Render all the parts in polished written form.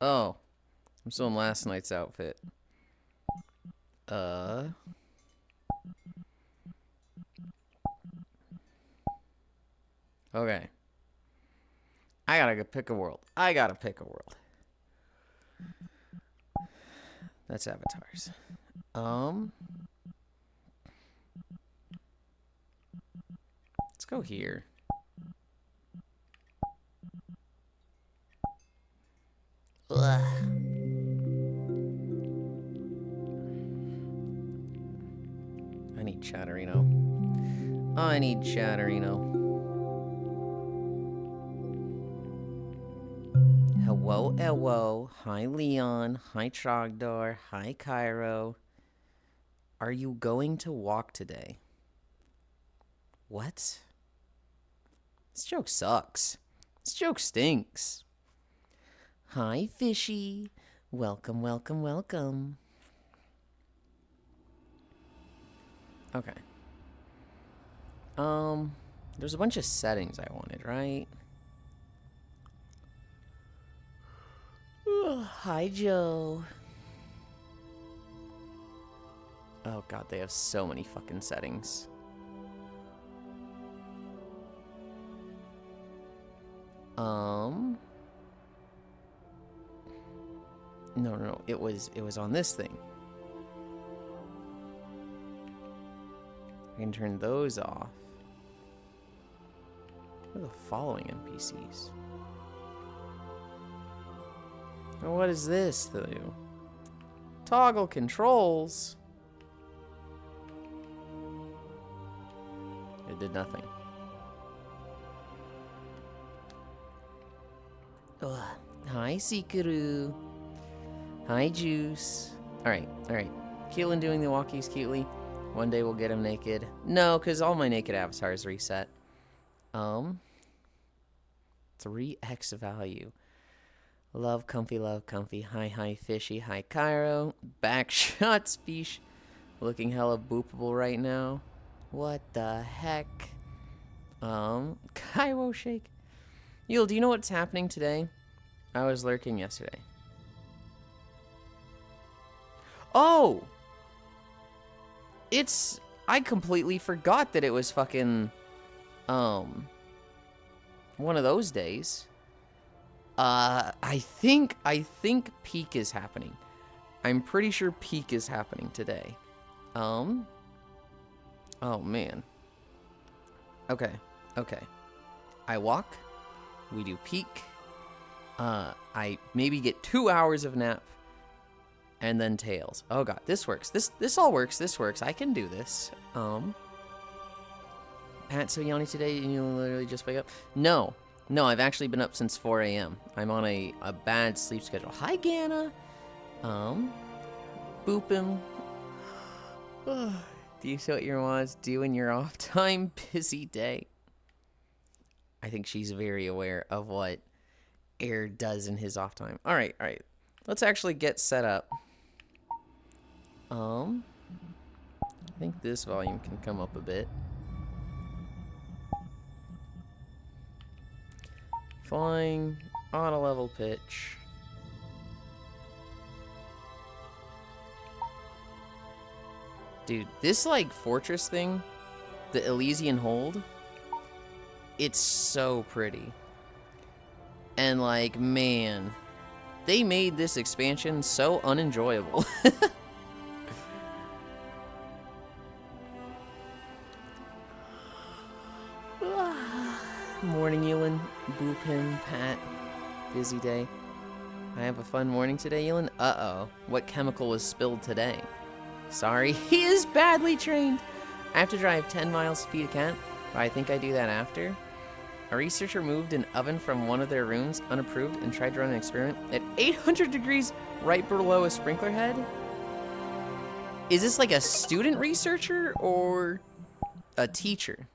Oh, I'm still in last night's outfit. Okay. I gotta go pick a world. I gotta pick a world. That's avatars. Let's go here. Ugh. I need Chatterino. I need Chatterino. Hello, hello. Hi, Leon. Hi, Trogdor. Hi, Cairo. Are you going to walk today? What? This joke sucks. This joke stinks. Hi, Fishy. Welcome, welcome, welcome. Okay. There's a bunch of settings I wanted, right? Hi, Joe. Oh, God, they have so many fucking settings. No. It was on this thing. I can turn those off. What are the following NPCs? Oh, what is this, though? Toggle controls. It did nothing. Ugh. Hi, Sikuru. Hi, Juice. Alright. Keelan doing the walkies cutely. One day we'll get him naked. No, because all my naked avatars reset. 3x value. Love comfy. Hi, Fishy. Hi, Cairo. Back shots, fish. Looking hella boopable right now. What the heck? Cairo shake. Yul, do you know what's happening today? I was lurking yesterday. Oh! I completely forgot that it was fucking, one of those days. I think peak is happening. I'm pretty sure peak is happening today. Oh, man. Okay. I walk. We do peak. I maybe get 2 hours of nap. And then tails. Oh, God. This works. This all works. This works. I can do this. Pat, so yawny today and you literally just wake up? No, I've actually been up since 4 a.m. I'm on a bad sleep schedule. Hi, Ganna. Boop him. Do you see what your mom's doing your off time? Busy day. I think she's very aware of what Air does in his off time. All right. Let's actually get set up. I think this volume can come up a bit. Flying, auto level pitch. Dude, this like fortress thing, the Elysian Hold, it's so pretty. And like, man, they made this expansion so unenjoyable. Morning, Yulind. Boop him, Pat. Busy day. I have a fun morning today, Yulind. Uh-oh. What chemical was spilled today? Sorry, he is badly trained. I have to drive 10 miles to feed a cat, but I think I do that after. A researcher moved an oven from one of their rooms, unapproved, and tried to run an experiment at 800 degrees right below a sprinkler head? Is this like a student researcher or a teacher?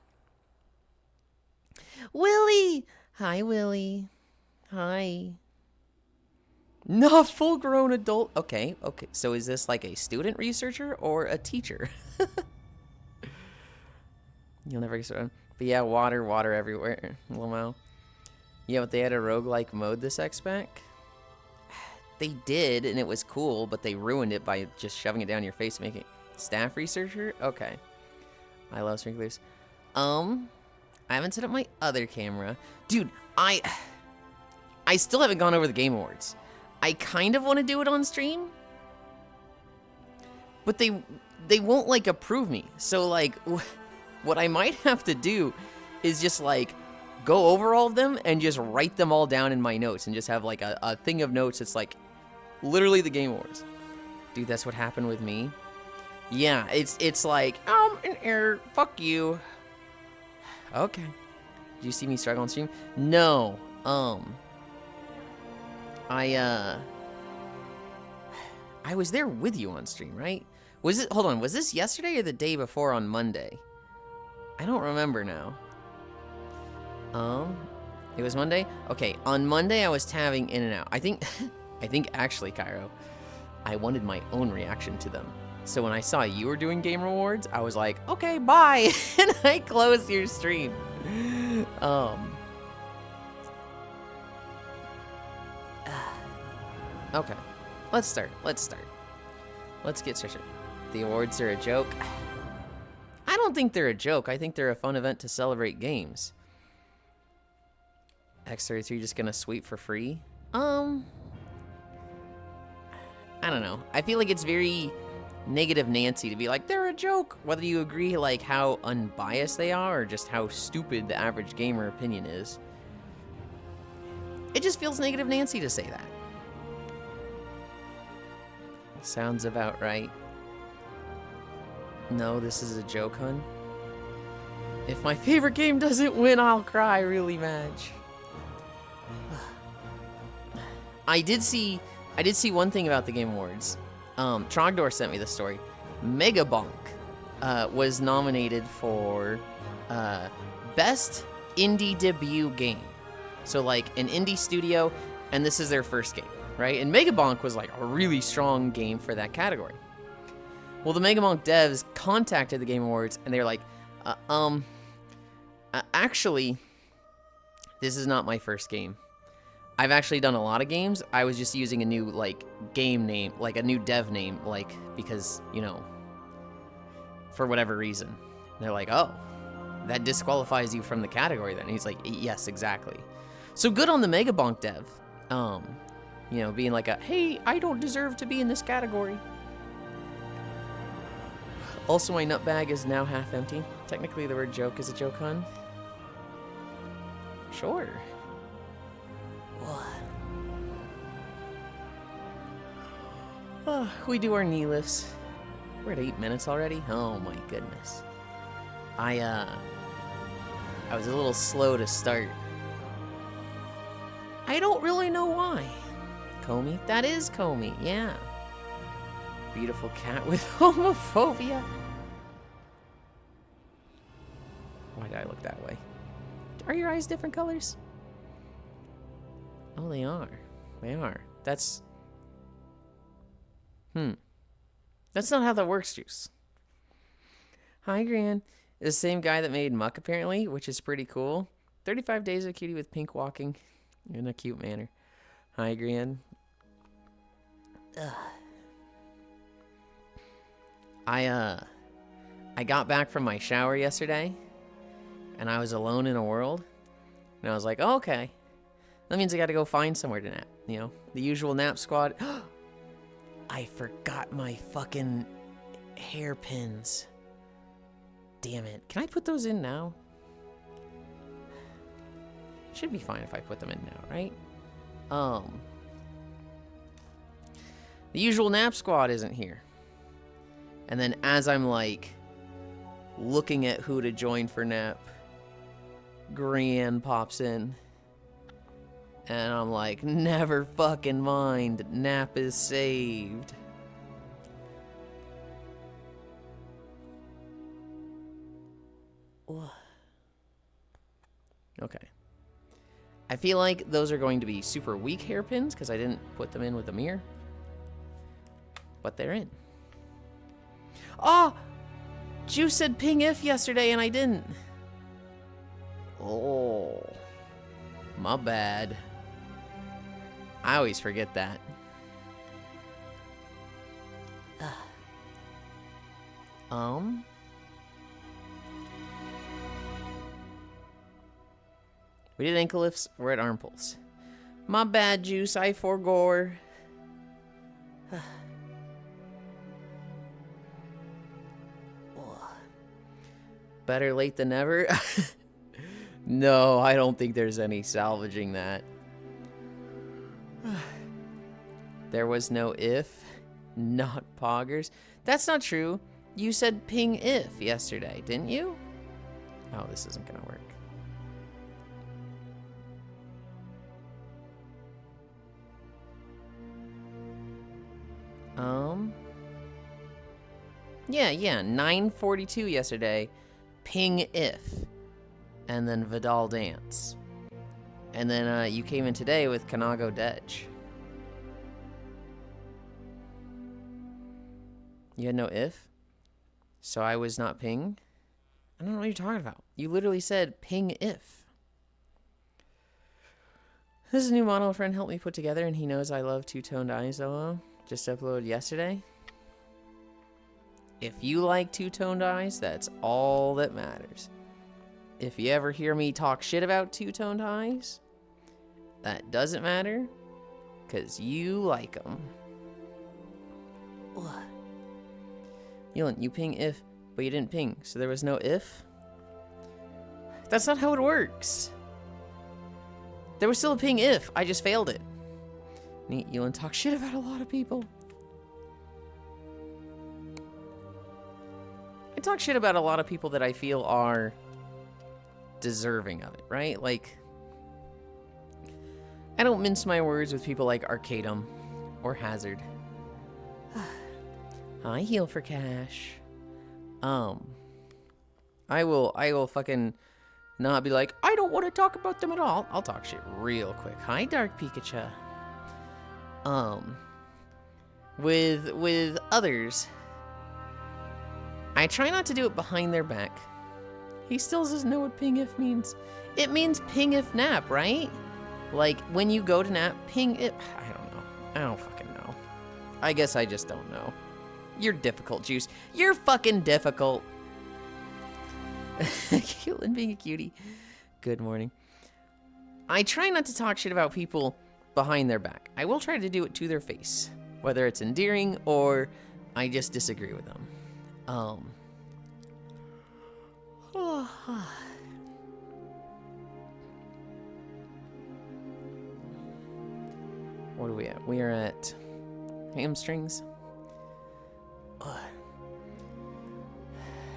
Willie! Hi, Willie. Hi. Not full-grown adult. Okay. So is this like a student researcher or a teacher? You'll never get started. But yeah, water everywhere. Lamau. Yeah, but they had a roguelike mode this X-Pack. They did, and it was cool, but they ruined it by just shoving it down your face, making it staff researcher. Okay, I love sprinklers. I haven't set up my other camera, dude. I still haven't gone over the Game Awards. I kind of want to do it on stream, but they won't like approve me. So like, what I might have to do is just like go over all of them and just write them all down in my notes and just have like a thing of notes. It's like literally the Game Awards. Dude, that's what happened with me. Yeah, it's like, an error, fuck you. Okay. Did you see me struggle on stream? No. I was there with you on stream, right? Hold on, was this yesterday or the day before on Monday? I don't remember now. It was Monday? Okay, on Monday I was tabbing in and out. I think actually, Cairo, I wanted my own reaction to them. So when I saw you were doing Game Rewards, I was like, okay, bye, and I closed your stream. Okay, let's start. Let's get started. The awards are a joke. I don't think they're a joke. I think they're a fun event to celebrate games. X33 just gonna sweep for free? I don't know. I feel like it's very negative Nancy to be like, they're a joke. Whether you agree like how unbiased they are or just how stupid the average gamer opinion is. It just feels negative Nancy to say that. Sounds about right. No, this is a joke, hun. If my favorite game doesn't win, I'll cry really much. I did see one thing about the Game Awards. Trogdor sent me the story. Megabonk was nominated for Best Indie Debut Game. So like an indie studio, and this is their first game, right? And Megabonk was like a really strong game for that category. Well, the Megabonk devs contacted the Game Awards, and they're like, actually, this is not my first game. I've actually done a lot of games. I was just using a new, like, game name, like a new dev name, like, because, you know, for whatever reason. And they're like, oh, that disqualifies you from the category then. And he's like, yes, exactly. So good on the Megabonk dev. You know, being like hey, I don't deserve to be in this category. Also, my nut bag is now half empty. Technically, the word joke is a joke, hun. Sure. Oh, we do our knee lifts. We're at 8 minutes already? Oh my goodness. I was a little slow to start. I don't really know why. Comey? That is Comey, yeah. Beautiful cat with homophobia. Why did I look that way? Are your eyes different colors? Oh, they are. They are. That's... That's not how that works, Juice. Hi, Gran. The same guy that made Muck, apparently, which is pretty cool. 35 days of cutie with pink walking in a cute manner. Hi, Gran. I got back from my shower yesterday, and I was alone in a world, and I was like, oh, okay. That means I gotta go find somewhere to nap, you know? The usual nap squad. I forgot my fucking hairpins. Damn it. Can I put those in now? Should be fine if I put them in now, right? The usual nap squad isn't here. And then as I'm like looking at who to join for nap, Gran pops in. And I'm like, never fucking mind. Nap is saved. Okay. I feel like those are going to be super weak hairpins because I didn't put them in with the mirror. But they're in. Oh! Juice said ping if yesterday and I didn't. Oh. My bad. I always forget that. We did ankle lifts. We're at arm pulls. My bad, Juice. I forgore. Better late than never. No, I don't think there's any salvaging that. There was no if, not poggers. That's not true. You said ping if yesterday, didn't you? Oh, this isn't gonna work. Yeah, 9:42 yesterday. Ping if. And then Vidal dance. And then you came in today with Kanago Dej. You had no if? So I was not ping? I don't know what you're talking about. You literally said ping if. This is a new model a friend helped me put together, and he knows I love two-toned eyes, though. Just uploaded yesterday. If you like two-toned eyes, that's all that matters. If you ever hear me talk shit about two-toned eyes, that doesn't matter, because you like them. Yulind, you ping if, but you didn't ping, so there was no if? That's not how it works. There was still a ping if, I just failed it. Neat, Yulind talk shit about a lot of people. I talk shit about a lot of people that I feel are deserving of it, right? Like, I don't mince my words with people like Arcadum or Hazard. I heal for cash. I will fucking not be like, I don't want to talk about them at all. I'll talk shit real quick. Hi, Dark Pikachu. With others, I try not to do it behind their back. He still doesn't know what ping if means. It means ping if nap, right? Like, when you go to nap, ping if... I don't know. I don't fucking know. I guess I just don't know. You're difficult, Juice. You're fucking difficult. Yulind being a cutie. Good morning. I try not to talk shit about people behind their back. I will try to do it to their face. Whether it's endearing or I just disagree with them. What are we at? We are at hamstrings.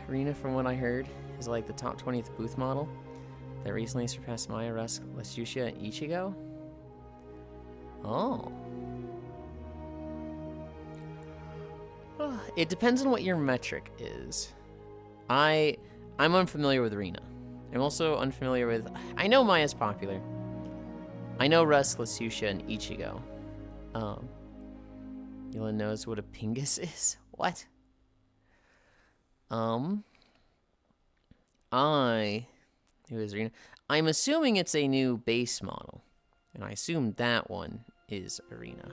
Rena, from what I heard, is like the top 20th booth model that recently surpassed Maya, Rusk, Leticia, and Ichigo. Oh. It depends on what your metric is. I'm unfamiliar with Rena. I'm also unfamiliar with... I know Maya's popular. I know Rusk, Leticia, and Ichigo. Yulind knows what a pingus is. What? Who is Rena? I'm assuming it's a new base model. And I assume that one is Arena.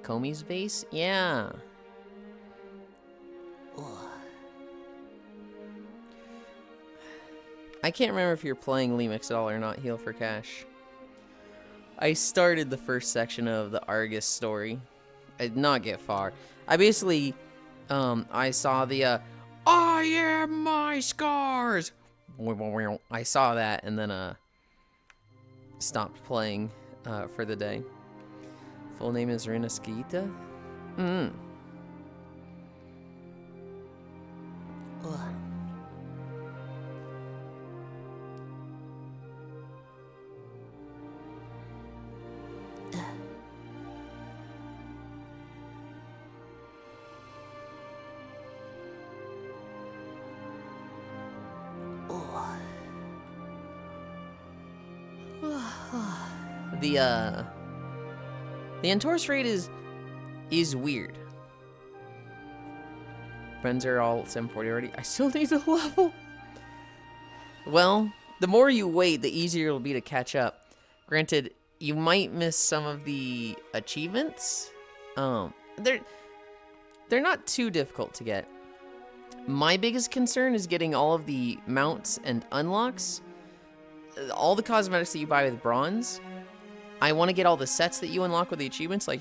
Komi's base? Yeah. I can't remember if you're playing Lemix at all or not, Heal for Cash. I started the first section of the Argus story. I did not get far. I basically, I saw the, I am my scars! I saw that and then, stopped playing, for the day. Full name is Rina Skita? The Entorse rate is weird. Friends are all 740 already. I still need to level. Well, the more you wait, the easier it'll be to catch up. Granted, You might miss some of the achievements. They're not too difficult to get. My biggest concern is getting all of the mounts and unlocks. All the cosmetics that you buy with bronze. I want to get all the sets that you unlock with the achievements, like,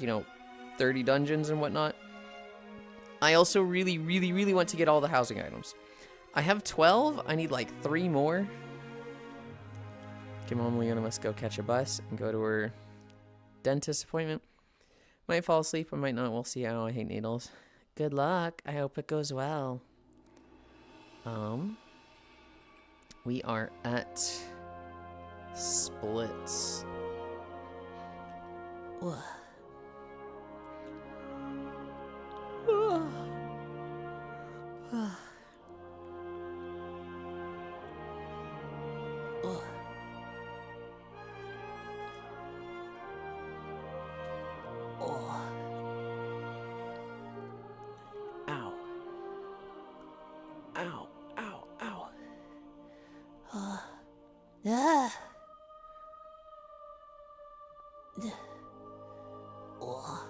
30 dungeons and whatnot. I also really, really, really want to get all the housing items. I have 12. I need like 3 more. Okay, Mom Leona must go catch a bus and go to her dentist appointment. Might fall asleep, I might not. We'll see how. I hate needles. Good luck. I hope it goes well. We are at Splits. Ugh. Ugh. Ugh. Ugh. Oh. Ow. Ow. Ow. Ow. Yeah. Oh.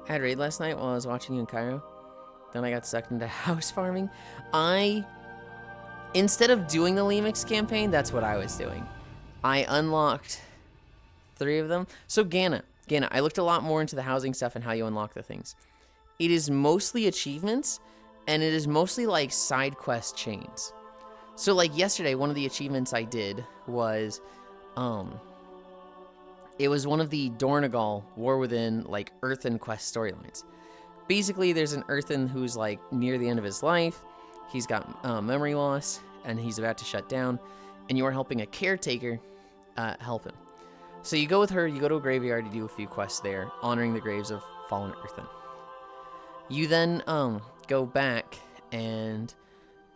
I had raid last night while I was watching you in Cairo. Then I got sucked into house farming. Instead of doing the Lemix campaign, that's what I was doing. I unlocked 3 of them. So Gana, I looked a lot more into the housing stuff and how you unlock the things. It is mostly achievements, and it is mostly like side quest chains. So like yesterday, one of the achievements I did was, it was one of the Dornegal War Within like Earthen quest storylines. Basically, there's an Earthen who's like near the end of his life. He's got memory loss, and he's about to shut down, and you are helping a caretaker help him. So you go with her, you go to a graveyard, you do a few quests there, honoring the graves of fallen Earthen. You then go back and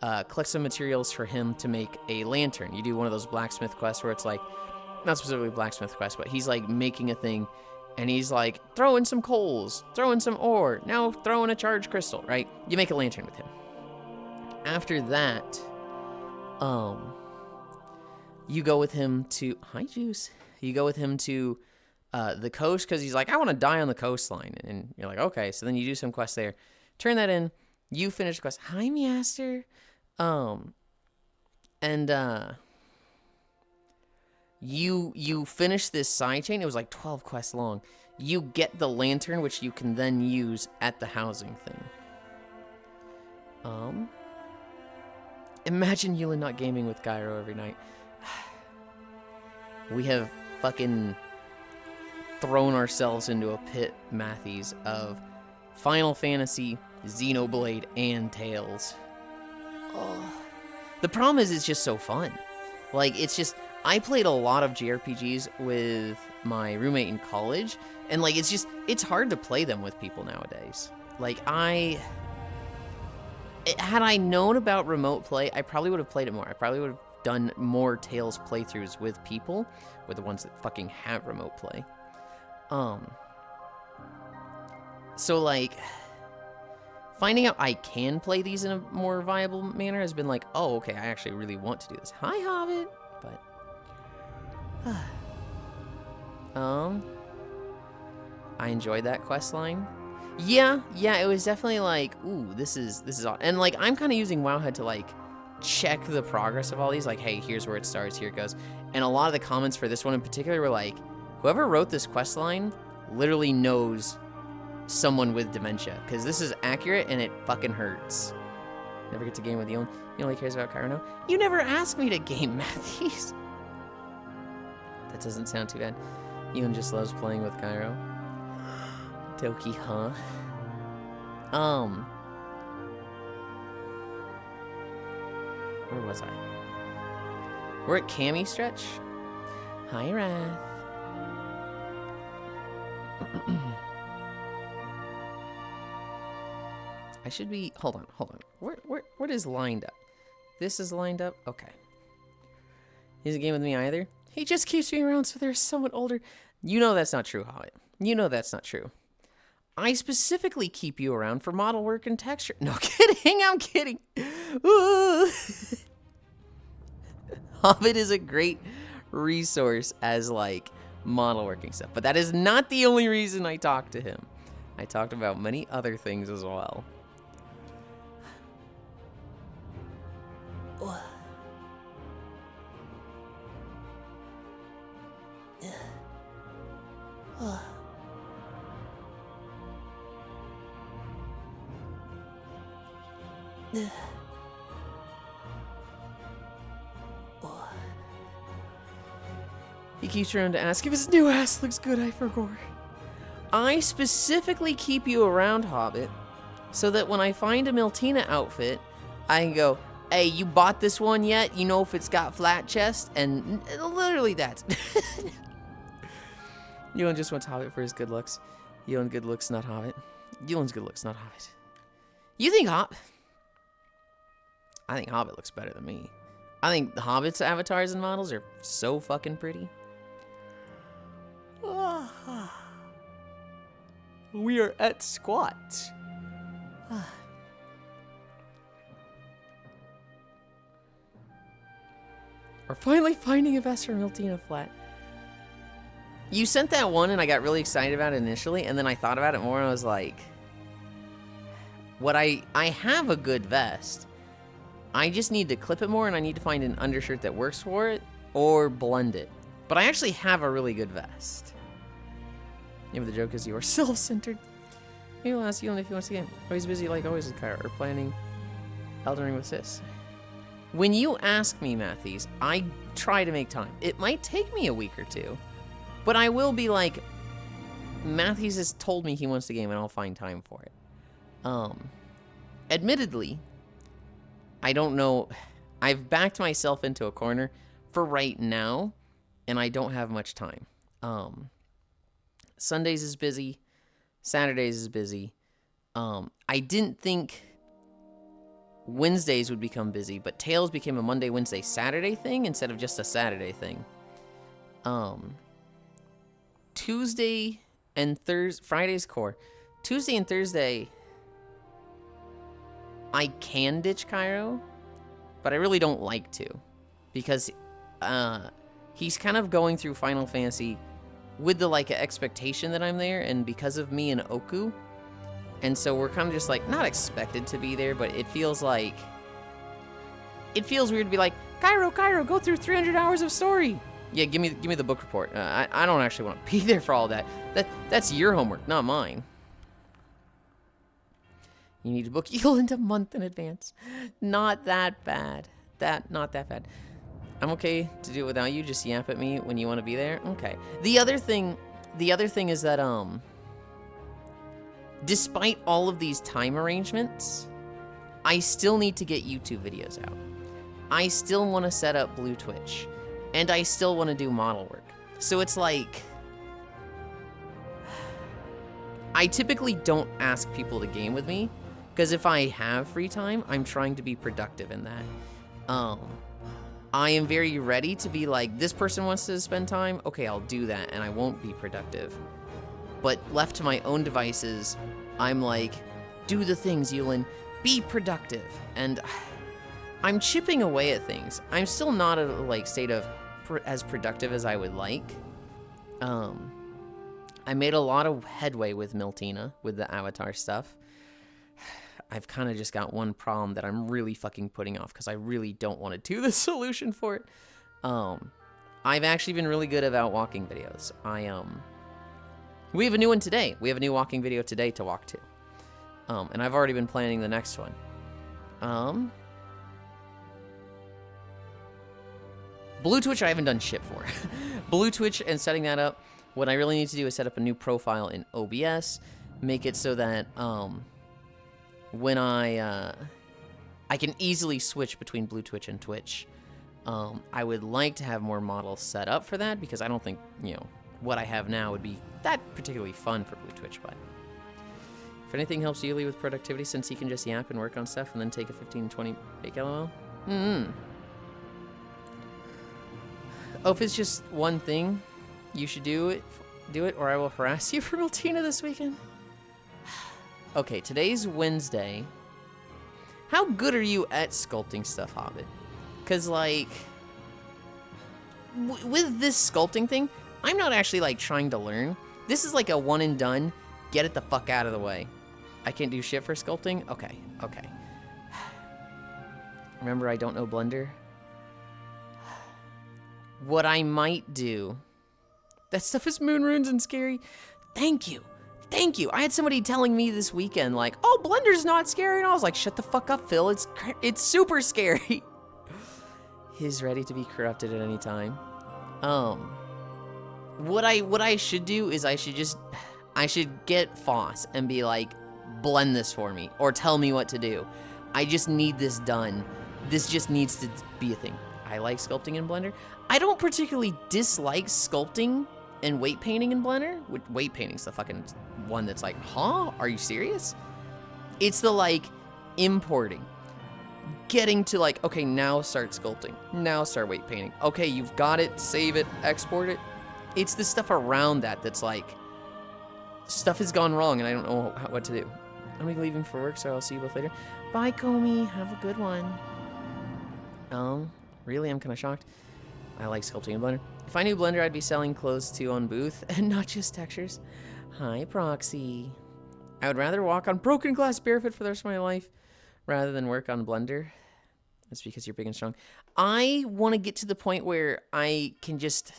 collect some materials for him to make a lantern. You do one of those blacksmith quests where it's like, not specifically blacksmith quest, but he's like making a thing, and he's like, throw in some coals, throw in some ore, now throw in a charged crystal, right? You make a lantern with him. After that, you go with him to, hi Juice, you go with him to the coast, because he's like, I want to die on the coastline, and you're like, okay, so then you do some quests there, turn that in, you finish the quest, hi Measter, you finish this side chain. It was like 12 quests long. You get the lantern, which you can then use at the housing thing. Imagine Yulind not gaming with Gyro every night. We have fucking thrown ourselves into a pit, Matthews, of Final Fantasy, Xenoblade, and Tales. Oh. The problem is it's just so fun. Like, it's just, I played a lot of JRPGs with my roommate in college, and like, it's hard to play them with people nowadays. Like, had I known about remote play, I probably would have played it more. I probably would have done more Tales playthroughs with people, with the ones that fucking have remote play. So like, finding out I can play these in a more viable manner has been like, oh, okay, I actually really want to do this. Hi, Hobbit! But, I enjoyed that quest line. Yeah, it was definitely like, ooh, this is awesome. And like, I'm kind of using Wowhead to like check the progress of all these. Like, hey, here's where it starts, here it goes. And a lot of the comments for this one in particular were like, whoever wrote this quest line literally knows someone with dementia, because this is accurate and it fucking hurts. Never get to game with Yulind. He only cares about Cairo now. You never asked me to game, Matthews. That doesn't sound too bad. Yulind just loves playing with Cairo. Doki, huh? Where was I? We're at Cammy Stretch. Hi, Wrath. I should be, hold on. What is lined up? This is lined up? Okay. He's a game with me either. He just keeps me around so they're somewhat older. You know that's not true, Hobbit. You know that's not true. I specifically keep you around for model work and texture. No kidding, I'm kidding. Ooh. Hobbit is a great resource as like model working stuff, but that is not the only reason I talked to him. I talked about many other things as well. He keeps trying to ask if his new ass looks good, I forgot. I specifically keep you around, Hobbit, so that when I find a Miltina outfit, I can go, hey, you bought this one yet? You know if it's got flat chest? And literally that's... Yulind just wants Hobbit for his good looks. Yulind good looks, not Hobbit. Yulind's good looks, not Hobbit. You think I think Hobbit looks better than me. I think the Hobbit's avatars and models are so fucking pretty. We are at squat. We're finally finding a Vesper Miltina flat. You sent that one and I got really excited about it initially, and then I thought about it more and I was like, I have a good vest. I just need to clip it more and I need to find an undershirt that works for it or blend it. But I actually have a really good vest. Maybe the joke is you are self-centered. Maybe I'll ask Yulind if he wants to game. Oh, he's busy like always with Kyra, or planning Elden Ring with Sis. When you ask me, Matthews, I try to make time. It might take me a week or two, but I will be like, Matthews has told me he wants to game and I'll find time for it. Admittedly, I don't know. I've backed myself into a corner for right now, and I don't have much time. Sundays is busy. Saturdays is busy. I didn't think Wednesdays would become busy, but Tales became a Monday, Wednesday, Saturday thing instead of just a Saturday thing. Tuesday and Thursday, Friday's core. Tuesday and Thursday, I can ditch Cairo, but I really don't like to, because he's kind of going through Final Fantasy with the like expectation that I'm there, and because of me and Oku, and so we're kind of just like not expected to be there, but it feels like weird to be like, Cairo, go through 300 hours of story. Yeah, give me the book report. I don't actually want to be there for all that. That's your homework, not mine. You need to book Yulind a month in advance. Not that bad. Not that bad. I'm okay to do it without you. Just yap at me when you want to be there. Okay. The other thing is that despite all of these time arrangements, I still need to get YouTube videos out. I still want to set up Blue Twitch, and I still want to do model work. So it's like, I typically don't ask people to game with me, because if I have free time, I'm trying to be productive in that. I am very ready to be like, this person wants to spend time, okay, I'll do that, and I won't be productive. But left to my own devices, I'm like, do the things, Yulind, be productive. And I'm chipping away at things. I'm still not at a like state of as productive as I would like. I made a lot of headway with Miltina, with the avatar stuff. I've kind of just got one problem that I'm really fucking putting off because I really don't want to do the solution for it. I've actually been really good about walking videos. We have a new one today. We have a new walking video today to walk to. And I've already been planning the next one. Blue Twitch I haven't done shit for. Blue Twitch and setting that up, what I really need to do is set up a new profile in OBS, make it so that when I can easily switch between Blue Twitch and Twitch. I would like to have more models set up for that because I don't think, what I have now would be that particularly fun for Blue Twitch, but if anything helps Yuli with productivity since he can just yap and work on stuff and then take a 15-20 break, LOL. Oh, if it's just one thing, you should do it or I will harass you for Miltina this weekend. Okay, today's Wednesday. How good are you at sculpting stuff, Hobbit? Because, like, with this sculpting thing, I'm not actually, like, trying to learn. This is like a one and done, get it the fuck out of the way. I can't do shit for sculpting? Okay, okay. Remember, I don't know Blender? What I might do... That stuff is moon runes and scary. Thank you. Thank you. I had somebody telling me this weekend, like, oh, Blender's not scary. And I was like, shut the fuck up, Phil. It's super scary. He's ready to be corrupted at any time. What I should do is I should get Foss and be like, blend this for me. Or tell me what to do. I just need this done. This just needs to be a thing. I like sculpting in Blender. I don't particularly dislike sculpting and weight painting in Blender. Weight painting's the fucking one that's like, huh? Are you serious? It's the, like, importing. Getting to, like, okay, now start sculpting. Now start weight painting. Okay, you've got it. Save it. Export it. It's the stuff around that that's like, stuff has gone wrong and I don't know what to do. I'm gonna be leaving for work, so I'll see you both later. Bye, Comey. Have a good one. Really, I'm kind of shocked. I like sculpting in Blender. If I knew Blender, I'd be selling clothes too on booth and not just textures. Hi, Proxy. I would rather walk on broken glass barefoot for the rest of my life rather than work on Blender. That's because you're big and strong. I want to get to the point where I can just...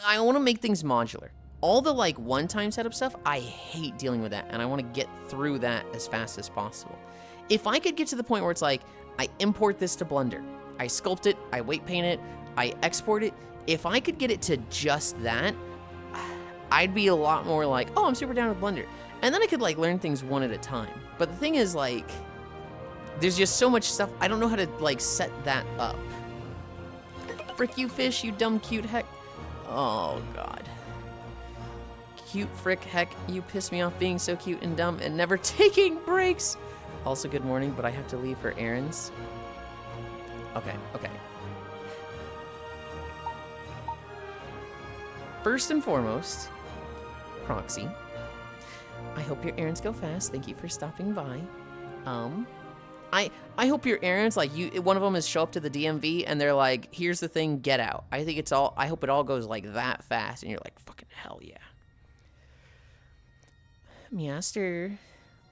I want to make things modular. All the, like, one-time setup stuff, I hate dealing with that, and I want to get through that as fast as possible. If I could get to the point where it's like, I import this to Blender, I sculpt it, I weight paint it, I export it, if I could get it to just that, I'd be a lot more like, oh, I'm super down with Blender. And then I could, like, learn things one at a time. But the thing is, like, there's just so much stuff, I don't know how to, like, set that up. Frick you, fish, you dumb cute heck. Oh, God. Cute frick heck, you piss me off being so cute and dumb and never taking breaks. Also, good morning, but I have to leave for errands. Okay, okay. First and foremost, Proxy, I hope your errands go fast. Thank you for stopping by. I hope your errands, like, one of them is show up to the DMV and they're like, here's the thing, get out. I hope it all goes like that fast and you're like, fucking hell yeah. Meowster.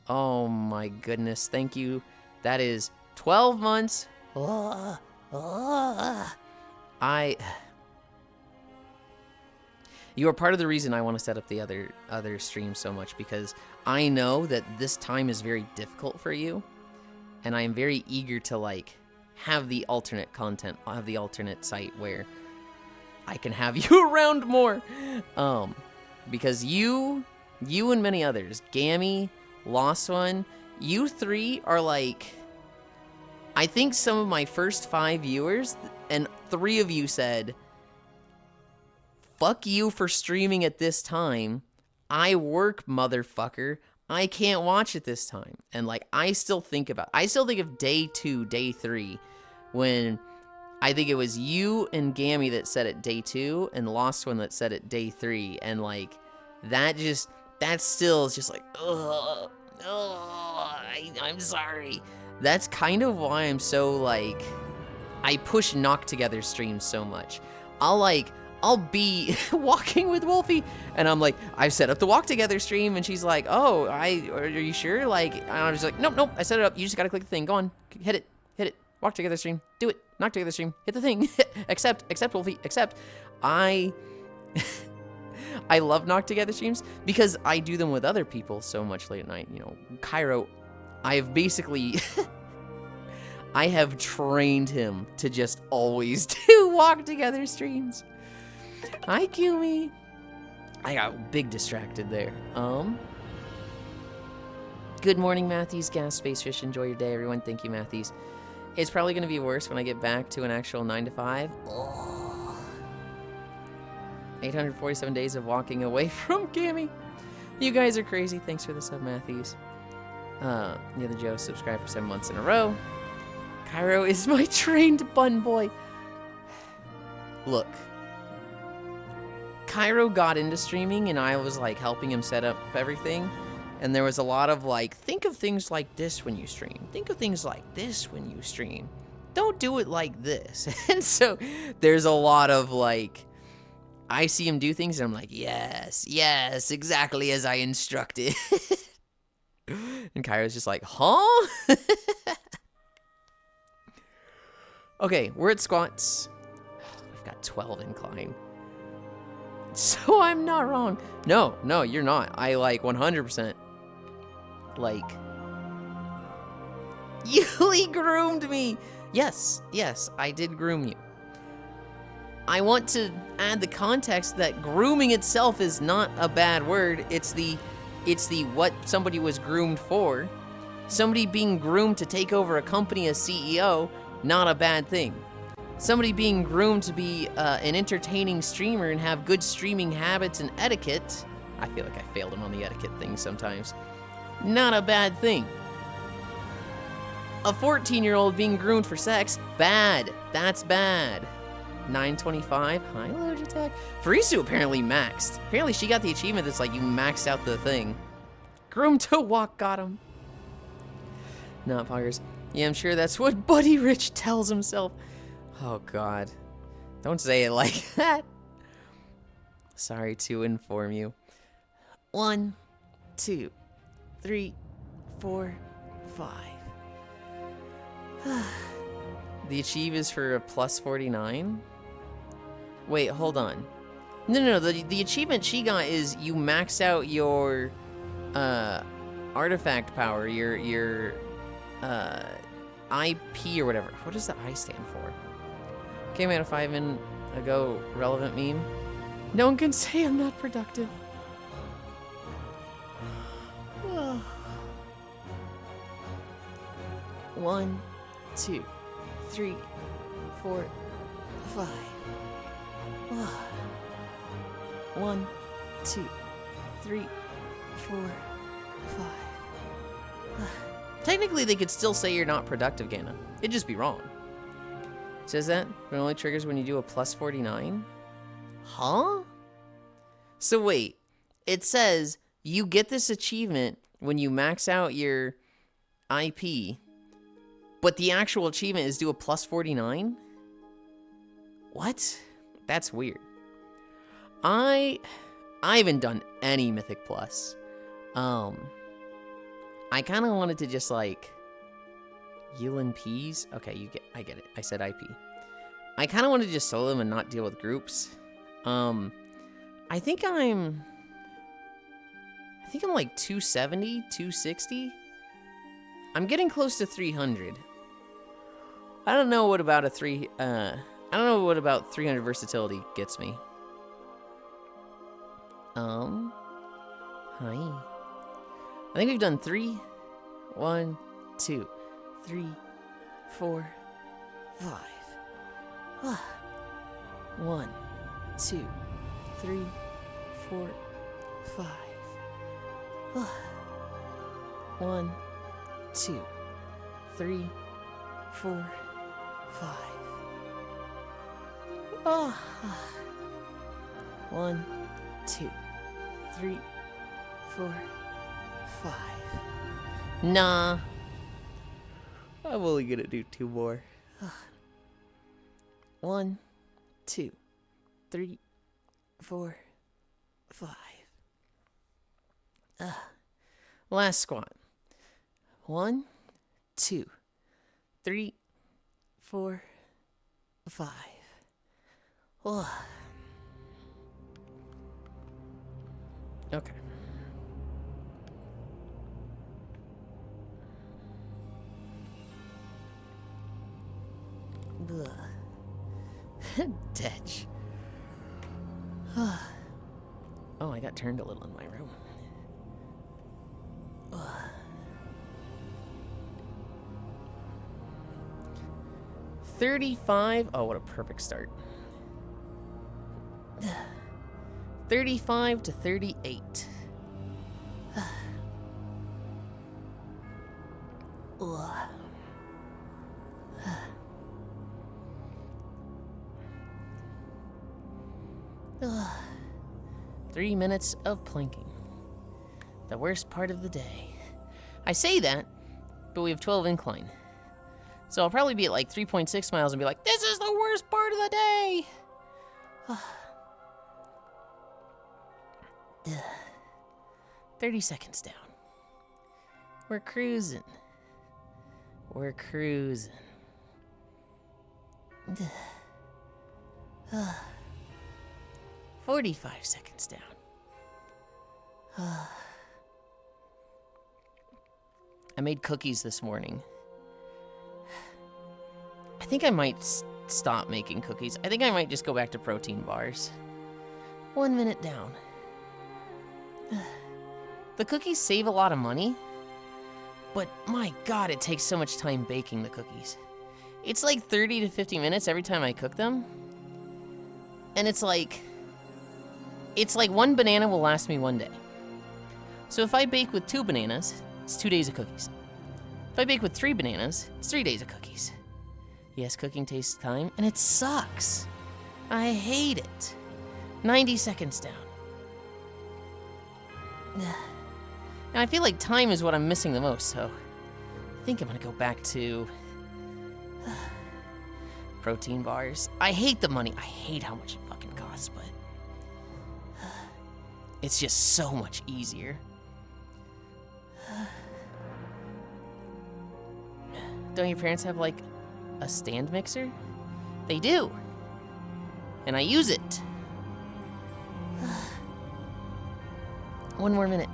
Oh my goodness, thank you. That is 12 months. You are part of the reason I want to set up the other streams so much, because I know that this time is very difficult for you, and I am very eager to, like, have the alternate content, have the alternate site where I can have you around more. Because you and many others, Gammy, Lost One, you three are, like, I think some of my first 5 viewers, and 3 of you said, fuck you for streaming at this time. I work, motherfucker. I can't watch it this time. And, like, I still think of day 2, day 3, when I think it was you and Gammy that said it day 2, and Lost One that said it day 3, and, like, that still is just like, ugh, I'm sorry. That's kind of why I'm so, like, I push Knock Together streams so much. I'll be walking with Wolfie, and I'm like, I've set up the Walk Together stream, and she's like, oh, are you sure? Like, and I was like, nope, I set it up. You just gotta click the thing. Go on, hit it. Walk Together stream, do it. Knock Together stream, hit the thing. accept, Wolfie, accept. I love Knock Together streams because I do them with other people so much late at night. You know, Cairo, I've basically, I have trained him to just always do Walk Together streams. Hi, Kumi. I got big distracted there. Good morning, Matthews. Gas Space Fish. Enjoy your day, everyone. Thank you, Matthews. It's probably going to be worse when I get back to an actual 9 to 5. Oh. 847 days of walking away from Gammy. You guys are crazy. Thanks for the sub, Matthews. The other Joe subscribed for 7 months in a row. Cairo is my trained bun boy. Look. Cairo got into streaming, and I was like helping him set up everything. And there was a lot of like, think of things like this when you stream. Think of things like this when you stream. Don't do it like this. And so there's a lot of like, I see him do things and I'm like, yes, yes, exactly as I instructed. And Cairo's just like, huh? Okay, we're at squats. We've got 12 incline. So I'm not wrong. No, you're not. I like 100%. Like, Yuli groomed me. Yes, I did groom you. I want to add the context that grooming itself is not a bad word. It's the what somebody was groomed for. Somebody being groomed to take over a company as CEO, not a bad thing. Somebody being groomed to be an entertaining streamer and have good streaming habits and etiquette. I feel like I failed him on the etiquette thing sometimes. Not a bad thing. A 14-year-old being groomed for sex, bad. That's bad. 925, high load attack. Farisu apparently maxed. Apparently she got the achievement that's like you maxed out the thing. Groomed to walk got him. Not poggers. Yeah, I'm sure that's what Buddy Rich tells himself. Oh God. Don't say it like that. Sorry to inform you. 1, 2, 3, 4, 5. The achieve is for a plus 49. Wait, hold on. No. The achievement she got is you max out your artifact power, your IP or whatever. What does the I stand for? Came out of 5 in ago. Relevant meme. No one can say I'm not productive. 1, 2, 3, 4, 5. 1, 2, 3, 4, 5. Technically, they could still say you're not productive, Gana. It'd just be wrong. It says that it only triggers when you do a plus 49. Huh? So wait, it says you get this achievement when you max out your IP, but the actual achievement is do a plus 49? What? That's weird. I haven't done any Mythic Plus. I kind of wanted to just like Yulind P's. Okay, I get it. I said IP. I kind of wanted to just solo them and not deal with groups. I think I'm like 270, 260. I'm getting close to 300. I don't know what about I don't know what about 300 versatility gets me. Hi. I think we've done 3. 1, 2, 3, 4, 5. 1, 2, 3, 4, 5. 1, 2, 3, 4, 5. 1, 2, 3, 4, 5. Nah. I'm only gonna do 2 more. 1, 2, 3, 4, 5. Last squat. 1, 2, 3, 4, 5. Okay. Detch. Oh, I got turned a little in my room. 35. Oh, what a perfect start. 35 to 38. 3 minutes of planking. The worst part of the day. I say that, but we have 12 incline. So I'll probably be at like 3.6 miles and be like, this is the worst part of the day! 30 seconds down. We're cruising. We're cruising. 45 seconds down. I made cookies this morning. I think I might stop making cookies. I think I might just go back to protein bars. 1 minute down. The cookies save a lot of money, but my God, it takes so much time baking the cookies. It's like 30 to 50 minutes every time I cook them. And it's like one banana will last me 1 day. So if I bake with 2 bananas, it's 2 days of cookies. If I bake with 3 bananas, it's 3 days of cookies. Yes, cooking takes time, and it sucks. I hate it. 90 seconds down. And I feel like time is what I'm missing the most, so I think I'm gonna go back to protein bars. I hate the money. I hate how much it fucking costs, but it's just so much easier. Don't your parents have like a stand mixer? They do. And I use it. 1 more minute.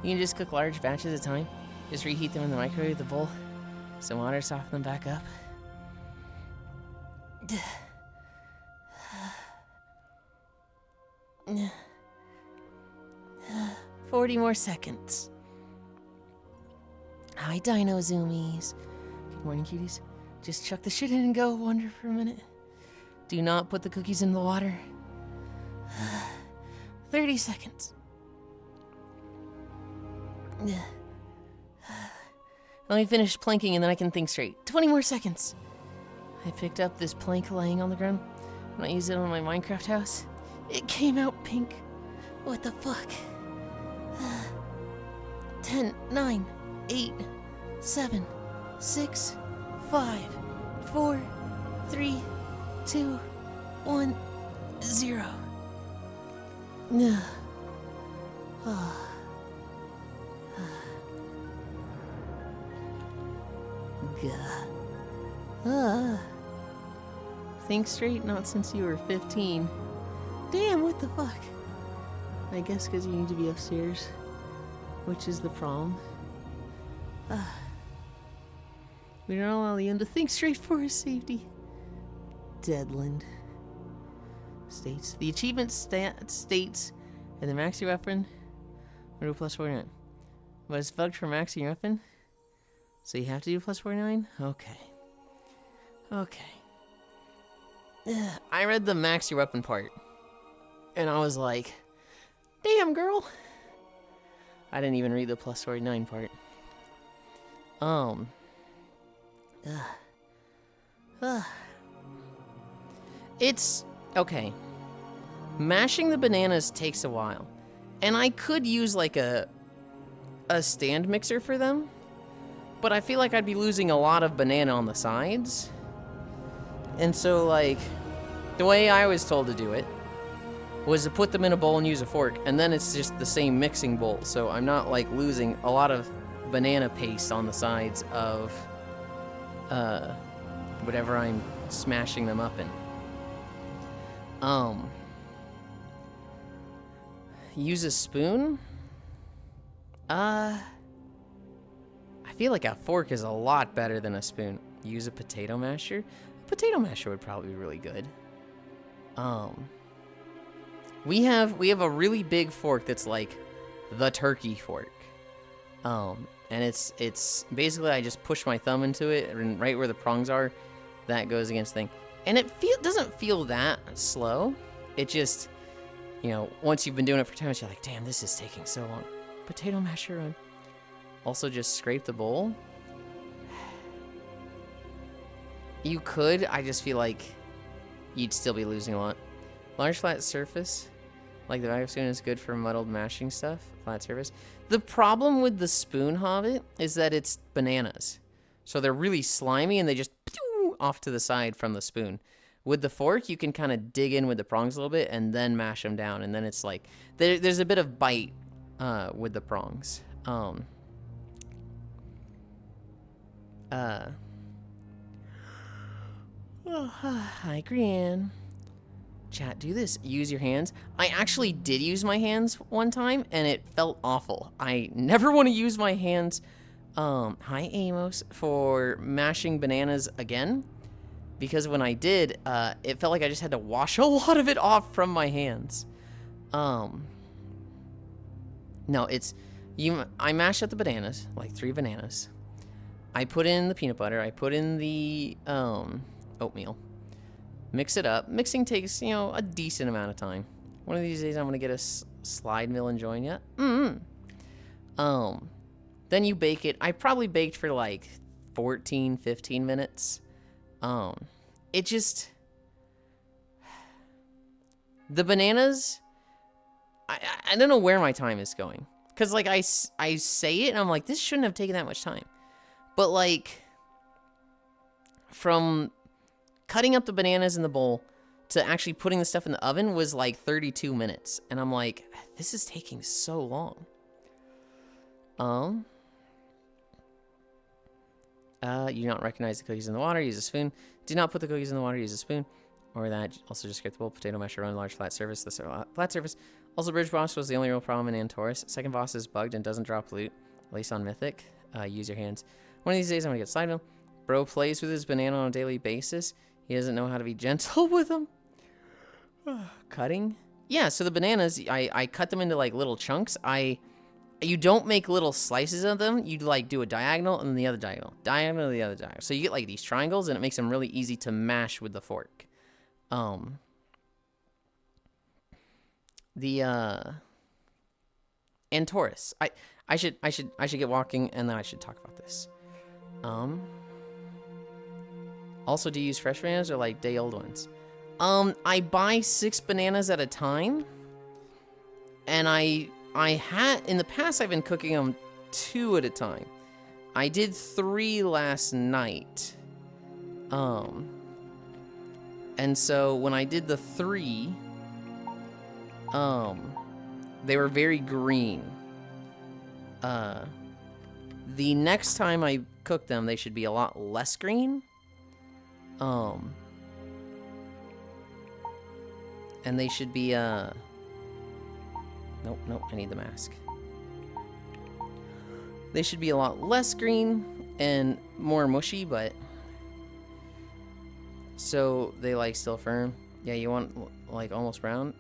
You can just cook large batches at a time. Just reheat them in the microwave with a bowl. Some water, soften them back up. 40 more seconds. Hi, Dino Zoomies. Good morning, cuties. Just chuck the shit in and go wander for a minute. Do not put the cookies in the water. 30 seconds. Let me finish planking and then I can think straight. 20 more seconds. I picked up this plank laying on the ground when I used it on my Minecraft house. It came out pink. What the fuck? 10, 9, 8, 7, 6, 5, 4, 3, 2, 1, 0. Think straight, not since you were 15. Damn, what the fuck? I guess because you need to be upstairs, which is the problem. We don't allow Yulind to think straight for his safety. Deadland. States. The achievement states in the maxi weapon, do plus 49. But it's bugged for maxi weapon, so you have to do plus 49? Okay. Okay. I read the max your weapon part, and I was like, damn, girl. I didn't even read the plus 49 part. It's, okay. Mashing the bananas takes a while, and I could use like a stand mixer for them, but I feel like I'd be losing a lot of banana on the sides. And so, like, the way I was told to do it was to put them in a bowl and use a fork, and then it's just the same mixing bowl, so I'm not, like, losing a lot of banana paste on the sides of whatever I'm smashing them up in. Use a spoon? I feel like a fork is a lot better than a spoon. Use a potato masher? Potato masher would probably be really good. We have a really big fork that's like the turkey fork. And it's basically I just push my thumb into it, and right where the prongs are, that goes against the thing. And it doesn't feel that slow. It just, you know, once you've been doing it for 10 minutes, you're like, damn, this is taking so long. Potato masher on. Also just scrape the bowl. You could, I just feel like you'd still be losing a lot. Large flat surface. Like the vacuum spoon is good for muddled mashing stuff, flat surface. The problem with the spoon Hobbit is that it's bananas. So they're really slimy and they just pew off to the side from the spoon. With the fork, you can kind of dig in with the prongs a little bit and then mash them down. And then it's like, there's a bit of bite with the prongs. Hi, Grian. Chat, do this. Use your hands. I actually did use my hands one time, and it felt awful. I never want to use my hands, hi, Amos, for mashing bananas again. Because when I did, it felt like I just had to wash a lot of it off from my hands. No, it's... I mash up the bananas, like 3 bananas. I put in the peanut butter. I put in the oatmeal. Mix it up. Mixing takes, you know, a decent amount of time. One of these days I'm going to get a slide mill and join you. Then you bake it. I probably baked for like 14, 15 minutes. It just... The bananas... I don't know where my time is going. Because, like, I say it and I'm like, this shouldn't have taken that much time. But, like, from cutting up the bananas in the bowl to actually putting the stuff in the oven was like 32 minutes. And I'm like, this is taking so long. You do not recognize the cookies in the water, use a spoon. Do not put the cookies in the water, use a spoon. Or that, also just get the bowl, potato masher, run large flat surface. This flat surface. Also, Bridge Boss was the only real problem in Antaurus. Second boss is bugged and doesn't drop loot, at least on Mythic. Use your hands. One of these days I'm gonna get slide mill. Bro plays with his banana on a daily basis. He doesn't know how to be gentle with them. Cutting? Yeah, so the bananas, I cut them into like little chunks. You don't make little slices of them. You like do a diagonal and then the other diagonal. Diagonal and the other diagonal. So you get like these triangles and it makes them really easy to mash with the fork. Antaurus. I should get walking and then I should talk about this. Also, do you use fresh bananas or like day old ones? I buy 6 bananas at a time. And I had, in the past, I've been cooking them 2 at a time. I did 3 last night. And so when I did the 3, they were very green. The next time I cook them, they should be a lot less green. And they should be, nope, I need the mask. They should be a lot less green and more mushy, but... So, they, like, still firm. Yeah, you want, like, almost brown?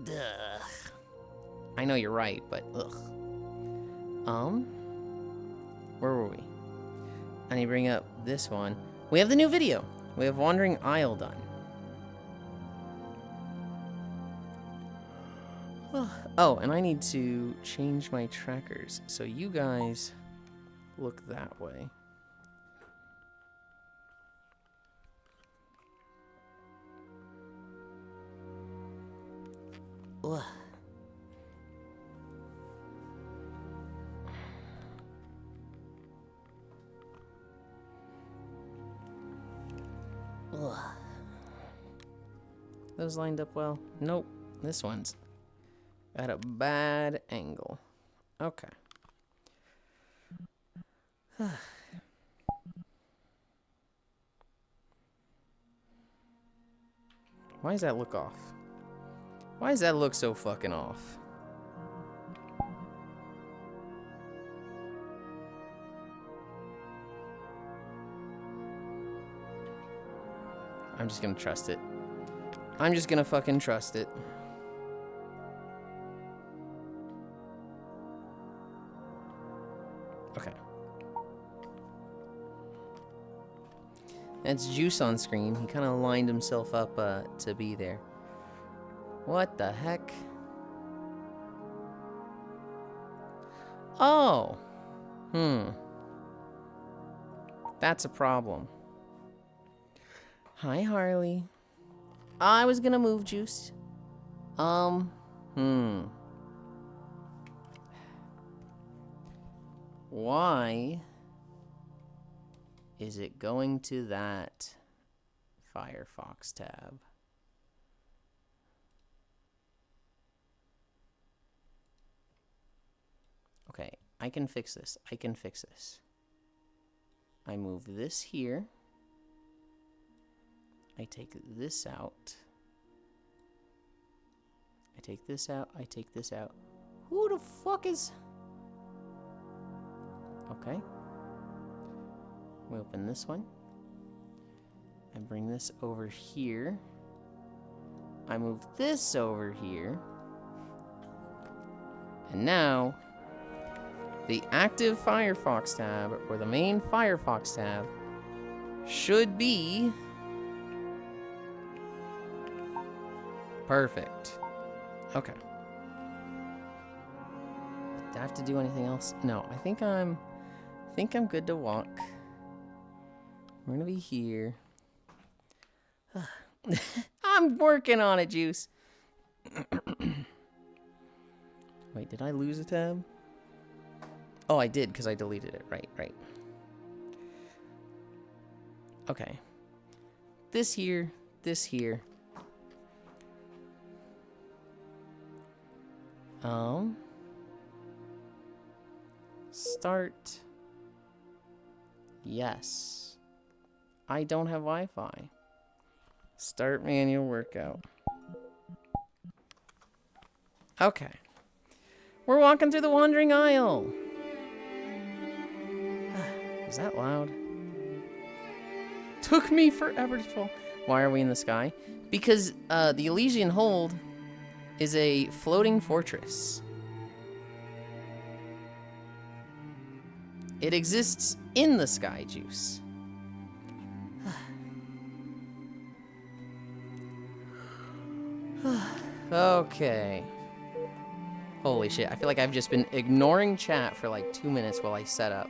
Duh. I know you're right, but, ugh. Where were we? I need to bring up this one. We have the new video. We have Wandering Isle done. Oh, and I need to change my trackers. So you guys look that way. Ugh. Ugh. Those lined up well? Nope. This one's at a bad angle. Okay. Why does that look off? Why does that look so fucking off? I'm just gonna trust it. I'm just gonna fucking trust it. Okay. That's Juice on screen. He kind of lined himself up to be there. What the heck? Oh. That's a problem. Hi, Harley. I was gonna move Juice. Why is it going to that Firefox tab? Okay, I can fix this. I can fix this. I move this here. I take this out. I take this out. I take this out. Who the fuck is... Okay. We open this one. I bring this over here. I move this over here. And now, the active Firefox tab, or the main Firefox tab, should be perfect. Okay. Do I have to do anything else? No, I think I'm good to walk. We're gonna be here. I'm working on it, Juice. Wait, did I lose a tab? Oh, I did, because I deleted it. Right. Okay. This here. Start. Yes. I don't have Wi-Fi. Start manual workout. Okay. We're walking through the wandering aisle. Is that loud? Took me forever to fall. Why are we in the sky? Because the Elysian Hold is a floating fortress. It exists in the sky, Juice. Okay. Holy shit, I feel like I've just been ignoring chat for like 2 minutes while I set up.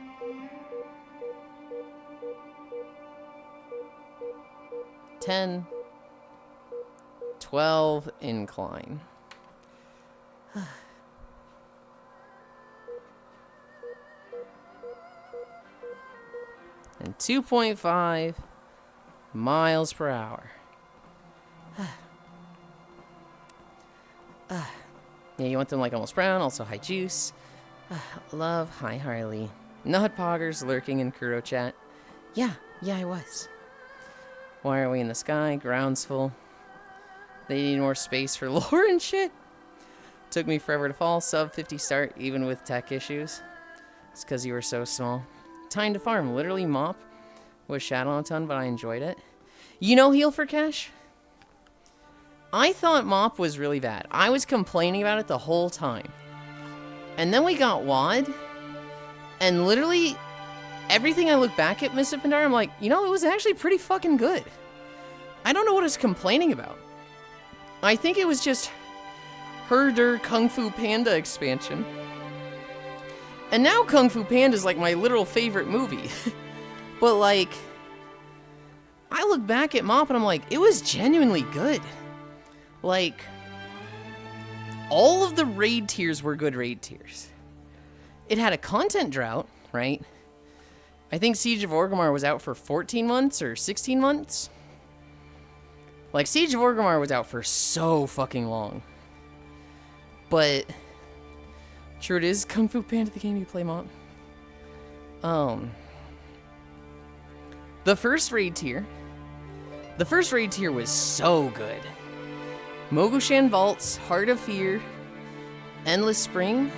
10, 12 incline. And 2.5 miles per hour. Yeah, you want them like almost brown, also high juice. Love, hi Harley. Nut poggers lurking in Kuro chat. Yeah, I was. Why are we in the sky? Ground's full. They need more space for lore and shit. Took me forever to fall. Sub 50 start, even with tech issues. It's because you were so small. Time to farm. Literally mop. Was shadow on a ton, but I enjoyed it. You know Heal for Cash? I thought mop was really bad. I was complaining about it the whole time. And then we got WAD. And literally, everything I look back at Miss Pandora, I'm like, you know, it was actually pretty fucking good. I don't know what I was complaining about. I think it was just Herder Kung Fu Panda expansion. And now Kung Fu Panda is like my literal favorite movie. But like, I look back at Mop and I'm like, it was genuinely good. Like, all of the raid tiers were good raid tiers. It had a content drought, right? I think Siege of Orgrimmar was out for 14 months or 16 months. Like, Siege of Orgrimmar was out for so fucking long. But, true it is, Kung Fu Panda, the game you play, Mom. The first raid tier was so good. Mogushan Vaults, Heart of Fear, Endless Spring.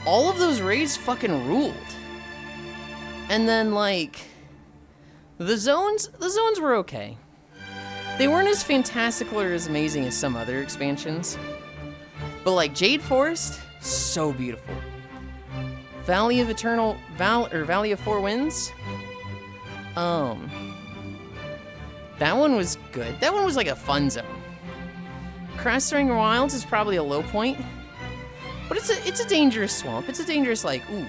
All of those raids fucking ruled. And then, like, the zones were okay. They weren't as fantastical or as amazing as some other expansions. But, like, Jade Forest, so beautiful. Valley of Four Winds. That one was good. That one was like a fun zone. Crashtring Wilds is probably a low point. But it's a dangerous swamp. It's a dangerous, like, ooh,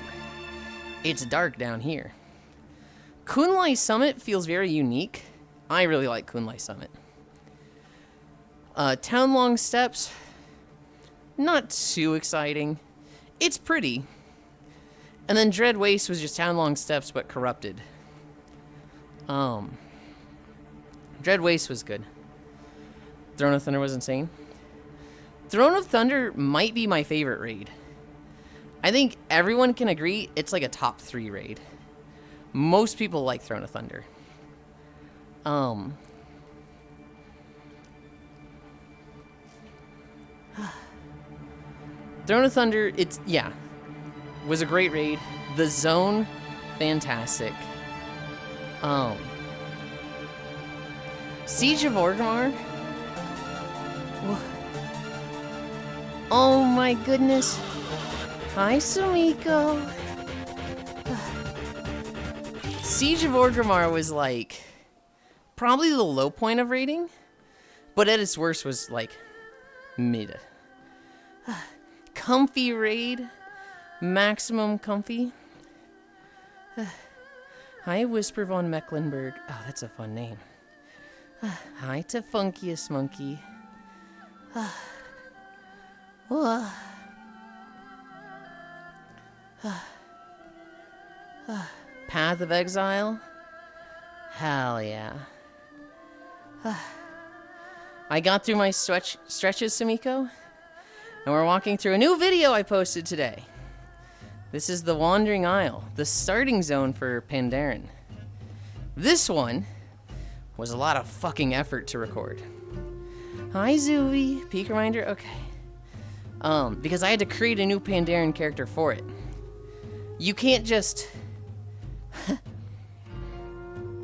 it's dark down here. Kunlai Summit feels very unique. I really like Kunlai Summit. Town Long Steps, not too exciting. It's pretty. And then Dread Waste was just Town Long Steps, but corrupted. Dread Waste was good. Throne of Thunder was insane. Throne of Thunder might be my favorite raid. I think everyone can agree it's like a top 3 raid. Most people like Throne of Thunder. Throne of Thunder, was a great raid. The zone, fantastic. Siege of Orgrimmar. Oh my goodness. Hi, Sumiko. Siege of Orgrimmar was like probably the low point of rating, but at its worst was like mid. Comfy raid. Maximum comfy. Hi, Whisper von Mecklenburg. Oh, that's a fun name. Hi to Funkiest Monkey. Path of Exile? Hell yeah. I got through my stretches, Sumiko, and we're walking through a new video I posted today. This is the Wandering Isle, the starting zone for Pandaren. This one was a lot of fucking effort to record. Hi, Zuvi. Peak reminder? Okay. Because I had to create a new Pandaren character for it. You can't just...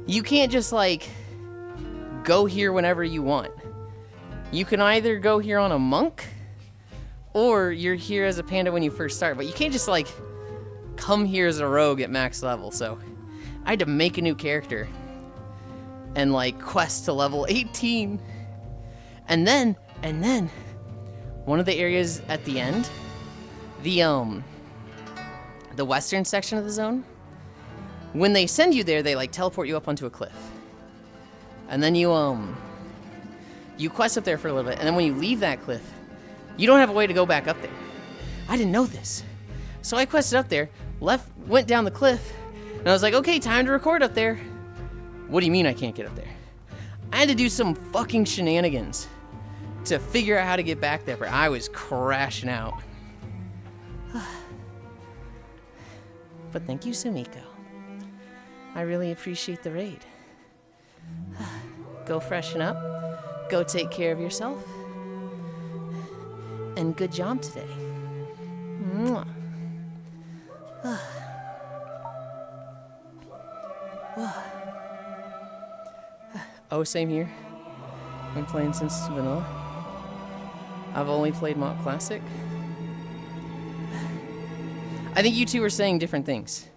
you can't just, like, go here whenever you want. You can either go here on a monk, or you're here as a panda when you first start. But you can't just, like, come here as a rogue at max level. So I had to make a new character and, like, quest to level 18. And then, one of the areas at the end, the western section of the zone, when they send you there, they, like, teleport you up onto a cliff. And then you quest up there for a little bit, and then when you leave that cliff, you don't have a way to go back up there. I didn't know this. So I quested up there, went down the cliff, and I was like, okay, time to record up there. What do you mean I can't get up there? I had to do some fucking shenanigans to figure out how to get back there, but I was crashing out. But thank you, Sumiko. I really appreciate the raid. Go freshen up, go take care of yourself, and good job today. Mwah. Oh, same here. I've been playing since vanilla. I've only played Mop Classic. I think you two were saying different things.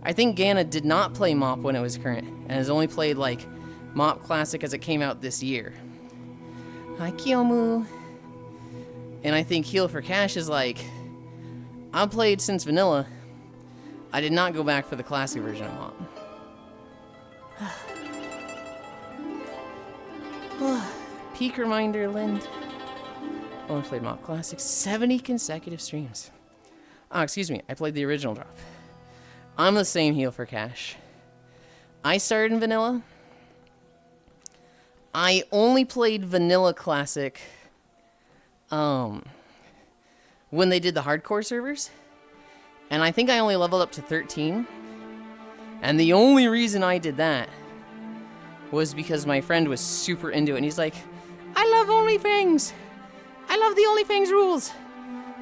I think Ganna did not play Mop when it was current, and has only played, like, Mop Classic as it came out this year. Hi, Kiyomu. And I think Heal for Cash is like, I've played since vanilla. I did not go back for the classic version of Mop. Peak reminder, Lind. Only played Mop Classic 70 consecutive streams. Oh, excuse me, I played the original drop. I'm the same Heal for Cash. I started in vanilla. I only played vanilla classic when they did the hardcore servers. And I think I only leveled up to 13. And the only reason I did that was because my friend was super into it. And he's like, I love OnlyFans. I love the OnlyFans rules.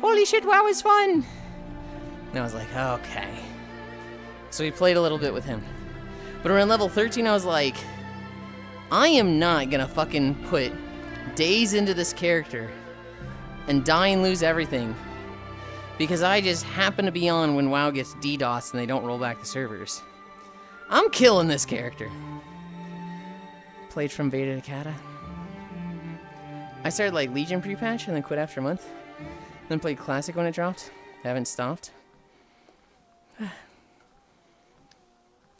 Holy shit, WoW is fun. And I was like, okay. So we played a little bit with him. But around level 13, I was like, I am not gonna fucking put days into this character and die and lose everything because I just happen to be on when WoW gets DDoS and they don't roll back the servers. I'm killing this character. Played from beta to kata. I started like Legion pre-patch and then quit after a month. Then played Classic when it dropped. Haven't stopped.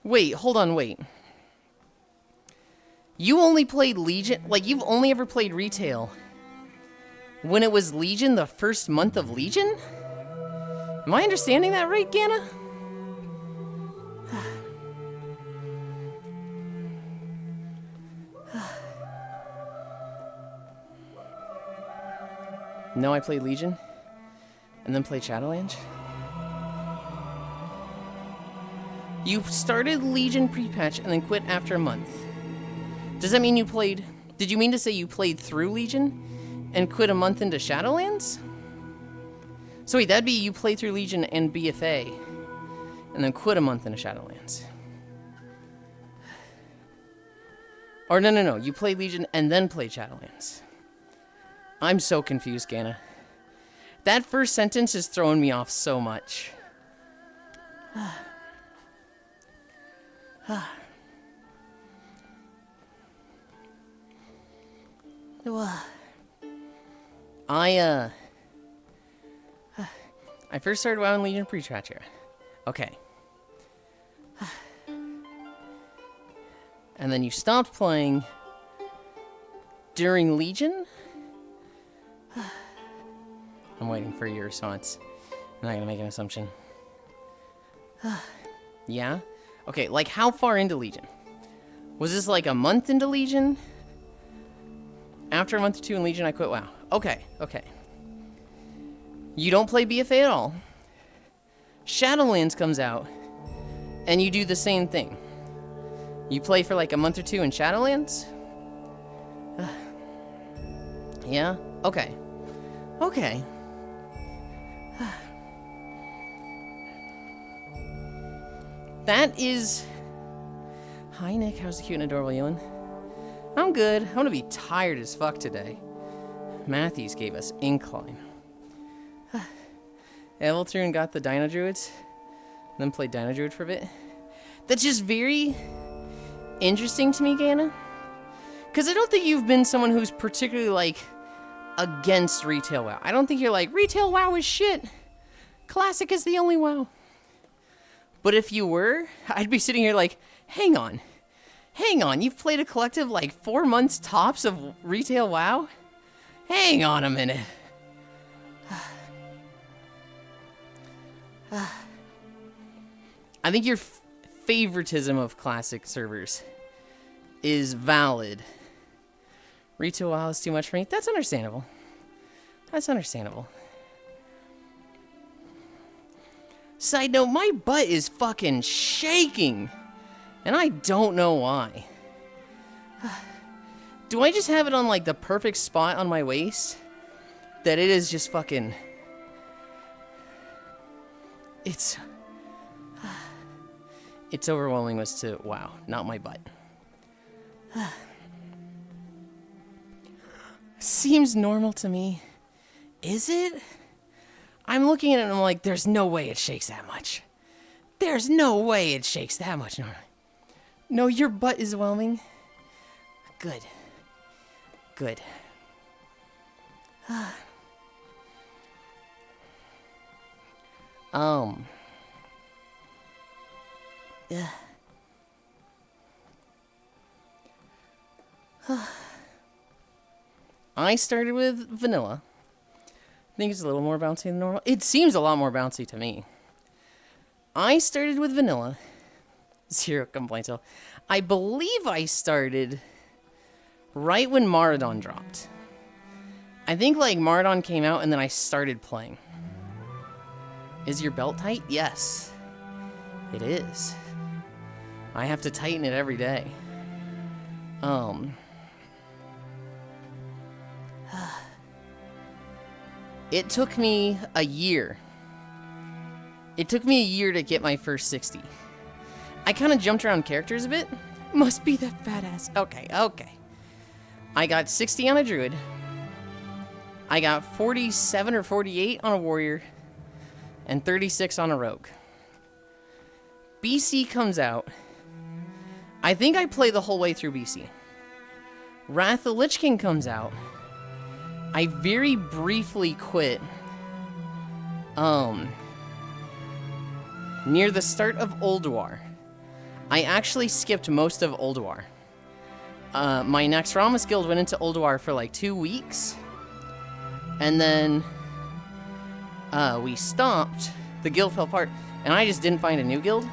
Wait, hold on, wait. You only played Legion, like you've only ever played retail when it was Legion the first month of Legion? Am I understanding that right, Ganna? No, I played Legion and then played Shadowlands. You started Legion pre-patch and then quit after a month. Does that mean you played... Did you mean to say you played through Legion and quit a month into Shadowlands? So wait, that'd be you played through Legion and BFA and then quit a month into Shadowlands. Or no. You played Legion and then played Shadowlands. I'm so confused, Ganna. That first sentence is throwing me off so much. I first started WoW in Legion pre-patch here. Okay. And then you stopped playing during Legion? I'm waiting for your response. I'm not gonna make an assumption. Yeah? Okay, like how far into Legion? Was this like a month into Legion? After a month or two in Legion, I quit WoW. Okay. You don't play BFA at all. Shadowlands comes out, and you do the same thing. You play for like a month or two in Shadowlands? Yeah? Okay. That is... Hi, Nick. How's the cute and adorable Yulind? I'm good. I'm gonna be tired as fuck today. Matthews gave us Incline. Eveltune got the Dino Druids, then played Dino Druid for a bit. That's just very interesting to me, Ganna. Because I don't think you've been someone who's particularly, like, against retail WoW. I don't think you're like, retail WoW is shit. Classic is the only WoW. But if you were, I'd be sitting here like, hang on, you've played a collective like 4 months tops of retail WoW? Hang on a minute. I think your favoritism of classic servers is valid. Retail WoW is too much for me. That's understandable. Side note, my butt is fucking shaking. And I don't know why. Do I just have it on like the perfect spot on my waist? That it is just fucking... It's overwhelming as to, wow, not my butt. Seems normal to me. Is it? I'm looking at it and I'm like, there's no way it shakes that much. There's no way it shakes that much normally. No, your butt is whelming. Good. Yeah. I started with vanilla. I think it's a little more bouncy than normal. It seems a lot more bouncy to me. I started with vanilla. 0 complaints. So I believe I started right when Maradon dropped. I think like Maradon came out and then I started playing. Is your belt tight? Yes. It is. I have to tighten it every day. It took me a year. It took me a year to get my first 60. I kind of jumped around characters a bit. Must be that fat ass. Okay. I got 60 on a druid. I got 47 or 48 on a warrior. And 36 on a rogue. BC comes out. I think I play the whole way through BC. Wrath the Lich King comes out. I very briefly quit. Near the start of Ulduar. I actually skipped most of Ulduar. my Naxxramas guild went into Ulduar for like 2 weeks. And then we stopped. The guild fell apart. And I just didn't find a new guild.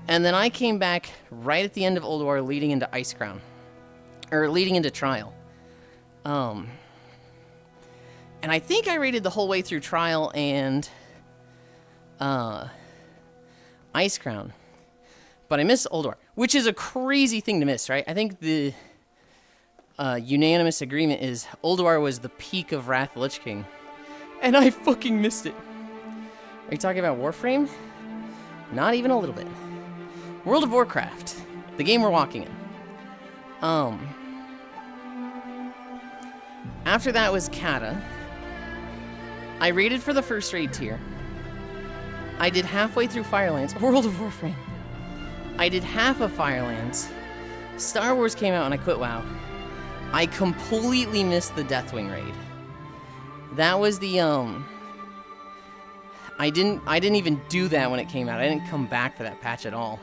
And then I came back right at the end of Ulduar leading into Ice Crown. Or leading into Trial. And I think I raided the whole way through Trial and Ice Crown. But I missed Ulduar, which is a crazy thing to miss, right? I think the unanimous agreement is Ulduar was the peak of Wrath of the Lich King. And I fucking missed it. Are you talking about Warframe? Not even a little bit. World of Warcraft, the game we're walking in. After that was Kata. I raided for the first raid tier. I did halfway through Firelands. World of Warframe. I did half of Firelands. Star Wars came out and I quit WoW. I completely missed the Deathwing raid. That was the I didn't even do that when it came out. I didn't come back for that patch at all.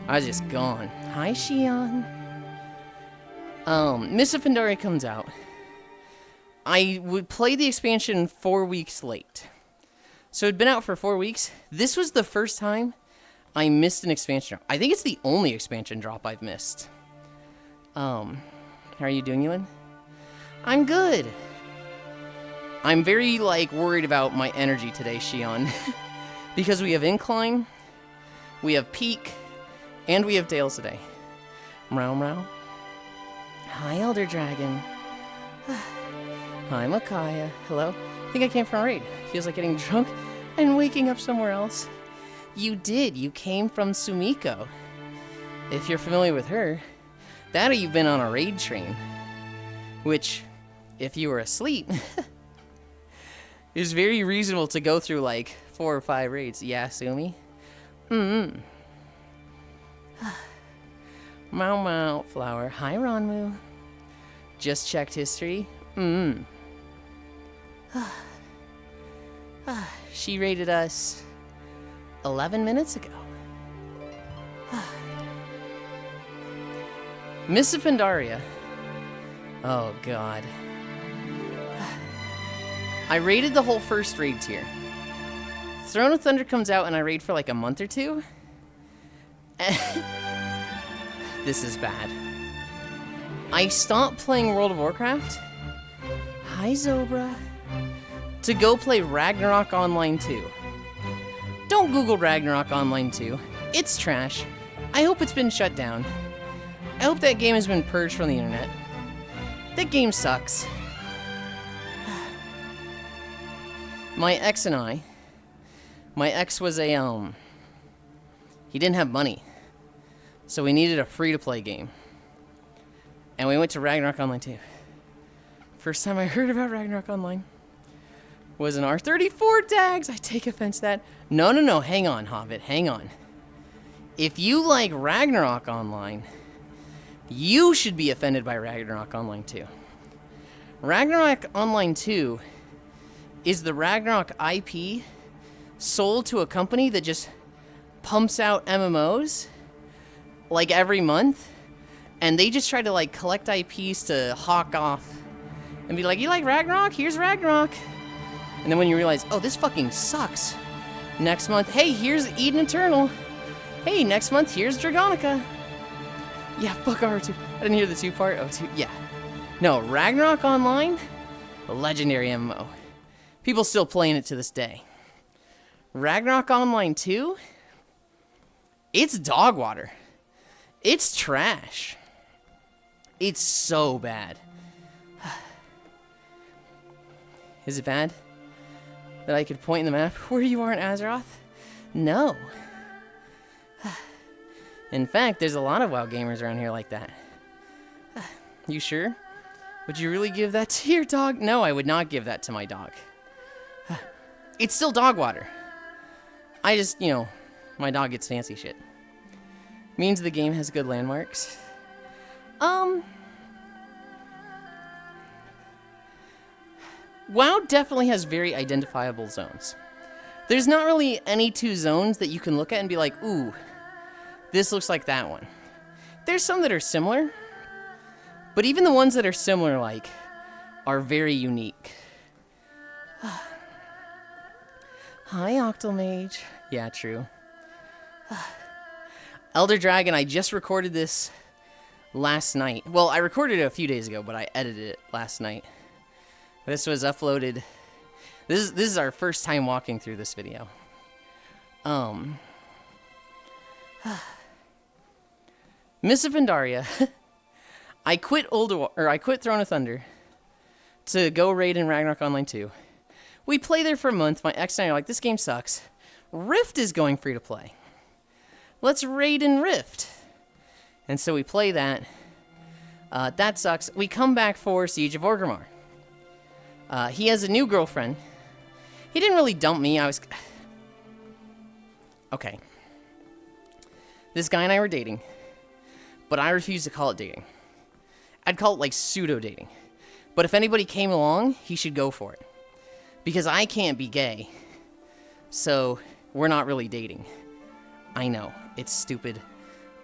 I was just gone. Hi, Shion. Mists of Pandaria comes out. I would play the expansion 4 weeks late. So it'd been out for 4 weeks. This was the first time I missed an expansion drop. I think it's the only expansion drop I've missed. How are you doing, Yulind? I'm good. I'm very, worried about my energy today, Shion. Because we have Incline, we have Peak, and we have Dales today. Meow meow. Hi, Elder Dragon. Hi, Micaiah. Hello. I think I came from a raid. Feels like getting drunk and waking up somewhere else. You did. You came from Sumiko. If you're familiar with her, that or you've been on a raid train. Which, if you were asleep, is very reasonable to go through 4 or 5 raids. Yeah, Sumi? Mau Mau Flower. Hi, Ronmu. Just checked history. She rated us 11 minutes ago. Mists of Pandaria. Oh, God. I raided the whole first raid tier. Throne of Thunder comes out and I raid for a month or 2. This is bad. I stopped playing World of Warcraft. Hi, Zobra. To go play Ragnarok Online 2. Don't Google Ragnarok Online 2. It's trash. I hope it's been shut down. I hope that game has been purged from the internet. That game sucks. My ex and I... My ex was a, he didn't have money. So we needed a free-to-play game. And we went to Ragnarok Online 2. First time I heard about Ragnarok Online was an R34 tags. I take offense to that. No, hang on, Hobbit, hang on. If you like Ragnarok Online, you should be offended by Ragnarok Online 2. Ragnarok Online 2 is the Ragnarok IP sold to a company that just pumps out MMOs every month, and they just try to collect IPs to hawk off and be like, you like Ragnarok? Here's Ragnarok. And then when you realize, oh, this fucking sucks. Next month, hey, here's Eden Eternal. Hey, next month, here's Dragonica. Yeah, fuck R2. I didn't hear the 2-part. Oh, 2. Yeah. No, Ragnarok Online, a legendary MMO. People still playing it to this day. Ragnarok Online 2, it's dog water. It's trash. It's so bad. Is it bad that I could point in the map where you are in Azeroth? No. In fact, there's a lot of WoW gamers around here like that. You sure? Would you really give that to your dog? No, I would not give that to my dog. It's still dog water. I just, my dog gets fancy shit. Means the game has good landmarks. WoW definitely has very identifiable zones. There's not really any 2 zones that you can look at and be like, ooh, this looks like that one. there's some that are similar, but even the ones that are similar, like, are very unique. Hi, Octomage. Yeah, true. Elder Dragon, I just recorded this last night. Well, I recorded it a few days ago, but I edited it last night. This was uploaded. This is our first time walking through this video. Miss of Pandaria. I quit Throne of Thunder to go raid in Ragnarok Online 2. We play there for a month. My ex and I are like, this game sucks. Rift is going free to play. Let's raid in Rift. And so we play that. That sucks. We come back for Siege of Orgrimmar. He has a new girlfriend. He didn't really dump me. Okay. This guy and I were dating. But I refused to call it dating. I'd call it like pseudo-dating. But if anybody came along, he should go for it. Because I can't be gay. So, we're not really dating. I know. It's stupid.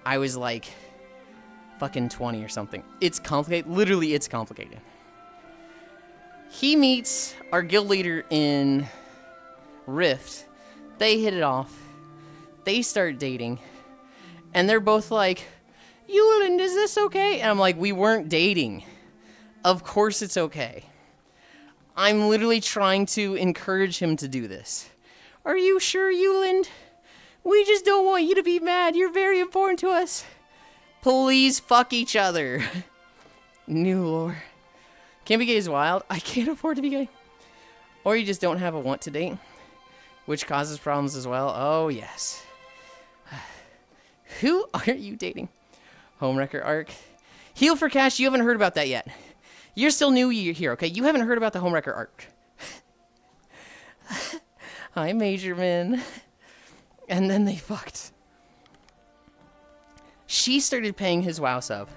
I was like fucking 20 or something. It's complicated. Literally, it's complicated. He meets our guild leader in Rift. They hit it off. They start dating. And they're both like, Yulind, is this okay? And I'm like, we weren't dating. Of course it's okay. I'm literally trying to encourage him to do this. Are you sure, Yulind? We just don't want you to be mad. You're very important to us. Please fuck each other. New lore. Can't be gay is wild. I can't afford to be gay. Or you just don't have a want to date, which causes problems as well. Oh, yes. Who are you dating? Homewrecker Arc. Heal for Cash. You haven't heard about that yet. You're still new here, okay? You haven't heard about the Homewrecker Arc. Hi, Majorman. And then they fucked. She started paying his WoW sub.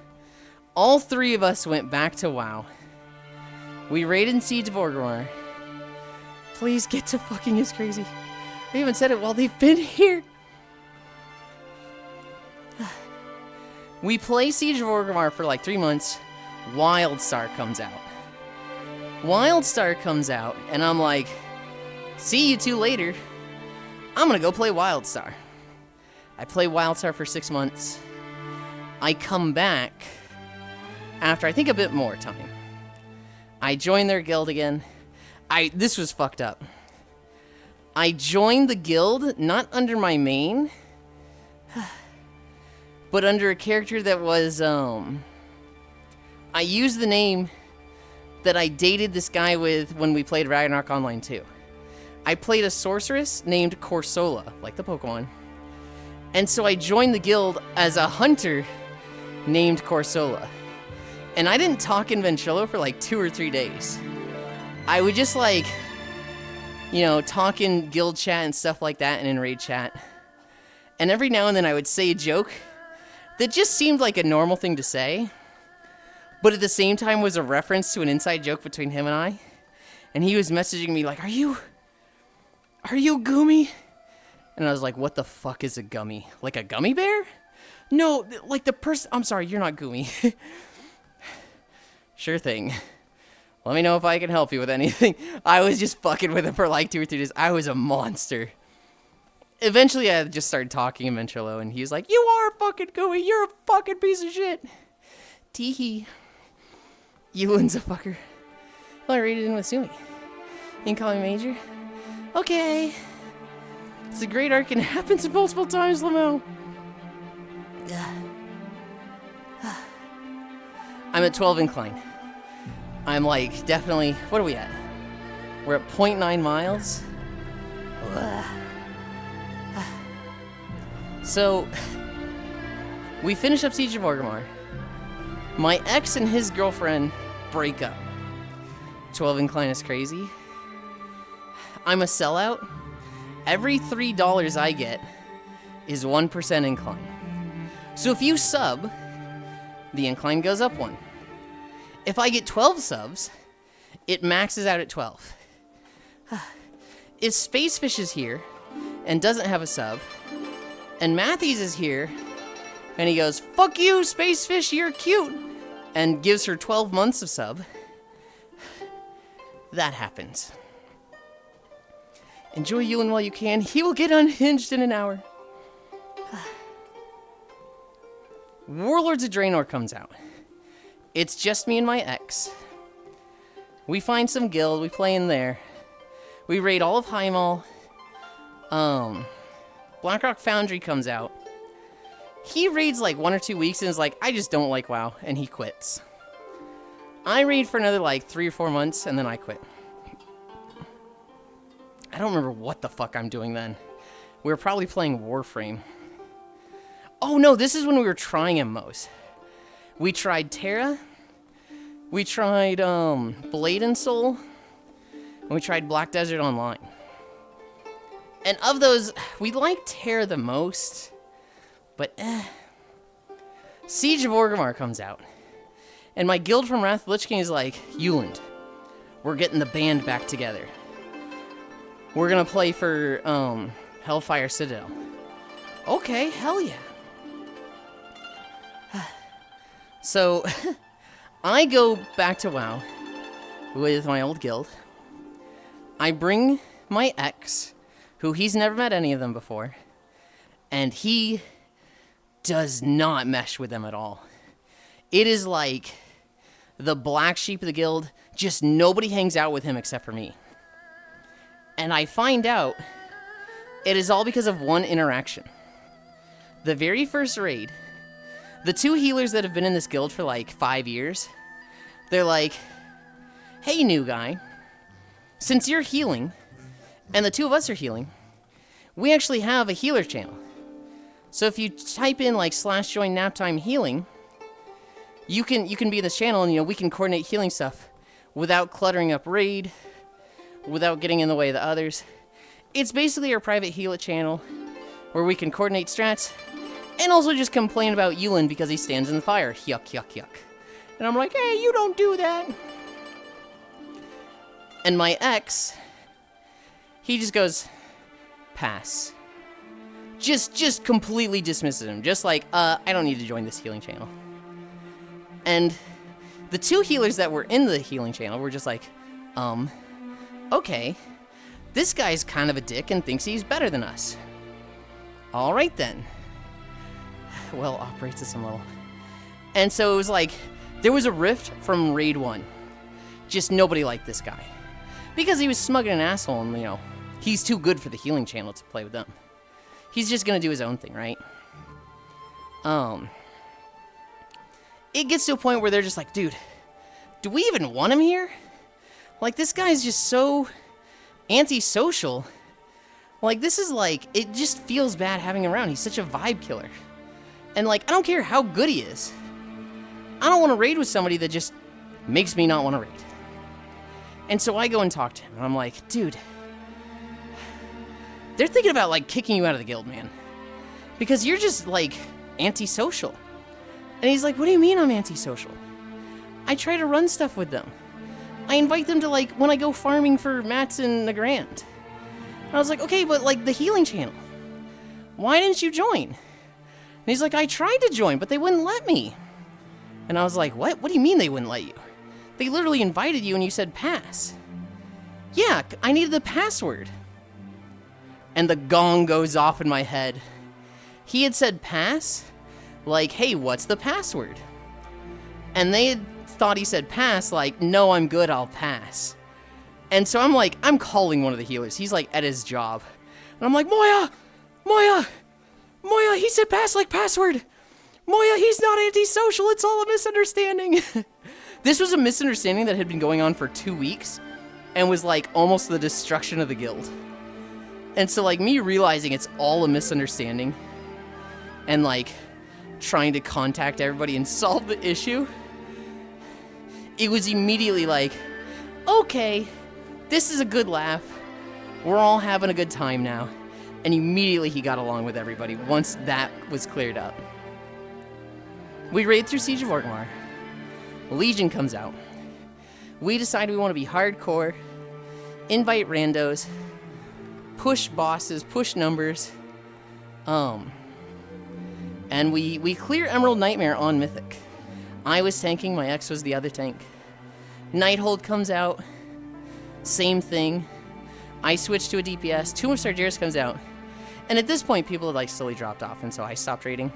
All three of us went back to WoW. We raided Siege of Orgrimmar. Please get to fucking is crazy. I even said it while they've been here. We play Siege of Orgrimmar for like 3 months. Wildstar comes out. Wildstar comes out, and I'm like, see you two later. I'm gonna go play Wildstar. I play Wildstar for 6 months. I come back after I think a bit more time. I join their guild again. This was fucked up. I joined the guild not under my main, but under a character that was I used the name that I dated this guy with when we played Ragnarok Online 2. I played a sorceress named Corsola, like the Pokemon. And so I joined the guild as a hunter named Corsola. And I didn't talk in Ventrilo for like 2 or 3 days. I would just like, you know, talk in guild chat and stuff like that and in raid chat. And every now and then I would say a joke that just seemed like a normal thing to say, but at the same time was a reference to an inside joke between him and I. And he was messaging me like, Are you Gummy? And I was like, what the fuck is a gummy? Like a gummy bear? No, like the person, I'm sorry, you're not Gummy. Sure thing. Let me know if I can help you with anything. I was just fucking with him for like 2 or 3 days. I was a monster. Eventually, I just started talking in Ventrilo, and he was like, you are fucking Gummy. You're a fucking piece of shit. Teehee. Yulind's a fucker. Well, I raided in with Sumi. You can call me Major? Okay. It's a great arc and it happens multiple times, Lamel. I'm at 12 incline. I'm like, definitely, what are we at? We're at 0.9 miles. So, we finish up Siege of Orgrimmar. My ex and his girlfriend break up. 12 incline is crazy. I'm a sellout. Every $3 I get is 1% incline. So if you sub, the incline goes up 1. If I get 12 subs, it maxes out at 12. If Spacefish is here and doesn't have a sub, and Matthews is here And he goes, "Fuck you, Spacefish, you're cute," and gives her 12 months of sub. That happens. Enjoy Yulind while you can. He will get unhinged in an hour. Warlords of Draenor comes out. It's just me and my ex. We find some guild, we play in there. We raid all of Heimal. Blackrock Foundry comes out. He raids like 1 or 2 weeks and is like, I just don't like WoW, and he quits. I raid for another like 3 or 4 months, and then I quit. I don't remember what the fuck I'm doing then. We were probably playing Warframe. Oh no, this is when we were trying MMOs. We tried Terra. We tried Blade and Soul. And we tried Black Desert Online. And of those, we liked Terra the most. But Siege of Orgrimmar comes out. And my guild from Wrath of the Lich King is like, Yulind, we're getting the band back together. We're gonna play for Hellfire Citadel. Okay, hell yeah. So, I go back to WoW with my old guild. I bring my ex, who he's never met any of them before, and he does not mesh with them at all. It is like the black sheep of the guild, just nobody hangs out with him except for me. And I find out it is all because of one interaction. The very first raid, the 2 healers that have been in this guild for like 5 years, they're like, hey, new guy, since you're healing, and the 2 of us are healing, we actually have a healer channel. So if you type in like /join naptime healing, you can be in this channel, and we can coordinate healing stuff without cluttering up raid, without getting in the way of the others. It's basically our private heal it channel where we can coordinate strats and also just complain about Yulind because he stands in the fire. Yuck, yuck, yuck. And I'm like, hey, you don't do that. And my ex, he just goes, pass. Just completely dismisses him. Just like, I don't need to join this healing channel. And the 2 healers that were in the healing channel were just like, okay, this guy's kind of a dick and thinks he's better than us. All right then. Well, operates as some little. And so it was like, there was a rift from Raid 1. Just nobody liked this guy. Because he was smug and an asshole and, he's too good for the healing channel to play with them. He's just gonna do his own thing, right? It gets to a point where they're just like, dude, do we even want him here? Like, this guy's just so antisocial. Like, this is like, it just feels bad having him around. He's such a vibe killer. And like, I don't care how good he is. I don't want to raid with somebody that just makes me not want to raid. And so I go and talk to him, and I'm like, dude, they're thinking about like kicking you out of the guild, man. Because you're just like antisocial. And he's like, what do you mean I'm antisocial? I try to run stuff with them. I invite them to like, when I go farming for mats in the Grand. And I was like, okay, but like the healing channel, why didn't you join? And he's like, I tried to join, but they wouldn't let me. And I was like, what? What do you mean they wouldn't let you? They literally invited you and you said pass. Yeah, I needed the password. And the gong goes off in my head. He had said pass, like, hey, what's the password? And they had thought he said pass, like, no, I'm good, I'll pass. And so I'm like, I'm calling one of the healers. He's like at his job. And I'm like, Moya, he said pass like password. Moya, he's not antisocial, it's all a misunderstanding. This was a misunderstanding that had been going on for 2 weeks and was like almost the destruction of the guild. And so like me realizing it's all a misunderstanding and like trying to contact everybody and solve the issue, it was immediately like, okay, this is a good laugh. We're all having a good time now. And immediately he got along with everybody once that was cleared up. We raid through Siege of Orgrimmar. Legion comes out. We decide we want to be hardcore, invite randos, push bosses, push numbers. And we clear Emerald Nightmare on Mythic. I was tanking, my ex was the other tank. Nighthold comes out, same thing. I switch to a DPS, Tomb of Sargeras comes out. And at this point, people had like slowly dropped off, and so I stopped raiding.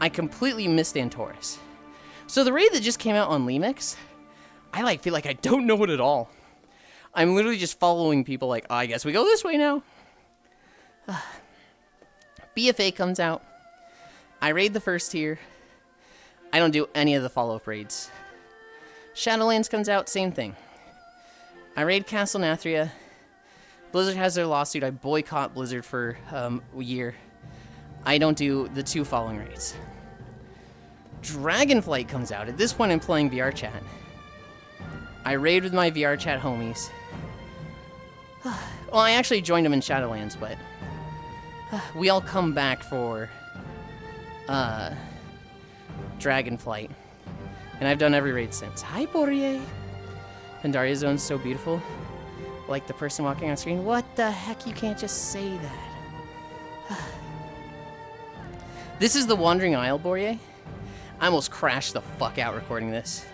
I completely missed Antorus. So the raid that just came out on Lemix, I like feel like I don't know it at all. I'm literally just following people like, oh, I guess we go this way now. BFA comes out. I raid the first tier. I don't do any of the follow-up raids. Shadowlands comes out, same thing. I raid Castle Nathria. Blizzard has their lawsuit. I boycott Blizzard for a year. I don't do the 2 following raids. Dragonflight comes out. At this point, I'm playing VR chat. I raid with my VR chat homies. Well, I actually joined them in Shadowlands, but we all come back for Dragonflight. And I've done every raid since. Hi, Bourrier. Pandaria Zone's so beautiful. Like the person walking on screen. What the heck? You can't just say that. This is the Wandering Isle, Bourrier. I almost crashed the fuck out recording this.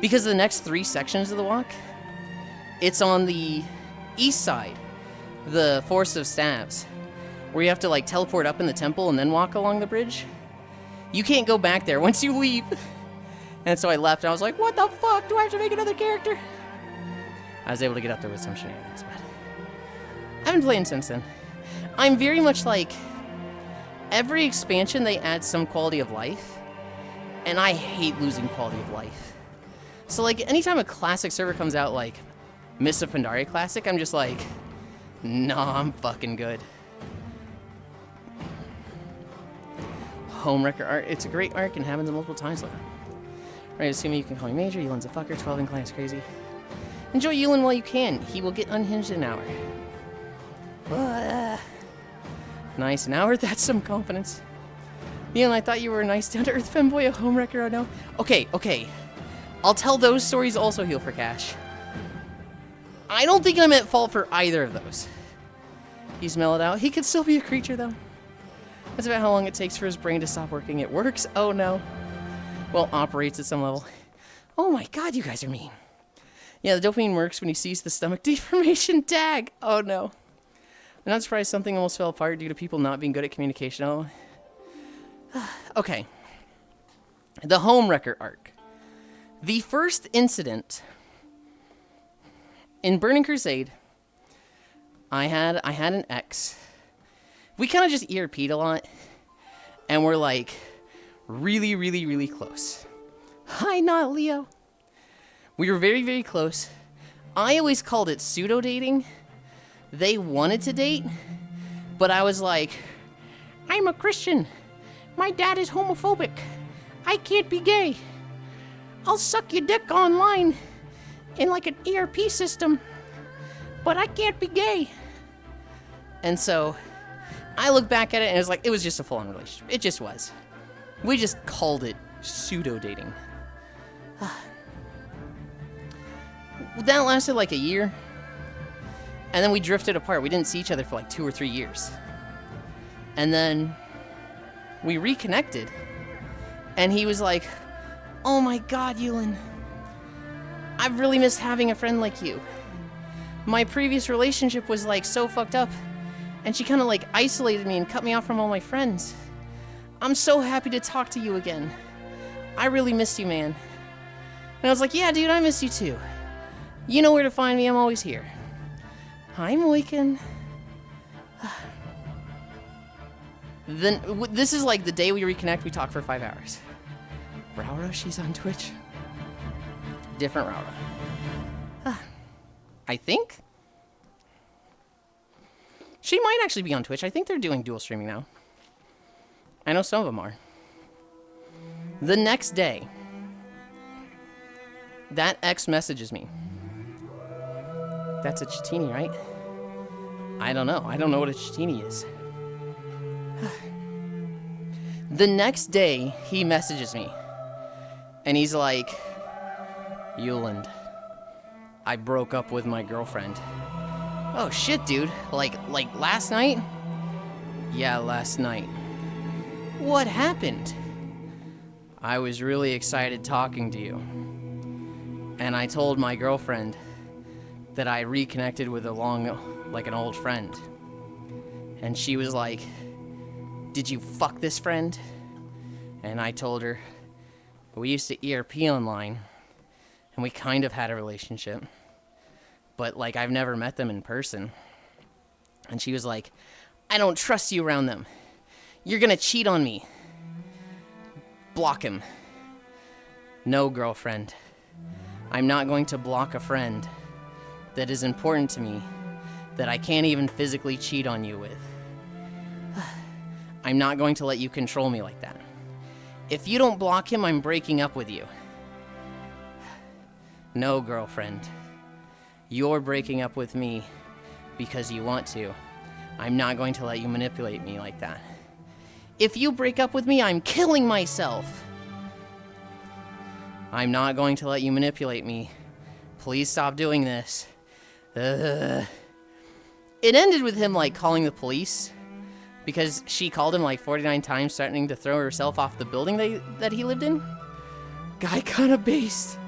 Because the next 3 sections of the walk, it's on the east side, the Forest of Staves, where you have to like teleport up in the temple and then walk along the bridge. You can't go back there once you leave. And so I left and I was like, what the fuck? Do I have to make another character? I was able to get up there with some shenanigans, but I've been playing since then. I'm very much like, every expansion they add some quality of life, and I hate losing quality of life. So like, anytime a classic server comes out like Mists of Pandaria Classic, I'm just like, nah, I'm fucking good. Homewrecker art, it's a great arc and happens multiple times. Right, assuming you can call me Major, Yulin's a fucker, 12 inclines crazy. Enjoy Yulind while you can. He will get unhinged in an hour. Nice, an hour? That's some confidence. Yulind, I thought you were a nice down-to-earth femboy, a homewrecker, oh no. Okay. I'll tell those stories also heal for cash. I don't think I'm at fault for either of those. You smell it out? He could still be a creature, though. That's about how long it takes for his brain to stop working. It works? Oh no. Well, operates at some level. Oh my god, you guys are mean. Yeah, the dopamine works when he sees the stomach deformation tag. Oh no. I'm not surprised something almost fell apart due to people not being good at communication. Oh. Okay. The Homewrecker arc. The first incident in Burning Crusade, I had an ex. We kind of just ERP'd a lot, and we're like really, really, really close. Hi, not Leo. We were very, very close. I always called it pseudo-dating. They wanted to date, but I was like, I'm a Christian. My dad is homophobic. I can't be gay. I'll suck your dick online in like an ERP system, but I can't be gay. And so I look back at it and it was like, it was just a full-on relationship. It just was. We just called it pseudo-dating. That lasted like a year. And then we drifted apart. We didn't see each other for like 2 or 3 years. And then we reconnected. And he was like, oh my god, Yulind. I've really missed having a friend like you. My previous relationship was like so fucked up. And she kind of like isolated me and cut me off from all my friends. I'm so happy to talk to you again. I really miss you, man. And I was like, yeah, dude, I miss you too. You know where to find me, I'm always here. Hi, Moiken. Then, this is like the day we reconnect, we talk for 5 hours. Raura, she's on Twitch. Different Raura. I think? She might actually be on Twitch. I think they're doing dual streaming now. I know some of them are. The next day, that ex messages me. That's a Chitini, right? I don't know. I don't know what a Chitini is. The next day, he messages me. And he's like, Yulind, I broke up with my girlfriend. Oh shit, dude. Like last night? Yeah, last night. What happened? I was really excited talking to you. And I told my girlfriend that I reconnected with an old friend. And she was like, did you fuck this friend? And I told her, we used to ERP online, and we kind of had a relationship. But, like, I've never met them in person. And she was like, I don't trust you around them. You're gonna cheat on me. Block him. No, girlfriend. I'm not going to block a friend that is important to me that I can't even physically cheat on you with. I'm not going to let you control me like that. If you don't block him, I'm breaking up with you. No, girlfriend. You're breaking up with me because you want to. I'm not going to let you manipulate me like that. If you break up with me, I'm killing myself. I'm not going to let you manipulate me. Please stop doing this. It ended with him, like, calling the police because she called him, like, 49 times, threatening to throw herself off the building that he lived in. Guy kinda based.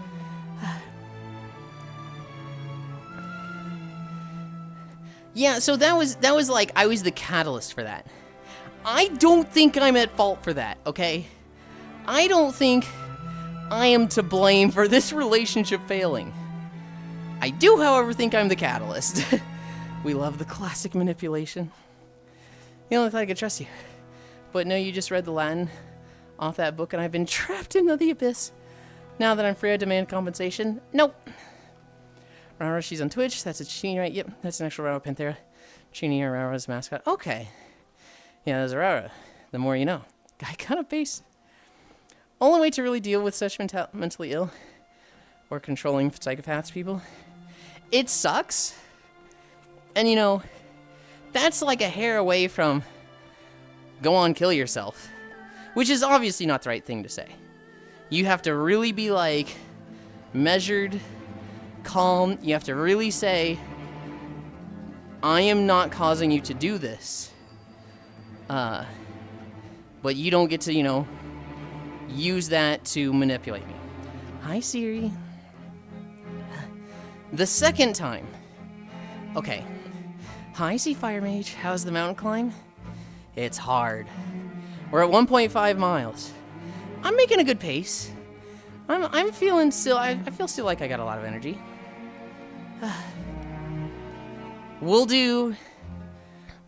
Yeah, so that was like, I was the catalyst for that. I don't think I'm at fault for that, okay? I don't think I am to blame for this relationship failing. I do, however, think I'm the catalyst. We love the classic manipulation. You don't look like I could trust you. But no, you just read the Latin off that book and I've been trapped into the abyss. Now that I'm free, I demand compensation. Nope. Rara, she's on Twitch. That's a Chini, right? Yep, that's an actual Rara Panthera. Chini, Rara's mascot. Okay. Yeah, there's a Rara. The more you know. Guy kind of base. Only way to really deal with such mentally ill or controlling psychopaths people. It sucks. And you know, that's like a hair away from go on, kill yourself. Which is obviously not the right thing to say. You have to really be like measured, calm. You have to really say, I am not causing you to do this. But you don't get to, you know, use that to manipulate me. Hi, Siri. The second time. Okay. Hi, Sea Fire Mage. How's the mountain climb? It's hard. We're at 1.5 miles. I'm making a good pace. I'm feeling still, I feel still like I got a lot of energy. We'll do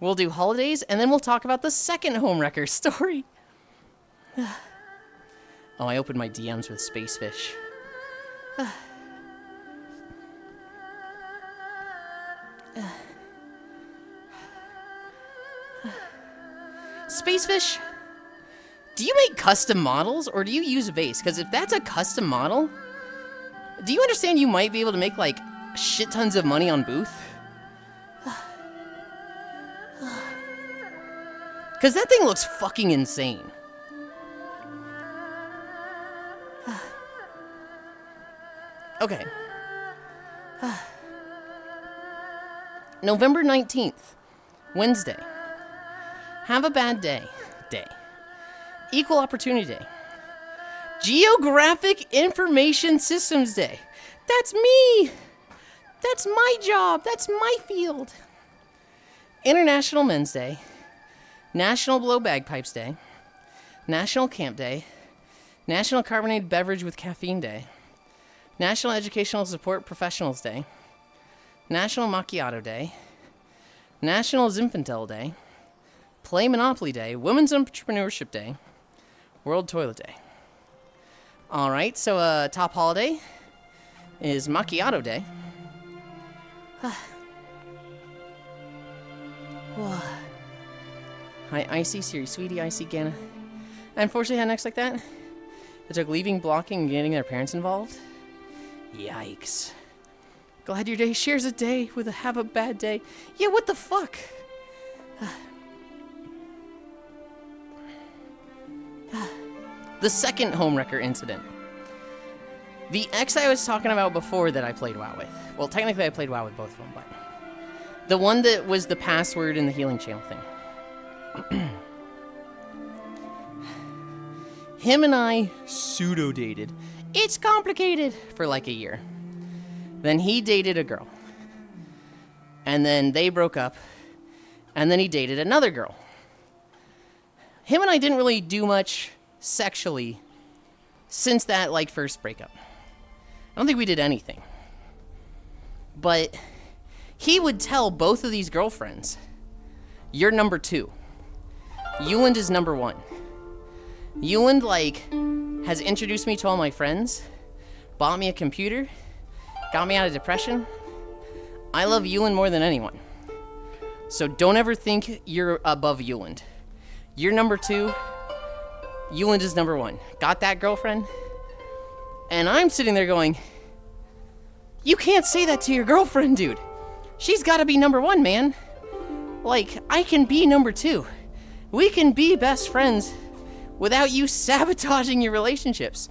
holidays, and then we'll talk about the second homewrecker story. Oh, I opened my DMs with Spacefish. Spacefish, do you make custom models, or do you use a base? Because if that's a custom model, do you understand you might be able to make, like, shit tons of money on Booth? Because that thing looks fucking insane. Okay. November 19th, Wednesday. Have a bad day. Equal Opportunity Day. Geographic Information Systems Day. That's me. That's my job. That's my field. International Men's Day. National Blow Bagpipes Day. National Camp Day. National Carbonated Beverage with Caffeine Day. National Educational Support Professionals Day. National Macchiato Day. National Zinfandel Day. Play Monopoly Day. Women's Entrepreneurship Day. World Toilet Day. Alright, so top holiday is Macchiato Day. Hi, Icy, Siri, Sweetie, Icy, Ganna. I unfortunately had an ex like that. It took leaving, blocking, and getting their parents involved. Yikes. Glad your day shares a day with a have a bad day. Yeah, what the fuck? The second homewrecker incident. The ex I was talking about before that I played WoW with. Well, technically I played WoW with both of them, but the one that was the password in the healing channel thing. Him and I pseudo-dated. It's complicated for like a year. Then he dated a girl. And then they broke up. And then he dated another girl. Him and I didn't really do much sexually since that, like, first breakup. I don't think we did anything. But he would tell both of these girlfriends, you're number 2. Yulind is number 1. Yulind, like, has introduced me to all my friends, bought me a computer, got me out of depression. I love Yulind more than anyone. So don't ever think you're above Yulind. You're number 2. Yulind is number 1. Got that, girlfriend? And I'm sitting there going, you can't say that to your girlfriend, dude. She's got to be number 1, man. Like, I can be number 2. We can be best friends without you sabotaging your relationships.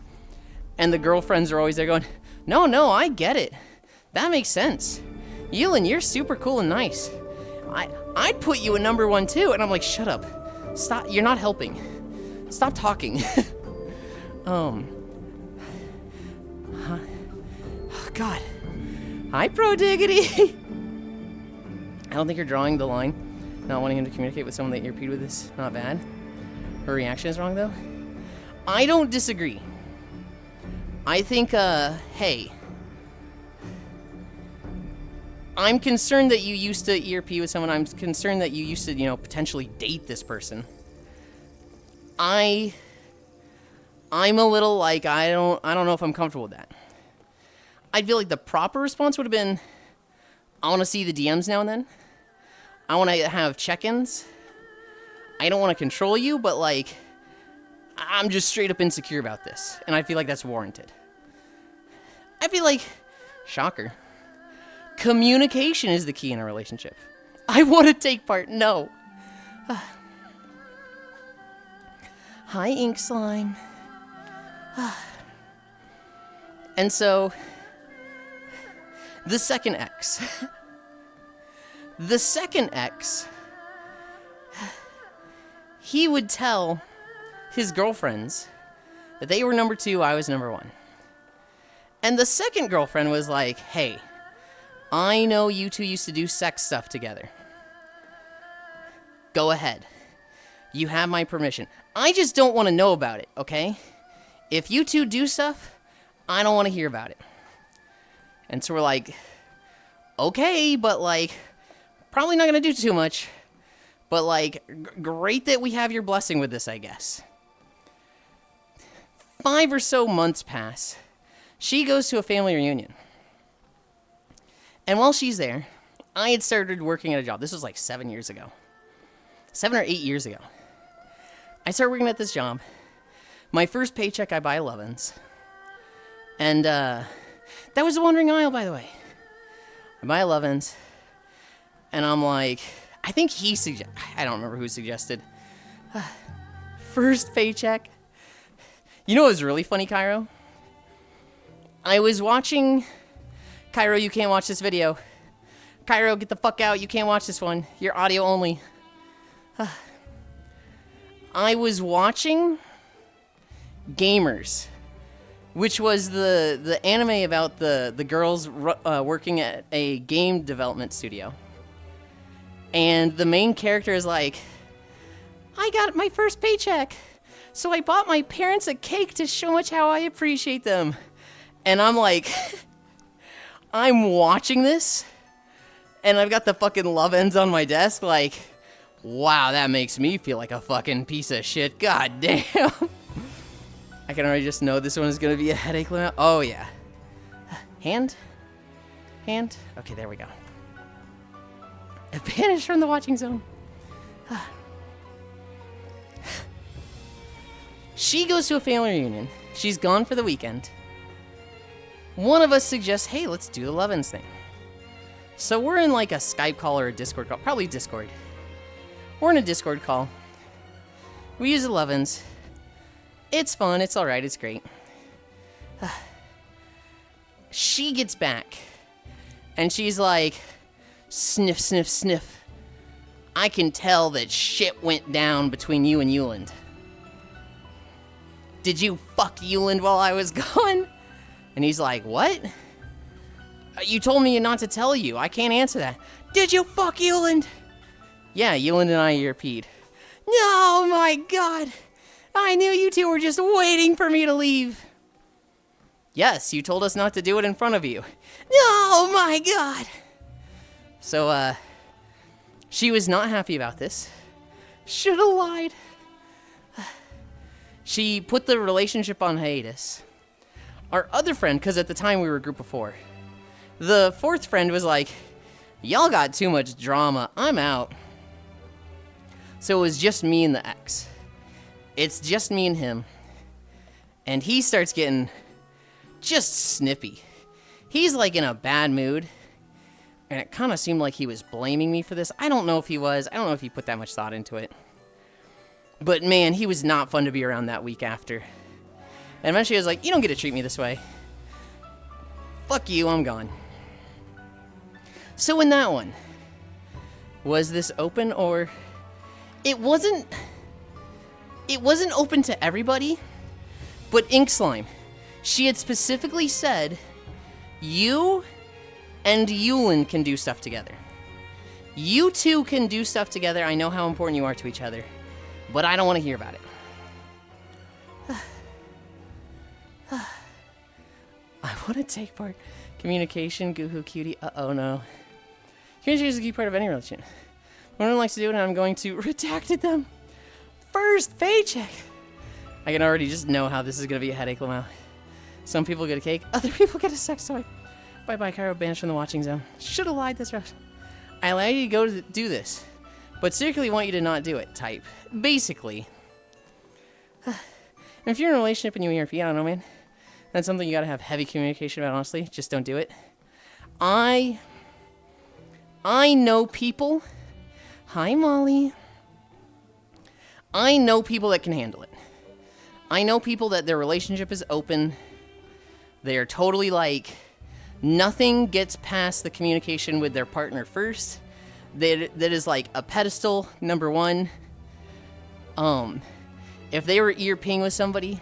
And the girlfriends are always there going, no, I get it. That makes sense. Yulind, you're super cool and nice. I'd put you in number 1 too. And I'm like, shut up. Stop. You're not helping. Stop talking. God. Hi, Pro Diggity. I don't think you're drawing the line. Not wanting him to communicate with someone that you're with is not bad. Her reaction is wrong, though. I don't disagree. I think, hey. I'm concerned that you used to ERP with someone. I'm concerned that you used to, potentially date this person. I'm a little like, I don't know if I'm comfortable with that. I feel like the proper response would have been, I want to see the DMs now and then. I want to have check-ins. I don't want to control you, but, like, I'm just straight up insecure about this. And I feel like that's warranted. I feel like, shocker, communication is the key in a relationship. I want to take part. No. Hi, Ink Slime. And so, the second X. The second X, he would tell his girlfriends that they were number 2, I was number 1. And the second girlfriend was like, hey, I know you two used to do sex stuff together. Go ahead. You have my permission. I just don't want to know about it, okay? If you two do stuff, I don't want to hear about it. And so we're like, okay, but, like, probably not going to do too much. But, like, great that we have your blessing with this, I guess. 5 or so months pass. She goes to a family reunion. And while she's there, I had started working at a job. This was like 7 years ago. 7 or 8 years ago. I started working at this job. My first paycheck, I buy 11s. And, that was the Wandering Isle, by the way. I buy 11s. And I'm like, I think he suggested, I don't remember who suggested. First paycheck. You know what was really funny, Cairo? I was watching, Cairo, you can't watch this video. Cairo, get the fuck out, you can't watch this one. You're audio only. I was watching Gamers, which was the anime about the girls working at a game development studio. And the main character is like, I got my first paycheck, so I bought my parents a cake to show much how I appreciate them. And I'm like, I'm watching this, and I've got the fucking love ends on my desk, like, wow, that makes me feel like a fucking piece of shit. God damn. I can already just know this one is going to be a headache limit. Oh, yeah. Hand? Hand? Okay, there we go. Banished from the watching zone. She goes to a family reunion. She's gone for the weekend. One of us suggests, hey, let's do the Love-ins thing. So we're in like a Skype call or a Discord call. Probably Discord. We're in a Discord call. We use the Love-ins. It's fun. It's all right. It's great. She gets back. And she's like, sniff, sniff, sniff. I can tell that shit went down between you and Yulind. Did you fuck Yulind while I was gone? And he's like, what? You told me not to tell you. I can't answer that. Did you fuck Yulind? Yeah, Yulind and I ERP'd. Oh my god. I knew you two were just waiting for me to leave. Yes, you told us not to do it in front of you. Oh my god. So, she was not happy about this. Should've lied. She put the relationship on hiatus. Our other friend, because at the time we were a group of 4, the 4th friend was like, y'all got too much drama, I'm out. So it was just me and the ex. It's just me and him. And he starts getting just snippy. He's like in a bad mood. And it kind of seemed like he was blaming me for this. I don't know if he was. I don't know if he put that much thought into it. But man, he was not fun to be around that week after. And eventually I was like, you don't get to treat me this way. Fuck you, I'm gone. So in that one, was this open or... It wasn't open to everybody, but Ink Slime, she had specifically said, you and Yulind can do stuff together. You two can do stuff together. I know how important you are to each other, but I don't want to hear about it. I want to take part. Communication, goohoo cutie. Uh-oh, no. Communication is a key part of any relationship. No one likes to do it, and I'm going to redacted them. First paycheck. I can already just know how this is going to be a headache, Lamau. Some people get a cake, other people get a sex toy. Bye-bye, Cairo, banished from the watching zone. Should have lied this route. I allow you to go to do this, but secretly want you to not do it, type. Basically. And if you're in a relationship and you ERP, I don't know, man. That's something you gotta have heavy communication about, honestly. Just don't do it. I know people. Hi, Molly. I know people that can handle it. I know people that their relationship is open. They're totally like, nothing gets past the communication with their partner first. That is like a pedestal, number one. If they were ERPing with somebody,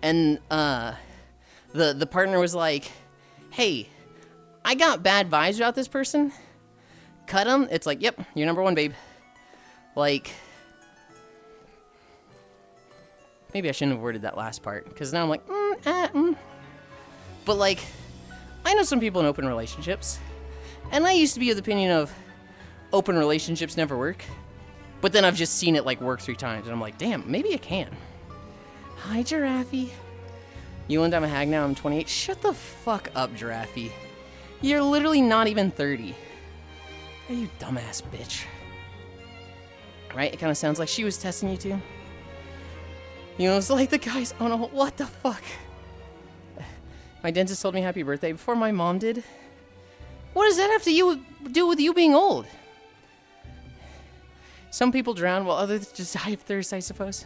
and the partner was like, hey, I got bad vibes about this person. Cut them. It's like, yep, you're number one, babe. Like, maybe I shouldn't have worded that last part, because now I'm like, But like, I know some people in open relationships, and I used to be of the opinion of open relationships never work. But then I've just seen it like work 3 times, and I'm like, damn, maybe it can. Hi, Giraffe. Yulind, I'm a hag now, I'm 28. Shut the fuck up, Giraffe. You're literally not even 30. Are you dumbass bitch? Right? It kind of sounds like she was testing you too. You know, it's like the guys, oh no, what the fuck? My dentist told me happy birthday before my mom did. What does that have to do with you being old? Some people drown while others just die of thirst, I suppose.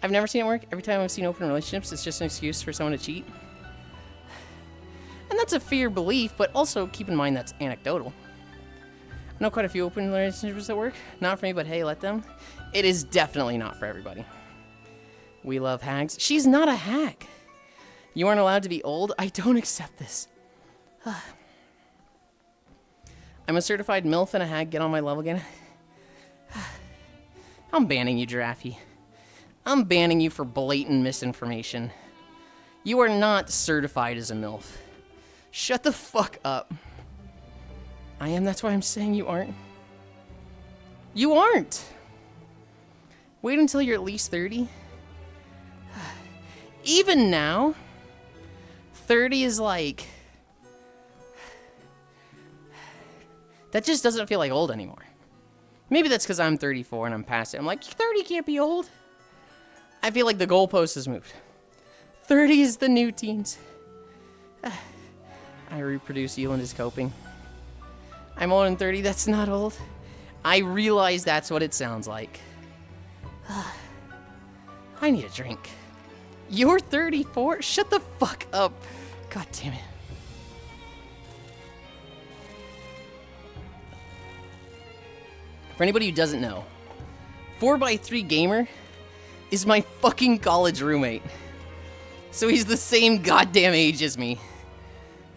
I've never seen it work. Every time I've seen open relationships, it's just an excuse for someone to cheat. And that's a fair belief, but also keep in mind that's anecdotal. I know quite a few open relationships that work. Not for me, but hey, let them. It is definitely not for everybody. We love hags. She's not a hag. You aren't allowed to be old. I don't accept this. I'm a certified MILF and a hag. Get on my level again. I'm banning you, Giraffe. I'm banning you for blatant misinformation. You are not certified as a MILF. Shut the fuck up. I am, that's why I'm saying you aren't. You aren't! Wait until you're at least 30. Even now, 30 is like... That just doesn't feel like old anymore. Maybe that's because I'm 34 and I'm past it. I'm like, 30 can't be old. I feel like the goalpost has moved. 30 is the new teens. I reproduce. Yulind is coping. I'm older than 30. That's not old. I realize that's what it sounds like. I need a drink. You're 34? Shut the fuck up. God damn it. For anybody who doesn't know, 4x3 Gamer, is my fucking college roommate. So he's the same goddamn age as me.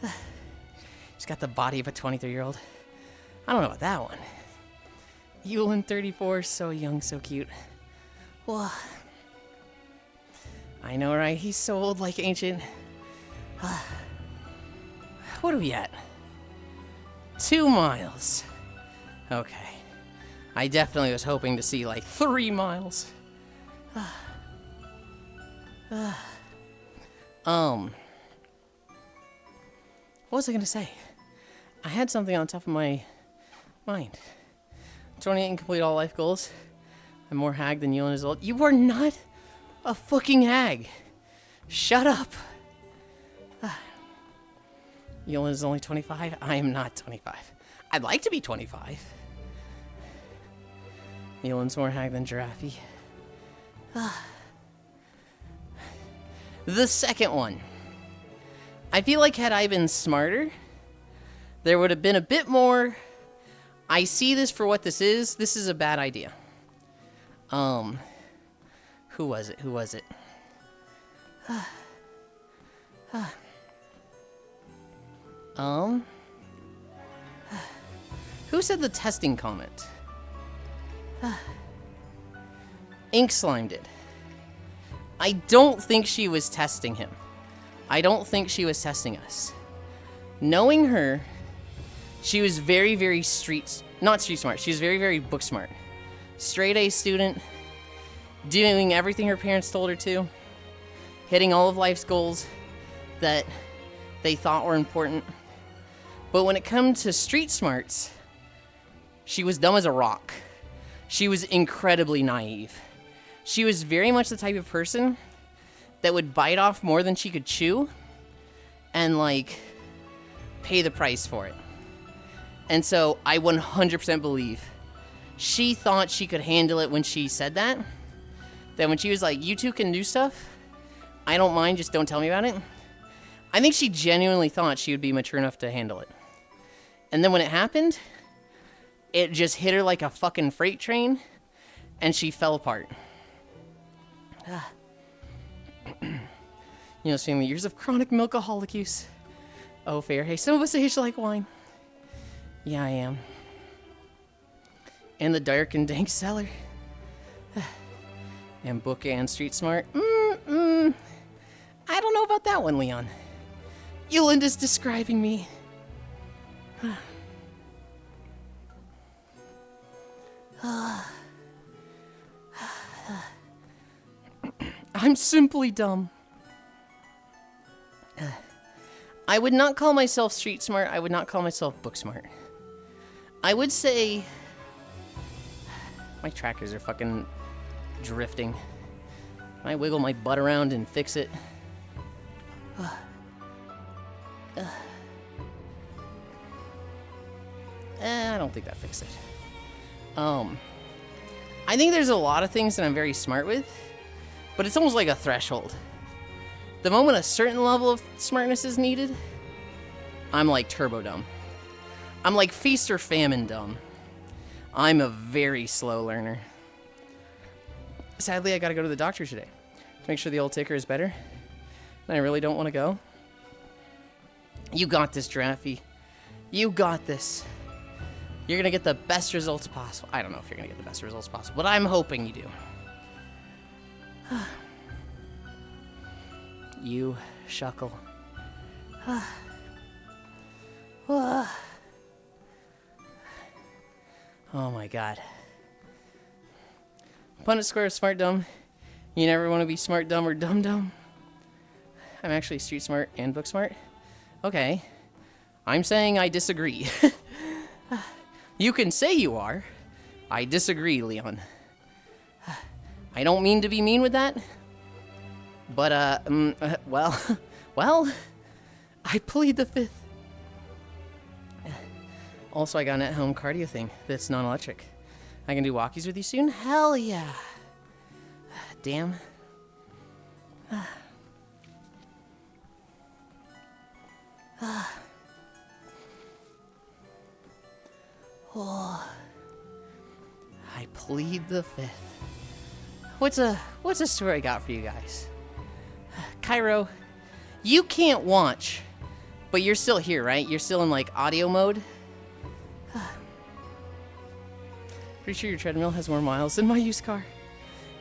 He's got the body of a 23-year-old. I don't know about that one. Yulind, 34, so young, so cute. Well, I know, right? He's so old, like ancient. What are we at? 2 miles. Okay. I definitely was hoping to see like 3 miles. What was I gonna say? I had something on top of my mind. 28 and complete all life goals. I'm more hag than Yulind is old. You are not a fucking hag. Shut up. Yulind is only 25. I am not 25. I'd like to be 25. Yulind's more hag than Giraffe. The second one. I feel like had I been smarter, there would have been a bit more. I see this for what this is. This is a bad idea. Who was it? Who said the testing comment? Ink Slime did. I don't think she was testing him. I don't think she was testing us. Knowing her, she was very, very not street smart. She was very, very book smart. Straight A student, doing everything her parents told her to, hitting all of life's goals that they thought were important. But when it comes to street smarts, she was dumb as a rock. She was incredibly naive. She was very much the type of person that would bite off more than she could chew and, like, pay the price for it. And so I 100% believe she thought she could handle it when she said that. That when she was like, you two can do stuff, I don't mind, just don't tell me about it. I think she genuinely thought she would be mature enough to handle it. And then when it happened, it just hit her like a fucking freight train, and she fell apart. You know, seeing the years of chronic milkaholic use. Oh, fair. Hey, some of us age like wine. Yeah, I am. And the dark and dank cellar. And book and street smart. I don't know about that one, Leon. Yulind is describing me. I'm simply dumb. I would not call myself street smart. I would not call myself book smart. I would say... My trackers are fucking drifting. I wiggle my butt around and fix it. I don't think that fixed it. I think there's a lot of things that I'm very smart with, but it's almost like a threshold. The moment a certain level of smartness is needed, I'm like turbo dumb. I'm like feast or famine dumb. I'm a very slow learner. Sadly, I gotta go to the doctor today to make sure the old ticker is better. And I really don't want to go. You got this, Giraffe. You got this. You're gonna get the best results possible. I don't know if you're gonna get the best results possible, but I'm hoping you do. You shuckle. Oh my god. Punnett Square, smart dumb. You never want to be smart dumb or dumb dumb. I'm actually street smart and book smart. Okay. I'm saying I disagree. You can say you are. I disagree, Leon. I don't mean to be mean with that. But, well, I plead the fifth. Also, I got an at-home cardio thing that's non-electric. I can do walkies with you soon? Hell yeah. Damn. Oh. I plead the fifth. what's a story I got for you guys? Cairo, you can't watch, but you're still here, right? You're still in like audio mode. Pretty sure your treadmill has more miles than my used car.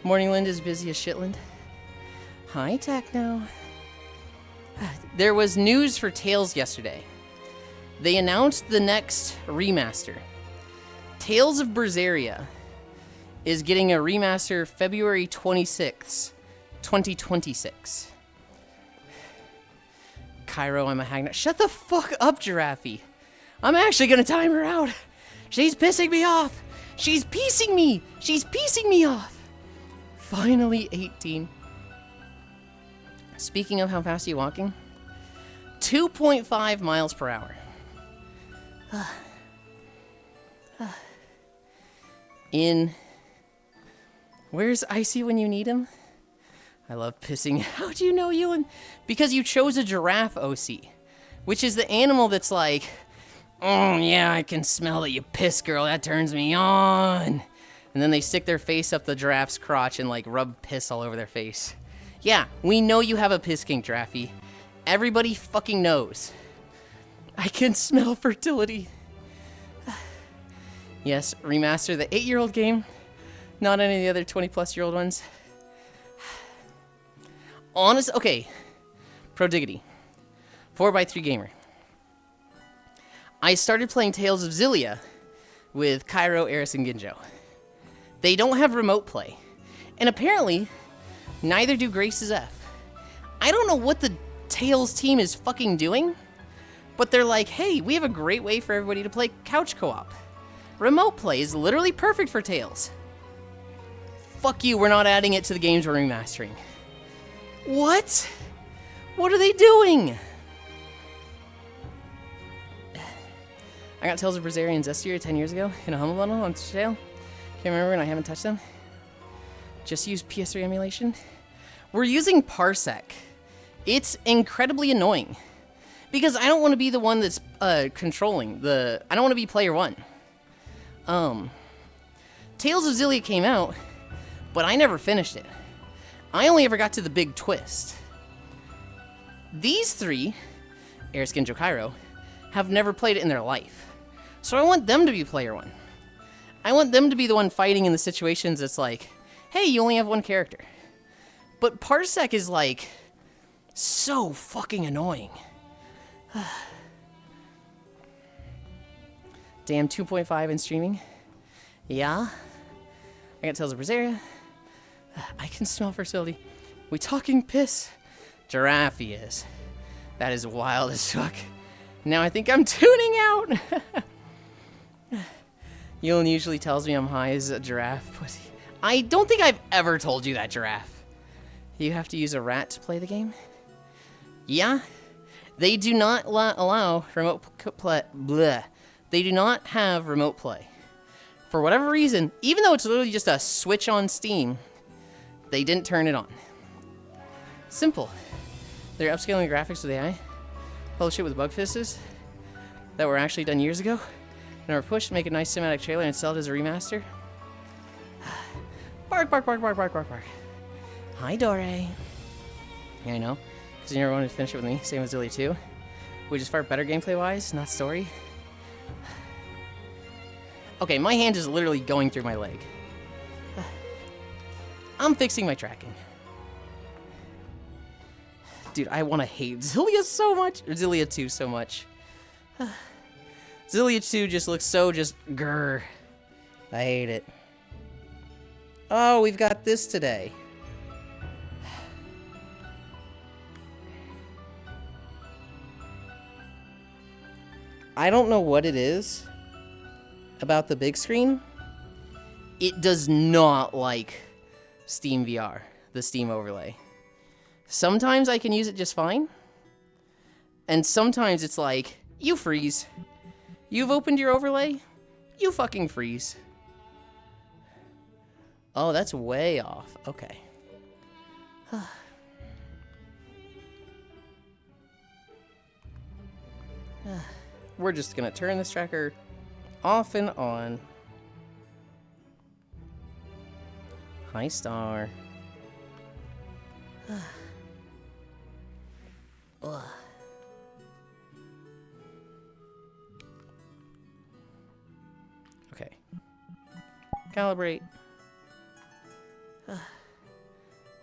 Morningland is busy as shitland. Hi, Techno. There was news for Tales yesterday. They announced the next remaster. Tales of Berseria is getting a remaster February 26th, 2026. Cairo, I'm a hag. Shut the fuck up, Giraffe. I'm actually gonna time her out. She's pissing me off. She's piecing me. She's piecing me off. Finally 18. Speaking of how fast are you walking? 2.5 miles per hour. Where's Icy when you need him? I love pissing. How do you know, Yulind? Because you chose a giraffe, OC. Which is the animal that's like, oh yeah, I can smell that you piss, girl. That turns me on. And then they stick their face up the giraffe's crotch and like rub piss all over their face. Yeah, we know you have a piss kink, Giraffe. Everybody fucking knows. I can smell fertility. Yes, remaster the 8-year-old game. Not any of the other 20-plus-year-old ones. Honest, okay. Prodiggity. 4x3 gamer. I started playing Tales of Xillia with Cairo, Eris, and Ginjo. They don't have remote play. And apparently, neither do Grace's F. I don't know what the Tales team is fucking doing, but they're like, hey, we have a great way for everybody to play couch co-op. Remote play is literally perfect for Tales. Fuck you, we're not adding it to the games we're remastering. What? What are they doing? I got Tales of Berseria and Zestiria 10 years ago in a Humble Bundle on sale. Can't remember and I haven't touched them. Just use PS3 emulation. We're using Parsec. It's incredibly annoying. Because I don't want to be the one that's controlling the... I don't want to be player one. Tales of Xillia came out, but I never finished it. I only ever got to the big twist. These three, Eris, Ginjo, Cairo, have never played it in their life. So I want them to be player one. I want them to be the one fighting in the situations that's like, hey, you only have one character. But Parsec is like, so fucking annoying. Damn, 2.5 in streaming. Yeah. I got Tales of Berseria. I can smell fertility. We talking piss? Giraffe is. That is wild as fuck. Now I think I'm tuning out. Yulind usually tells me I'm high as a giraffe, but I don't think I've ever told you that, Giraffe. You have to use a rat to play the game? Yeah. They do not allow remote play. Bleh. They do not have remote play. For whatever reason, even though it's literally just a switch on Steam, they didn't turn it on. Simple. They're upscaling the graphics with AI. Publish it with bug fixes that were actually done years ago. And are pushed to make a nice cinematic trailer and sell it as a remaster. Bark, bark, bark, bark, bark, bark, bark. Hi, Dore. Yeah, I know. Because you never wanted to finish it with me. Same with Xillia 2. Which is far better gameplay-wise, not story. Okay, my hand is literally going through my leg. I'm fixing my tracking. Dude, I want to hate Xillia so much. Or Xillia 2 so much. Xillia 2 just looks so just grr. I hate it. Oh, we've got this today. I don't know what it is about the big screen. It does not like Steam VR, the Steam overlay. Sometimes I can use it just fine. And sometimes it's like, you freeze. You've opened your overlay, you fucking freeze. Oh, that's way off. Okay. We're just gonna turn this tracker off and on. Hi, Star. Ugh. Okay. Calibrate. Oh,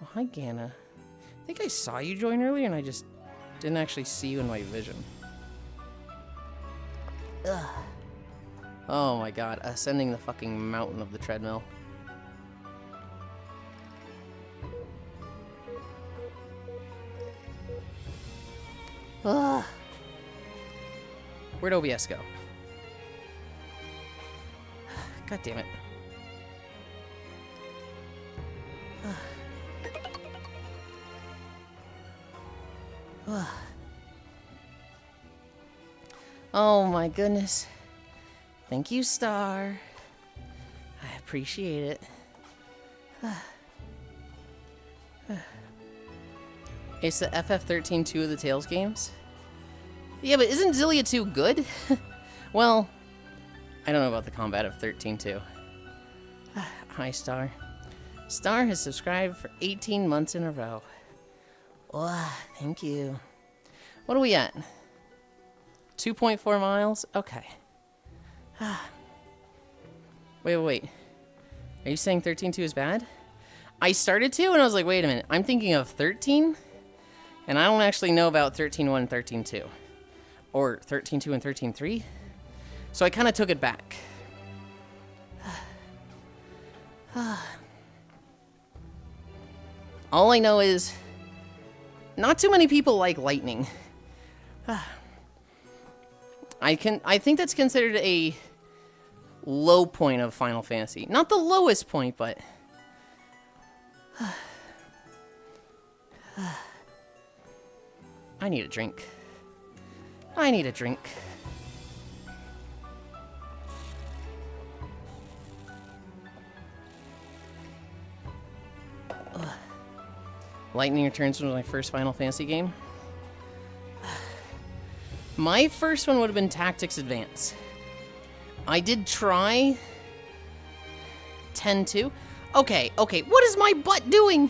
hi, Ganna. I think I saw you join earlier and I just didn't actually see you in my vision. Ugh. Oh my god, ascending the fucking mountain of the treadmill. Ugh. Where'd OBS go? God damn it. Oh my goodness. Thank you, Star. I appreciate it. It's the FF13-2 of the Tales games? Yeah, but isn't Xillia 2 good? Well, I don't know about the combat of 13-2. Hi, Star. Star has subscribed for 18 months in a row. Oh, thank you. What are we at? 2.4 miles? Okay. Wait. Are you saying 13-2 is bad? I started to, and I was like, wait a minute. I'm thinking of 13, and I don't actually know about 13.1 and 13.2. Or 13.2 and 13.3. So I kind of took it back. All I know is not too many people like lightning. I think that's considered a low point of Final Fantasy. Not the lowest point, but I need a drink. I need a drink. Lightning Returns was my first Final Fantasy game. My first one would have been Tactics Advance. I did try 10-2. Okay, what is my butt doing?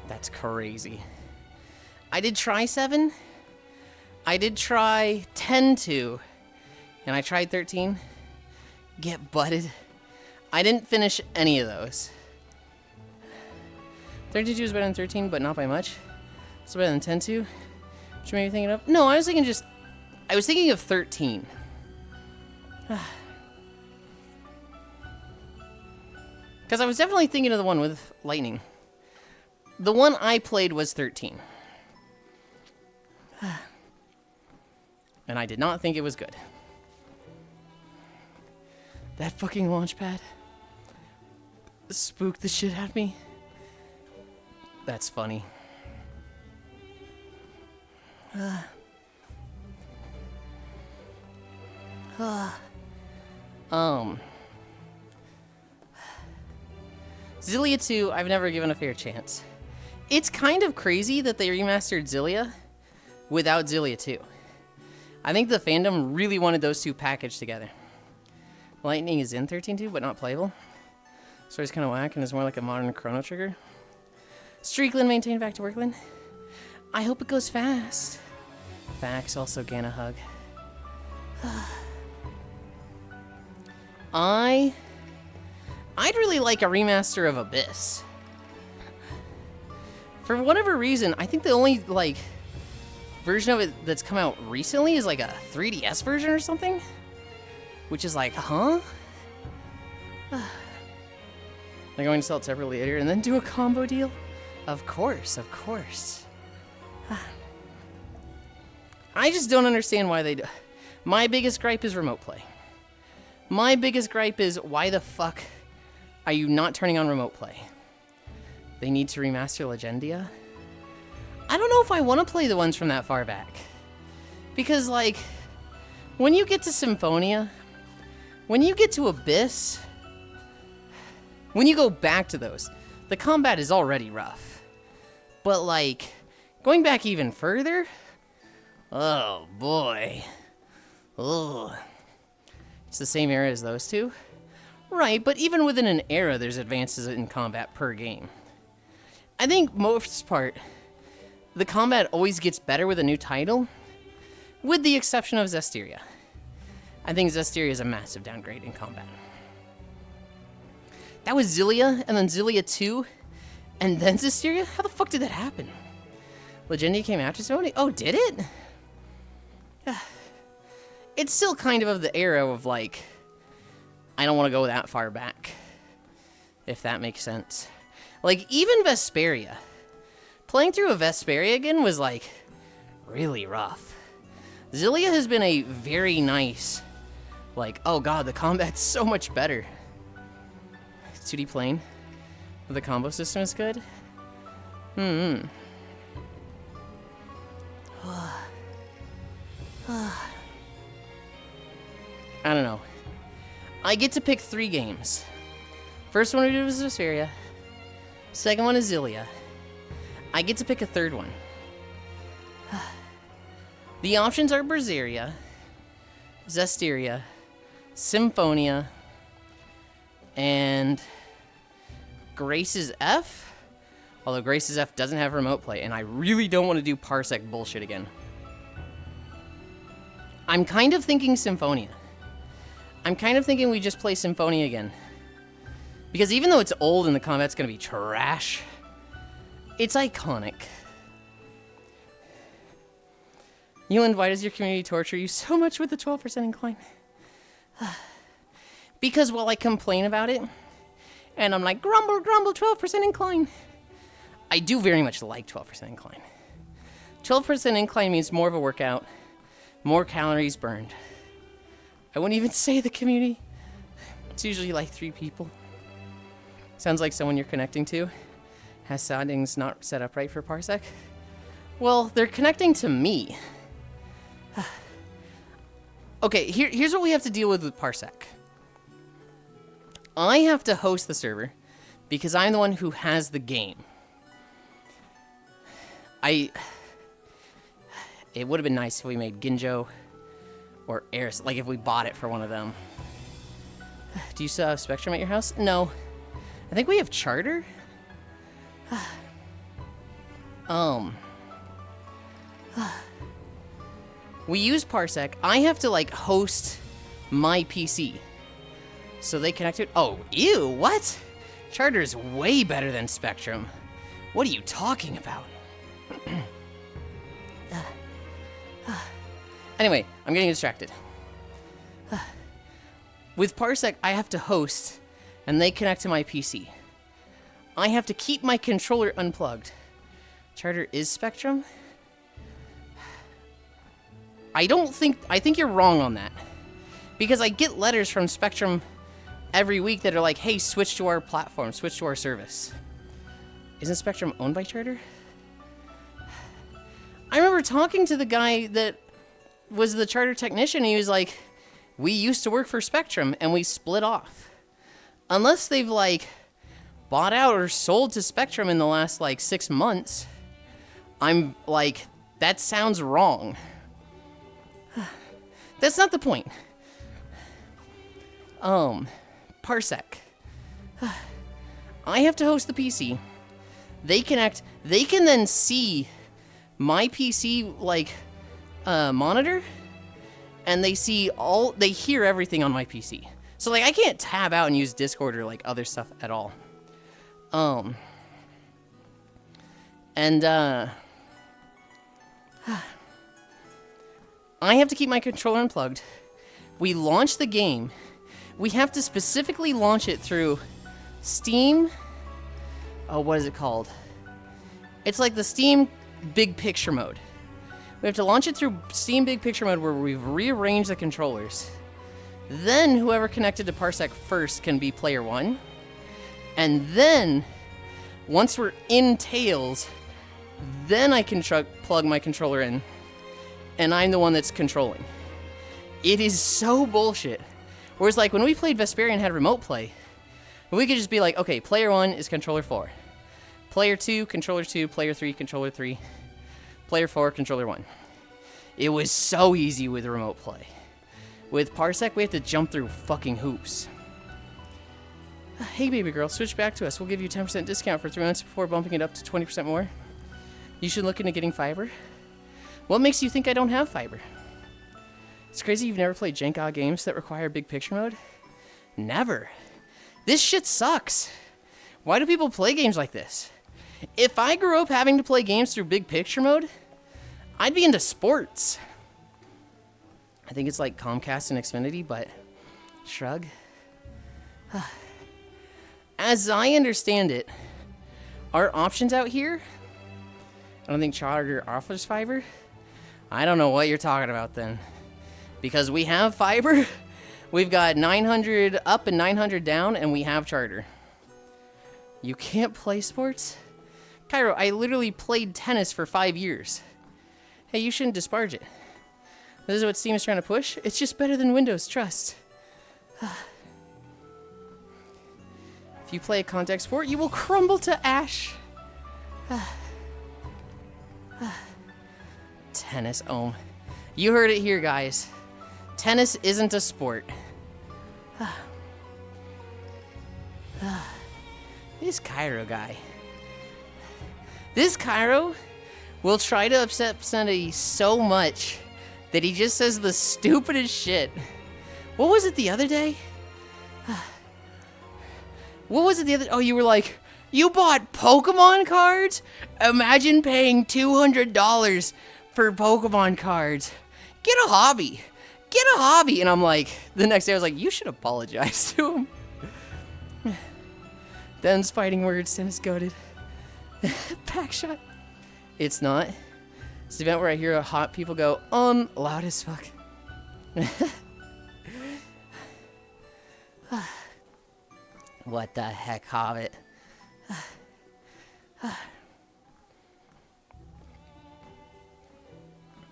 That's crazy. I did try 7. I did try 10-2. And I tried 13. Get butted. I didn't finish any of those. 13-2 is better than 13, but not by much. It's better than 10-2. What you made me thinking of? No, I was thinking of 13. Because I was definitely thinking of the one with lightning. The one I played was 13. And I did not think it was good. That fucking launch pad spooked the shit out of me. That's funny. Xillia 2, I've never given a fair chance. It's kind of crazy that they remastered Xillia without Xillia 2. I think the fandom really wanted those two packaged together. Lightning is in 13.2, but not playable. Story's kind of whack and is more like a modern Chrono Trigger. Streakland maintained back to Workland. I hope it goes fast. Facts, also Ganna hug. I'd really like a remaster of Abyss. For whatever reason, I think the only version of it that's come out recently is like a 3DS version or something. Which is like, huh? They're going to sell it separately later and then do a combo deal? Of course. I just don't understand why they do. My biggest gripe is remote play. My biggest gripe is why the fuck are you not turning on remote play? They need to remaster Legendia? I don't know if I want to play the ones from that far back. Because, when you get to Symphonia, when you get to Abyss, when you go back to those, the combat is already rough. But, going back even further? Oh, boy. Ugh. It's the same era as those two. Right, but even within an era, there's advances in combat per game. I think most part, the combat always gets better with a new title, with the exception of Zestiria. I think Zestiria is a massive downgrade in combat. That was Xillia, and then Xillia 2, and then Zestiria? How the fuck did that happen? Legendia came after Sony? Oh, did it? It's still kind of the era of, like, I don't want to go that far back, if that makes sense. Like, even Vesperia. Playing through a Vesperia again was, like, really rough. Xillia has been a very nice, like, oh god, the combat's so much better. 2D plane. The combo system is good. I don't know. I get to pick 3 games. First one we did was Vesperia. Second one is Xillia. I get to pick a third one. The options are Berseria, Zestiria, Symphonia, and Grace's F? Although Grace's F doesn't have remote play, and I really don't want to do Parsec bullshit again. I'm kind of thinking Symphonia. I'm kind of thinking we just play Symphonia again. Because even though it's old and the combat's gonna be trash, it's iconic. Yulind, why does your community torture you so much with the 12% incline? Because while I complain about it, and I'm like, grumble, grumble, 12% incline, I do very much like 12% incline. 12% incline means more of a workout, more calories burned. I wouldn't even say the community. It's usually like 3 people. Sounds like someone you're connecting to has settings not set up right for Parsec. Well, they're connecting to me. Okay, here's what we have to deal with Parsec. I have to host the server because I'm the one who has the game. It would have been nice if we made Ginjo or Eris, like if we bought it for one of them. Do you still have Spectrum at your house? No. I think we have Charter. We use Parsec. I have to, like, host my PC. So they connect it. Oh, ew, what? Charter's way better than Spectrum. What are you talking about? Anyway, I'm getting distracted. With Parsec, I have to host, and they connect to my PC. I have to keep my controller unplugged. Charter is Spectrum? I think you're wrong on that. Because I get letters from Spectrum every week that are like, hey, switch to our platform, switch to our service. Isn't Spectrum owned by Charter? I remember talking to the guy that was the Charter technician, and he was like, we used to work for Spectrum, and we split off. Unless they've, like, bought out or sold to Spectrum in the last, like, 6 months, I'm like, that sounds wrong. That's not the point. Parsec. I have to host the PC. They connect. They can then see my PC, like, monitor, and they hear everything on my PC. So, like, I can't tab out and use Discord or, like, other stuff at all. I have to keep my controller unplugged. We launch the game. We have to specifically launch it through Steam. Oh, what is it called? It's like the Steam Big Picture mode. We have to launch it through Steam Big Picture mode where we've rearranged the controllers. Then whoever connected to Parsec first can be player 1. And then, once we're in Tails, then I can plug my controller in. And I'm the one that's controlling. It is so bullshit. Whereas, like, when we played Vesperia and had remote play, we could just be like, okay, player 1 is controller 4. Player 2, controller 2. Player 3, controller 3. Player 4, controller 1. It was so easy with remote play. With Parsec, we have to jump through fucking hoops. Hey, baby girl, switch back to us. We'll give you a 10% discount for 3 months before bumping it up to 20% more. You should look into getting fiber. What makes you think I don't have fiber? It's crazy you've never played jank games that require big picture mode. Never. This shit sucks. Why do people play games like this? If I grew up having to play games through big picture mode, I'd be into sports. I think it's like Comcast and Xfinity, but shrug. As I understand it, our options out here, I don't think Charter offers fiber. I don't know what you're talking about then. Because we have fiber, we've got 900 up and 900 down, and we have Charter. You can't play sports? Cairo, I literally played tennis for 5 years. Hey, you shouldn't disparage it. This is what Steam is trying to push. It's just better than Windows, trust. If you play a contact sport, you will crumble to ash. Tennis, oh. You heard it here, guys. Tennis isn't a sport. This Cairo guy. This Cairo will try to upset Sunday so much that he just says the stupidest shit. What was it the other day? What was it the other... Oh, you were like, you bought Pokemon cards? Imagine paying $200 for Pokemon cards. Get a hobby. Get a hobby. And I'm like, the next day I was like, you should apologize to him. Den's fighting words. Dennis goated. Pack shot. It's not. It's the event where I hear hot people go, loud as fuck. What the heck, Hobbit?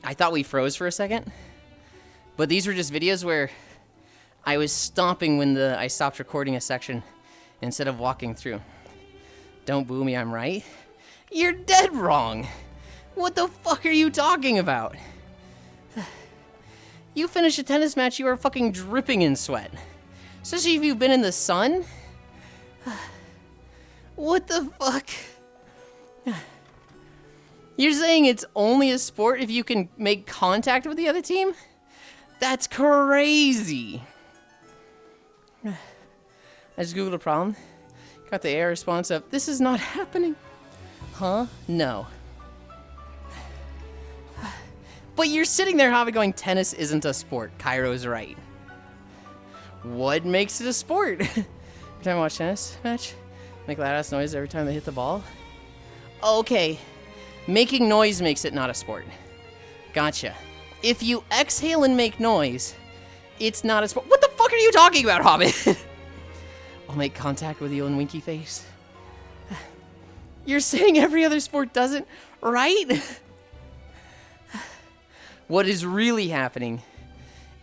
I thought we froze for a second, but these were just videos where I was stopping when I stopped recording a section instead of walking through. Don't boo me, I'm right. You're dead wrong. What the fuck are you talking about? You finish a tennis match, you are fucking dripping in sweat. Especially if you've been in the sun. What the fuck? You're saying it's only a sport if you can make contact with the other team? That's crazy. I just googled a problem. Got the AI response of, this is not happening. Huh? No. But you're sitting there, Javi, going, tennis isn't a sport. Cairo's right. What makes it a sport? Every time I watch tennis match, make loud ass noise every time they hit the ball. Okay. Making noise makes it not a sport. Gotcha. If you exhale and make noise, it's not a sport. What the fuck are you talking about, Hobbit? I'll make contact with you and winky face. You're saying every other sport doesn't, right? What is really happening,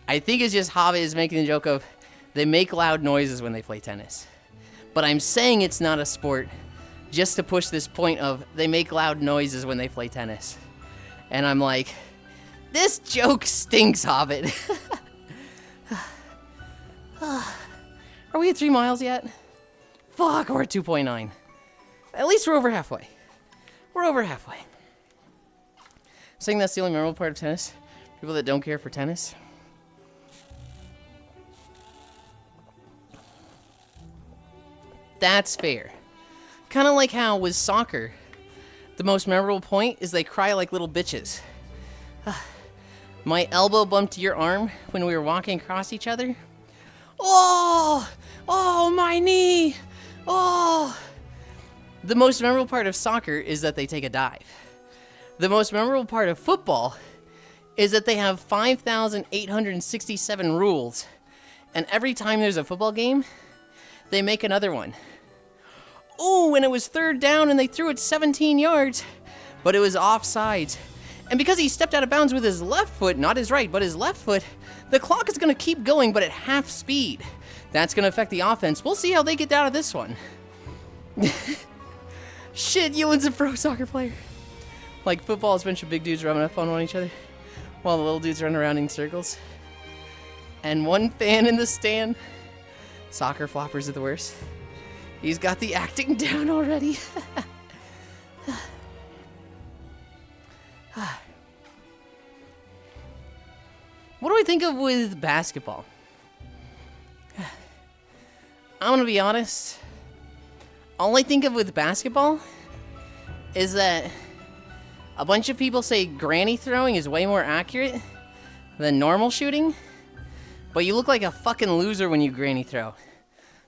I think, is just Hobbit is making the joke of they make loud noises when they play tennis. But I'm saying it's not a sport just to push this point of they make loud noises when they play tennis. And I'm like, this joke stinks, Hobbit. Are we at 3 miles yet? Fuck, we're at 2.9. At least we're over halfway. We're over halfway. Saying that's the only memorable part of tennis. People that don't care for tennis. That's fair. Kind of like how with soccer, the most memorable point is they cry like little bitches. My elbow bumped your arm when we were walking across each other. Oh, my knee. Oh. The most memorable part of soccer is that they take a dive. The most memorable part of football is that they have 5,867 rules. And every time there's a football game, they make another one. Oh, and it was 3rd down and they threw it 17 yards, but it was offsides. And because he stepped out of bounds with his left foot, not his right, but his left foot, the clock is going to keep going, but at half speed. That's going to affect the offense. We'll see how they get out of this one. Shit, Yulind's a pro soccer player. Like football is a bunch of big dudes rubbing up on each other while the little dudes run around in circles. and one fan in the stand. Soccer floppers are the worst. He's got the acting down already. What do I think of with basketball? I'm gonna be honest. All I think of with basketball is that a bunch of people say granny throwing is way more accurate than normal shooting, but you look like a fucking loser when you granny throw.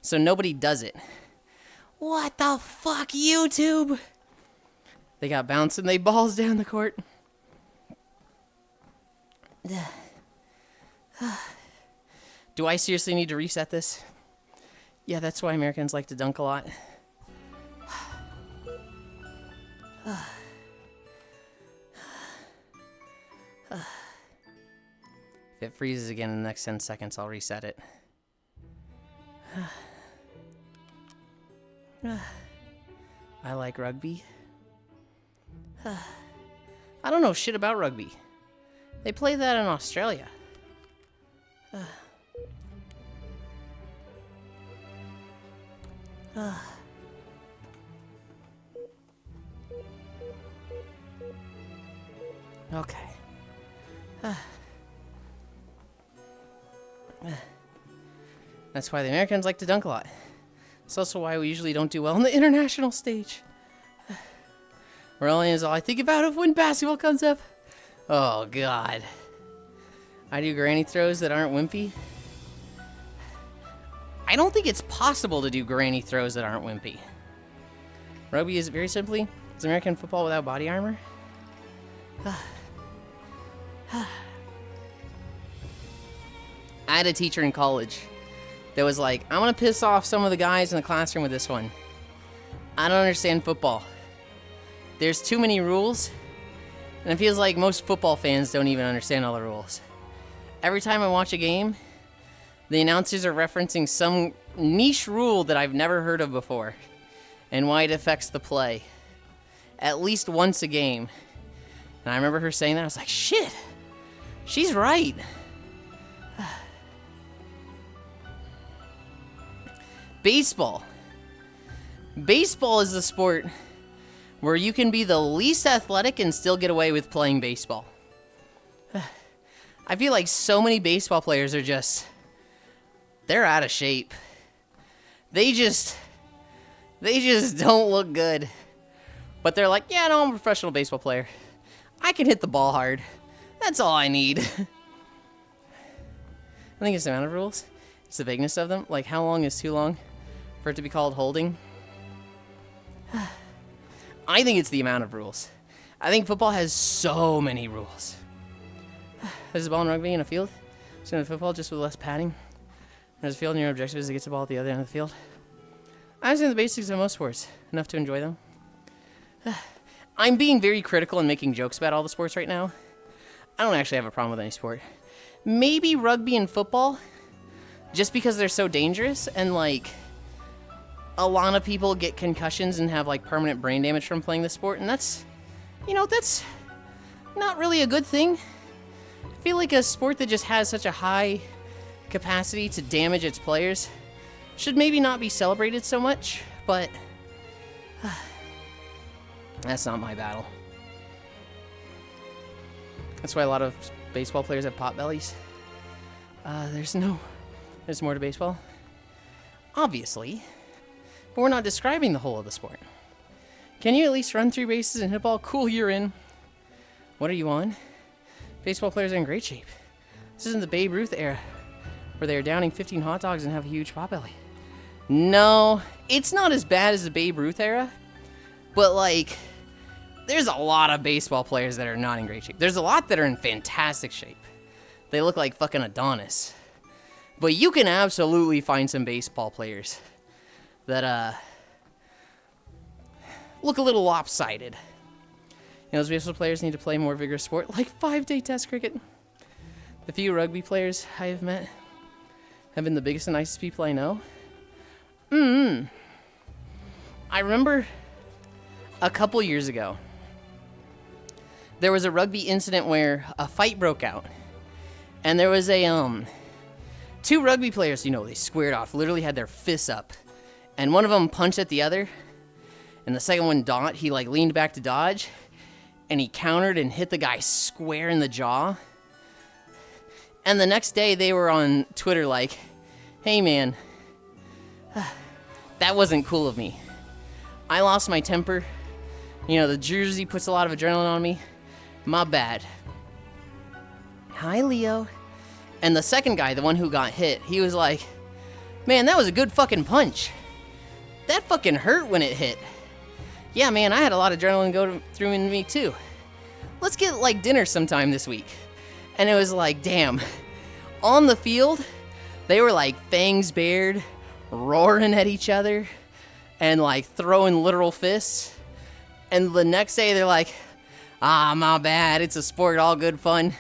So nobody does it. What the fuck, YouTube? They got bouncing they balls down the court. Do I seriously need to reset this? Yeah, that's why Americans like to dunk a lot. If it freezes again in the next 10 seconds, I'll reset it. I like rugby. I don't know shit about rugby. They play that in Australia. Okay. That's why the Americans like to dunk a lot. It's also why we usually don't do well on the international stage. Rolling is all I think about when basketball comes up. Oh, God. I do granny throws that aren't wimpy. I don't think it's possible to do granny throws that aren't wimpy. Rugby is very simply, it's American football without body armor. I had a teacher in college that was like, I'm gonna piss off some of the guys in the classroom with this one. I don't understand football. There's too many rules, and it feels like most football fans don't even understand all the rules. Every time I watch a game, the announcers are referencing some niche rule that I've never heard of before, and why it affects the play. At least once a game. And I remember her saying that, I was like, shit, she's right. Baseball. Baseball is the sport where you can be the least athletic and still get away with playing baseball. I feel like so many baseball players are just, they're out of shape. They just don't look good. But they're like, yeah, no, I'm a professional baseball player. I can hit the ball hard. That's all I need. I think it's the amount of rules. It's the vagueness of them. Like, how long is too long for it to be called holding? I think it's the amount of rules. I think football has so many rules. There's a ball in rugby in a field. So in football, just with less padding. There's a field, and your objective is to get the ball at the other end of the field. I understand the basics of most sports, enough to enjoy them. I'm being very critical and making jokes about all the sports right now. I don't actually have a problem with any sport. Maybe rugby and football, just because they're so dangerous, and like, a lot of people get concussions and have like permanent brain damage from playing the sport, and that's, you know, that's not really a good thing. I feel like a sport that just has such a high capacity to damage its players should maybe not be celebrated so much, but that's not my battle. That's why a lot of baseball players have pot bellies. There's more to baseball. Obviously. But we're not describing the whole of the sport. Can you at least run 3 bases and hit a ball? Cool, you're in. What are you on? Baseball players are in great shape. This isn't the Babe Ruth era, where they are downing 15 hot dogs and have a huge pot belly. No, it's not as bad as the Babe Ruth era, but like, there's a lot of baseball players that are not in great shape. There's a lot that are in fantastic shape. They look like fucking Adonis. But you can absolutely find some baseball players that look a little lopsided. You know, those baseball players need to play more vigorous sport, like 5-day test cricket. The few rugby players I have met have been the biggest and nicest people I know. I remember a couple years ago, there was a rugby incident where a fight broke out. And there was a Two rugby players, you know, they squared off, literally had their fists up. And one of them punched at the other. And the second one, he like leaned back to dodge. And he countered and hit the guy square in the jaw. And the next day they were on Twitter like, hey man, that wasn't cool of me. I lost my temper. You know, the jersey puts a lot of adrenaline on me. My bad. Hi, Leo. And the second guy, the one who got hit, he was like, man, that was a good fucking punch. That fucking hurt when it hit. Yeah, man, I had a lot of adrenaline go through in me too. Let's get like dinner sometime this week. And it was like, damn. On the field, they were like fangs bared, roaring at each other, and like throwing literal fists. And the next day they're like, ah, my bad, it's a sport, all good fun.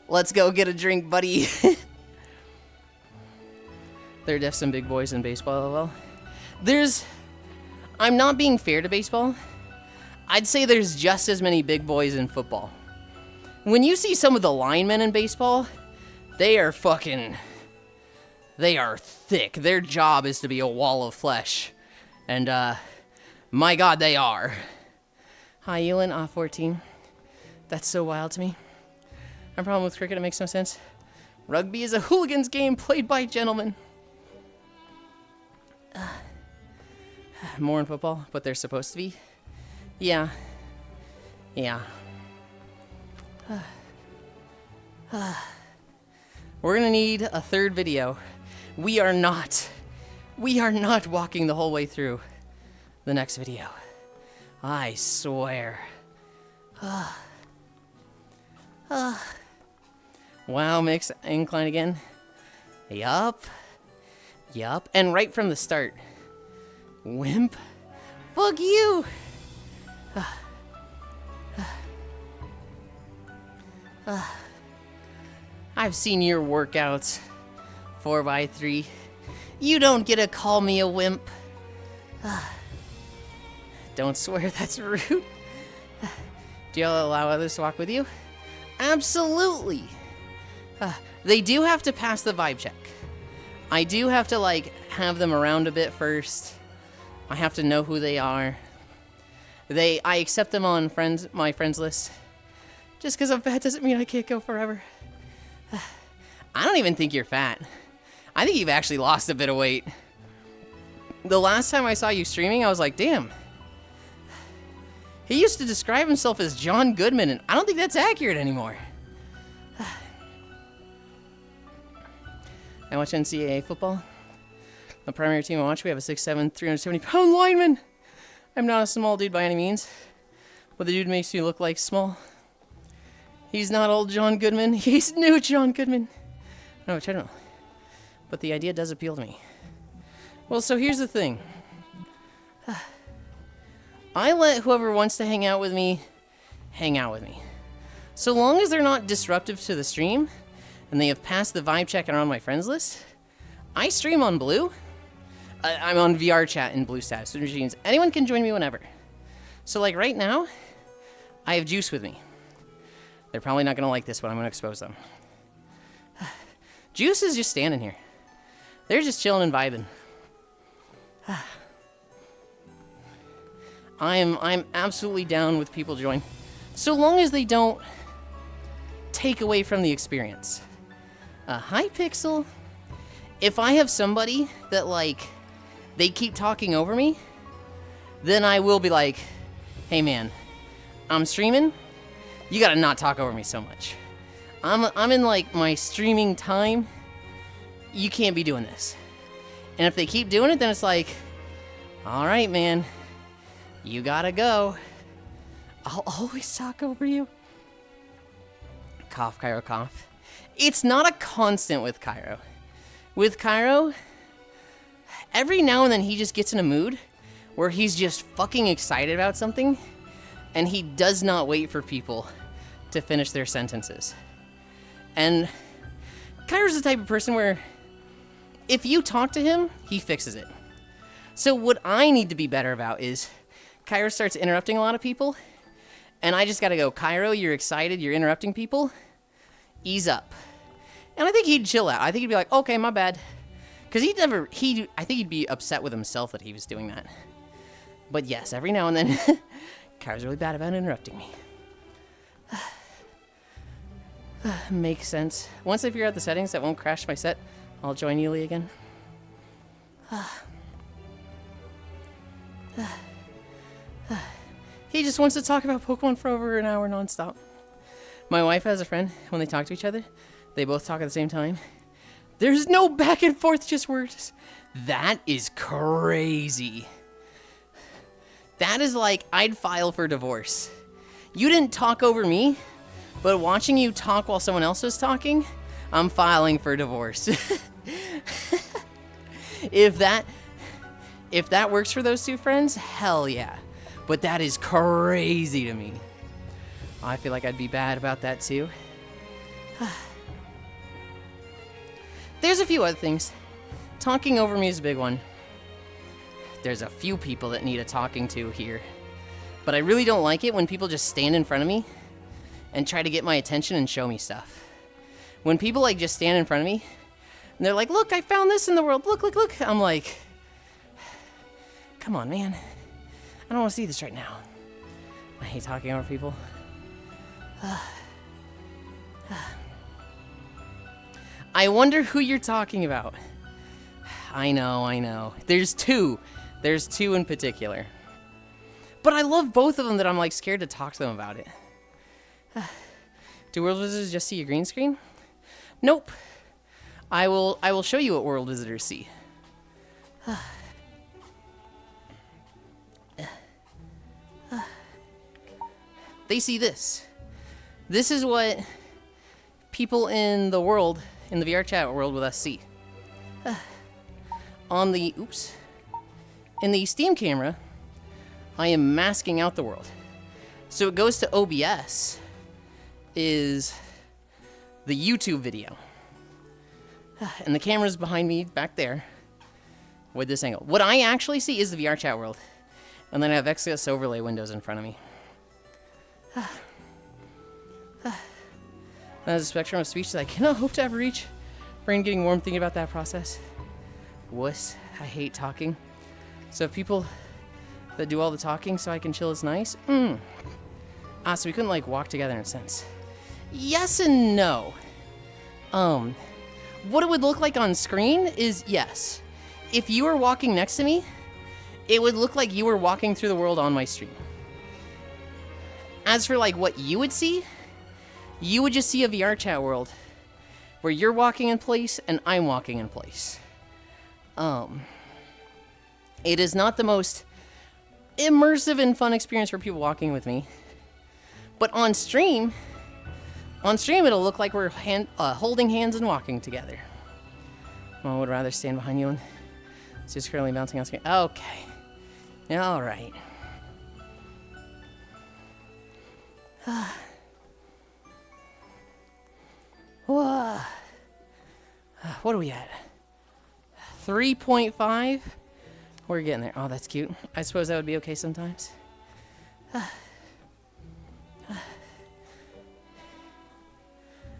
Let's go get a drink, buddy. There are definitely some big boys in baseball, well. I'm not being fair to baseball. I'd say there's just as many big boys in football. When you see some of the linemen in baseball, they are thick. Their job is to be a wall of flesh. And, my God, they are. Hi, Yulind, 14. That's so wild to me. My problem with cricket, it makes no sense. Rugby is a hooligan's game played by gentlemen. More in football, but they're supposed to be. Yeah. We're gonna need a third video. We are not walking the whole way through the next video. I swear. Wow, mix incline again. Yup. And right from the start. Wimp. Fuck you. I've seen your workouts. 4x3. You don't get to call me a wimp. Don't swear, that's rude. Do you allow others to walk with you? Absolutely. They do have to pass the vibe check. I do have to, like, have them around a bit first. I have to know who they are. I accept them on my friends list. Just because I'm fat doesn't mean I can't go forever. I don't even think you're fat. I think you've actually lost a bit of weight. The last time I saw you streaming, I was like, damn. He used to describe himself as John Goodman, and I don't think that's accurate anymore. I watch NCAA football. The primary team I watch, we have a 6'7", 370-pound lineman. I'm not a small dude by any means, but the dude makes me look like small. He's not old John Goodman. He's new John Goodman. No, which I don't know. But the idea does appeal to me. Well, so here's the thing. I let whoever wants to hang out with me, hang out with me. So long as they're not disruptive to the stream, and they have passed the vibe check and are on my friends list, I stream on Blue. I'm on VR chat in Blue status, which means anyone can join me whenever. So like right now, I have Juice with me. They're probably not going to like this, but I'm going to expose them. Juice is just standing here. They're just chilling and vibing. I'm absolutely down with people join, so long as they don't take away from the experience. Hi, Pixel. If I have somebody that, like, they keep talking over me, then I will be like, hey man, I'm streaming. You gotta not talk over me so much. I'm in, like, my streaming time. You can't be doing this. And if they keep doing it, then it's like, all right, man, you gotta go. I'll always talk over you. Cough, Cairo, cough. It's not a constant with Cairo. With Cairo, every now and then he just gets in a mood where he's just fucking excited about something, and he does not wait for people to finish their sentences. And Cairo's the type of person where if you talk to him, he fixes it. So what I need to be better about is Cairo starts interrupting a lot of people, and I just gotta go, Cairo, you're excited, you're interrupting people, ease up. And I think he'd chill out. I think he'd be like, okay, my bad. Because I think he'd be upset with himself that he was doing that. But yes, every now and then, Kyra's really bad about interrupting me. Makes sense. Once I figure out the settings that won't crash my set, I'll join Yulind again. He just wants to talk about Pokemon for over an hour nonstop. My wife has a friend, when they talk to each other, they both talk at the same time. There's no back and forth, just words. That is crazy. That is like, I'd file for divorce. You didn't talk over me, but watching you talk while someone else was talking, I'm filing for divorce. If that works for those two friends, hell yeah. But that is crazy to me. I feel like I'd be bad about that too. There's a few other things. Talking over me is a big one. There's a few people that need a talking to here. But I really don't like it when people just stand in front of me and try to get my attention and show me stuff. When people like just stand in front of me and they're like, look, I found this in the world. Look, look, look. I'm like, come on, man. I don't want to see this right now. I hate talking over people. I wonder who you're talking about. I know. There's two in particular. But I love both of them that I'm like scared to talk to them about it. Do World Visitors just see a green screen? Nope. I will show you what World Visitors see. They see this. This is what people in the world, in the VR chat world with us see. In the Steam camera, I am masking out the world. So it goes to OBS, is the YouTube video. And the camera's behind me back there with this angle. What I actually see is the VR chat world. And then I have excess overlay windows in front of me. That's a spectrum of speech that I cannot hope to ever reach. Brain getting warm thinking about that process. Wuss. I hate talking. So if people that do all the talking so I can chill is nice. So we couldn't like walk together in a sense. Yes and no. What it would look like on screen is yes. If you were walking next to me, it would look like you were walking through the world on my stream. As for like what you would see, you would just see a VR chat world where you're walking in place and I'm walking in place. It is not the most immersive and fun experience for people walking with me. But on stream it'll look like we're holding hands and walking together. I would rather stand behind you and it's just currently bouncing on screen. Okay. All right. What are we at? 3.5? We're getting there. Oh, that's cute. I suppose that would be okay sometimes.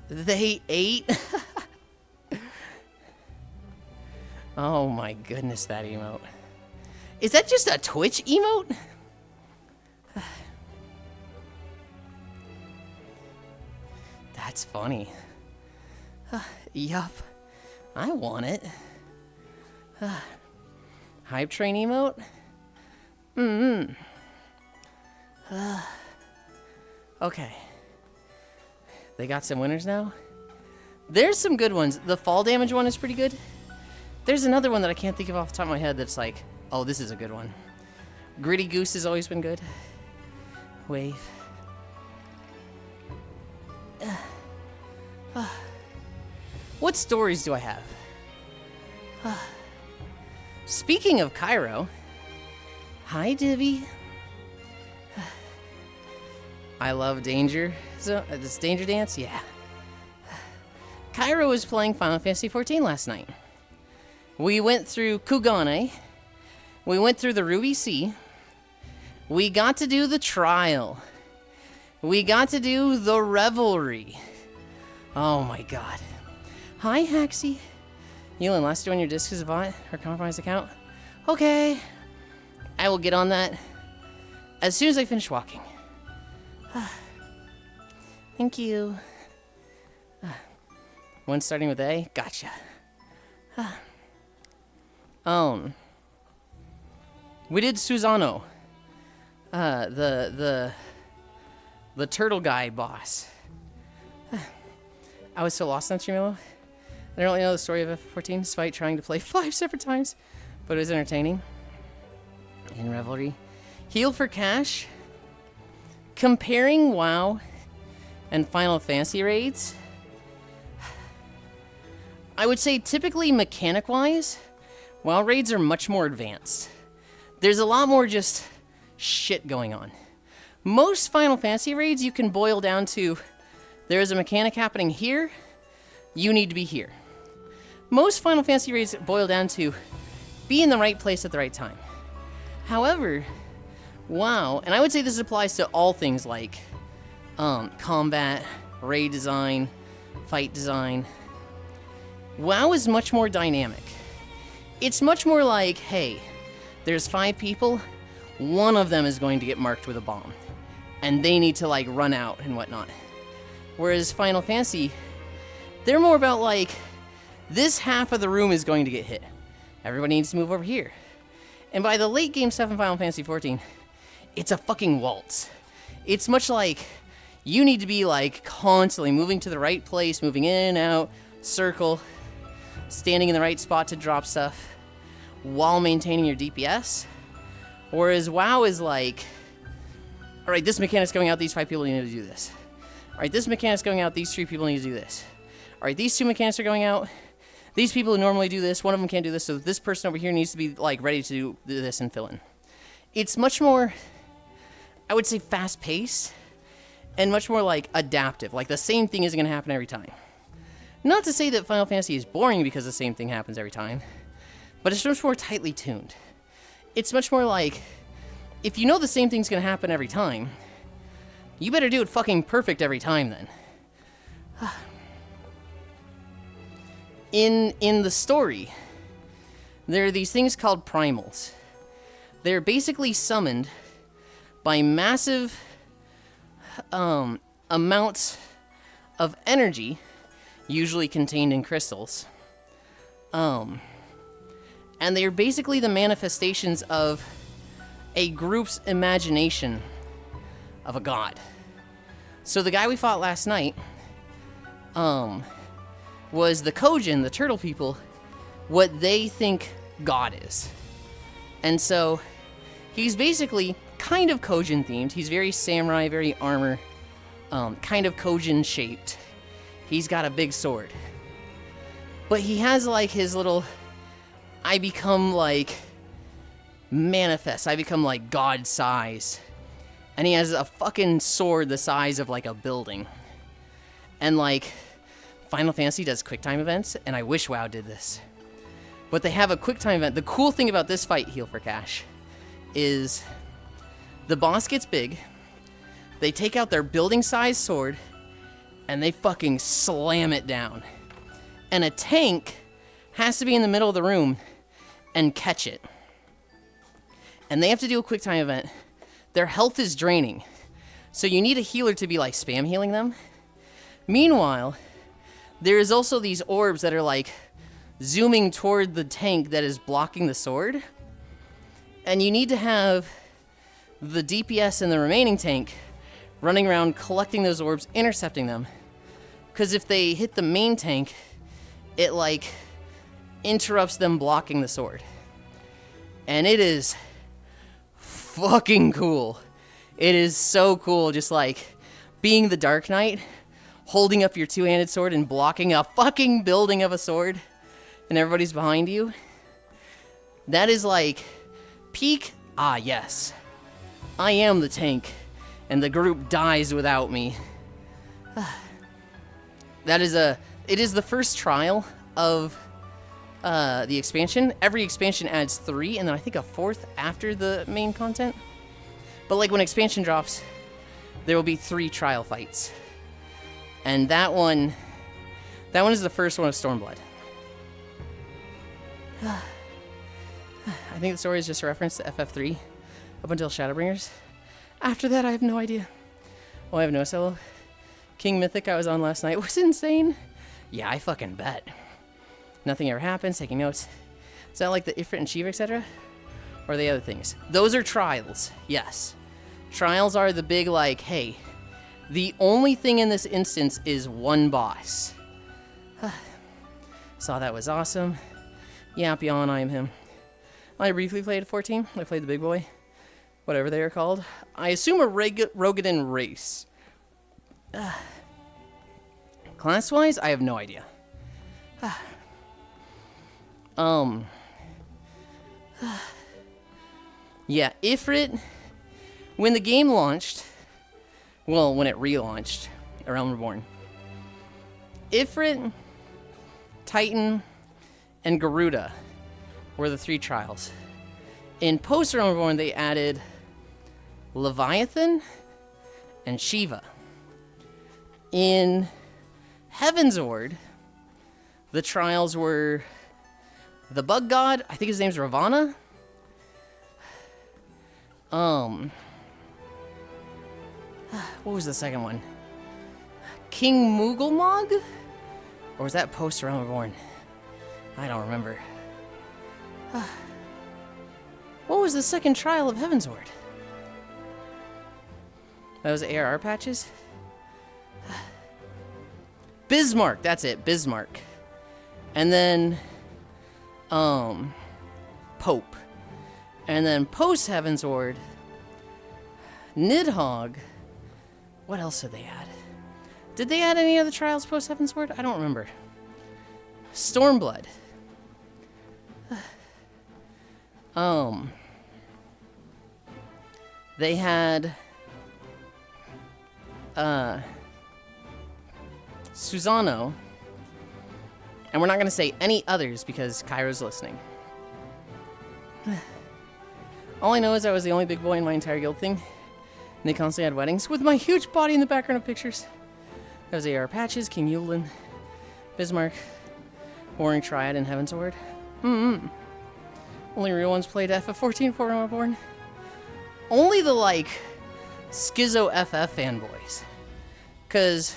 They ate? Oh my goodness, that emote. Is that just a Twitch emote? That's funny. Yup. I want it. Hype train emote? Okay. They got some winners now? There's some good ones. The fall damage one is pretty good. There's another one that I can't think of off the top of my head that's like, oh, this is a good one. Gritty Goose has always been good. Wave. What stories do I have? Speaking of Cairo, hi Divvy. I love Danger. So this Danger Dance, yeah. Cairo was playing Final Fantasy XIV last night. We went through Kugane. We went through the Ruby Sea. We got to do the Trial. We got to do the Revelry. Oh my god. Hi, Haxie. Yulind, last you on your disc is a bot or compromised account? Okay. I will get on that as soon as I finish walking. Thank you. One starting with A? Gotcha. We did Susano. The turtle guy boss. I was so lost on Chimelo. I don't really know the story of F14 despite trying to play 5 separate times, but it was entertaining. In Revelry. Heal for cash. Comparing WoW and Final Fantasy raids, I would say typically mechanic-wise, WoW raids are much more advanced. There's a lot more just shit going on. Most Final Fantasy raids you can boil down to, there's a mechanic happening here, you need to be here. Most Final Fantasy raids boil down to, be in the right place at the right time. However, WoW, and I would say this applies to all things like combat, raid design, fight design. WoW is much more dynamic. It's much more like, hey, there's 5 people, one of them is going to get marked with a bomb, and they need to like run out and whatnot. Whereas Final Fantasy, they're more about like, this half of the room is going to get hit. Everybody needs to move over here. And by the late game stuff in Final Fantasy XIV, it's a fucking waltz. It's much like, you need to be like constantly moving to the right place, moving in, out, circle, standing in the right spot to drop stuff, while maintaining your DPS. Whereas WoW is like, alright, this mechanic's going out, these 5 people need to do this. Alright, this mechanic's going out, these 3 people need to do this. Alright, these 2 mechanics are going out, these people who normally do this, one of them can't do this, so this person over here needs to be like ready to do this and fill in. It's much more, I would say, fast-paced, and much more like adaptive. Like the same thing isn't going to happen every time. Not to say that Final Fantasy is boring because the same thing happens every time, but it's much more tightly tuned. It's much more like, if you know the same thing's going to happen every time, you better do it fucking perfect every time then. In the story, there are these things called primals. They're basically summoned by massive amounts of energy, usually contained in crystals. And they're basically the manifestations of a group's imagination of a god. So the guy we fought last night, was the Kojin, the turtle people, what they think God is. And so, he's basically kind of Kojin themed. He's very samurai, very armor, kind of Kojin shaped. He's got a big sword. But he has like his little, I become like, manifest. I become like God size. And he has a fucking sword the size of like a building. And like, Final Fantasy does QuickTime events, and I wish WoW did this. But they have a QuickTime event. The cool thing about this fight, Heal for Cash, is the boss gets big, they take out their building-sized sword, and they fucking slam it down. And a tank has to be in the middle of the room and catch it. And they have to do a QuickTime event. Their health is draining, so you need a healer to be like spam healing them. Meanwhile, there is also these orbs that are like zooming toward the tank that is blocking the sword. And you need to have the DPS in the remaining tank running around collecting those orbs, intercepting them. Because if they hit the main tank, it like interrupts them blocking the sword. And it is fucking cool. It is so cool, just like being the Dark Knight, holding up your two-handed sword and blocking a fucking building of a sword, and everybody's behind you. That is like peak, ah yes, I am the tank, and the group dies without me. It is the first trial of the expansion. Every expansion adds 3, and then I think a 4th after the main content. But like when expansion drops, there will be 3 trial fights. And that one, That one is the first one of Stormblood. I think the story is just a reference to FF3 up until Shadowbringers. After that, I have no idea. Oh, I have no solo. King Mythic I was on last night was insane. Yeah, I fucking bet. Nothing ever happens, taking notes. Is that like the Ifrit and Shiva, etc.? Or are they other things? Those are trials, yes. Trials are the big, like, hey, the only thing in this instance is one boss. Saw that was awesome. Yeah, beyond I am him. I briefly played 14. I played the big boy. Whatever they are called. I assume a Rogadan race. Class-wise, I have no idea. Yeah, Ifrit, when the game launched, well, when it relaunched, Realm Reborn, Ifrit, Titan, and Garuda were the 3 trials. In post-Realm Reborn, they added Leviathan and Shiva. In Heaven's Ward, the trials were the Bug God, I think his name's Ravana. What was the second one? King Mughal? Or was that post-Realm Reborn? I don't remember. What was the second trial of Heaven's Ward? That was ARR patches? Bismarck, that's it, Bismarck. And then, Pope. And then post-Heaven's Ward, Nidhogg. What else did they add? Did they add any other trials post-Heaven's Ward? I don't remember. Stormblood. They had Susano, and we're not going to say any others because Cairo's listening. All I know is I was the only big boy in my entire guild thing, and they constantly had weddings with my huge body in the background of pictures. There was AR Patches, King Yulind, Bismarck, Warring Triad, and Heaven's Ward. Only real ones played FF14 for Realm Reborn. Only the, like, Schizo FF fanboys. Because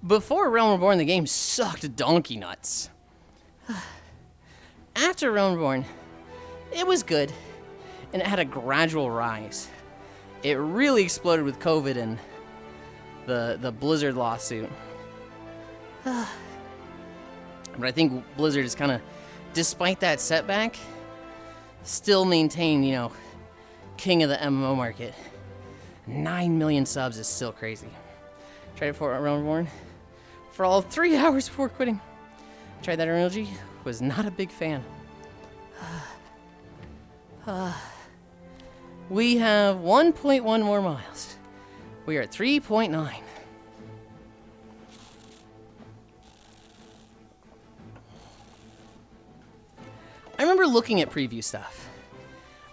before Realm Reborn, the game sucked donkey nuts. After Realm Reborn, it was good, and it had a gradual rise. It really exploded with COVID and the Blizzard lawsuit. But I think Blizzard is kind of, despite that setback, still maintained, you know, king of the MMO market. 9 million subs is still crazy. Tried it for Realm Reborn for all 3 hours before quitting. Tried that energy, was not a big fan. We have 1.1 more miles. We are at 3.9. I remember looking at preview stuff.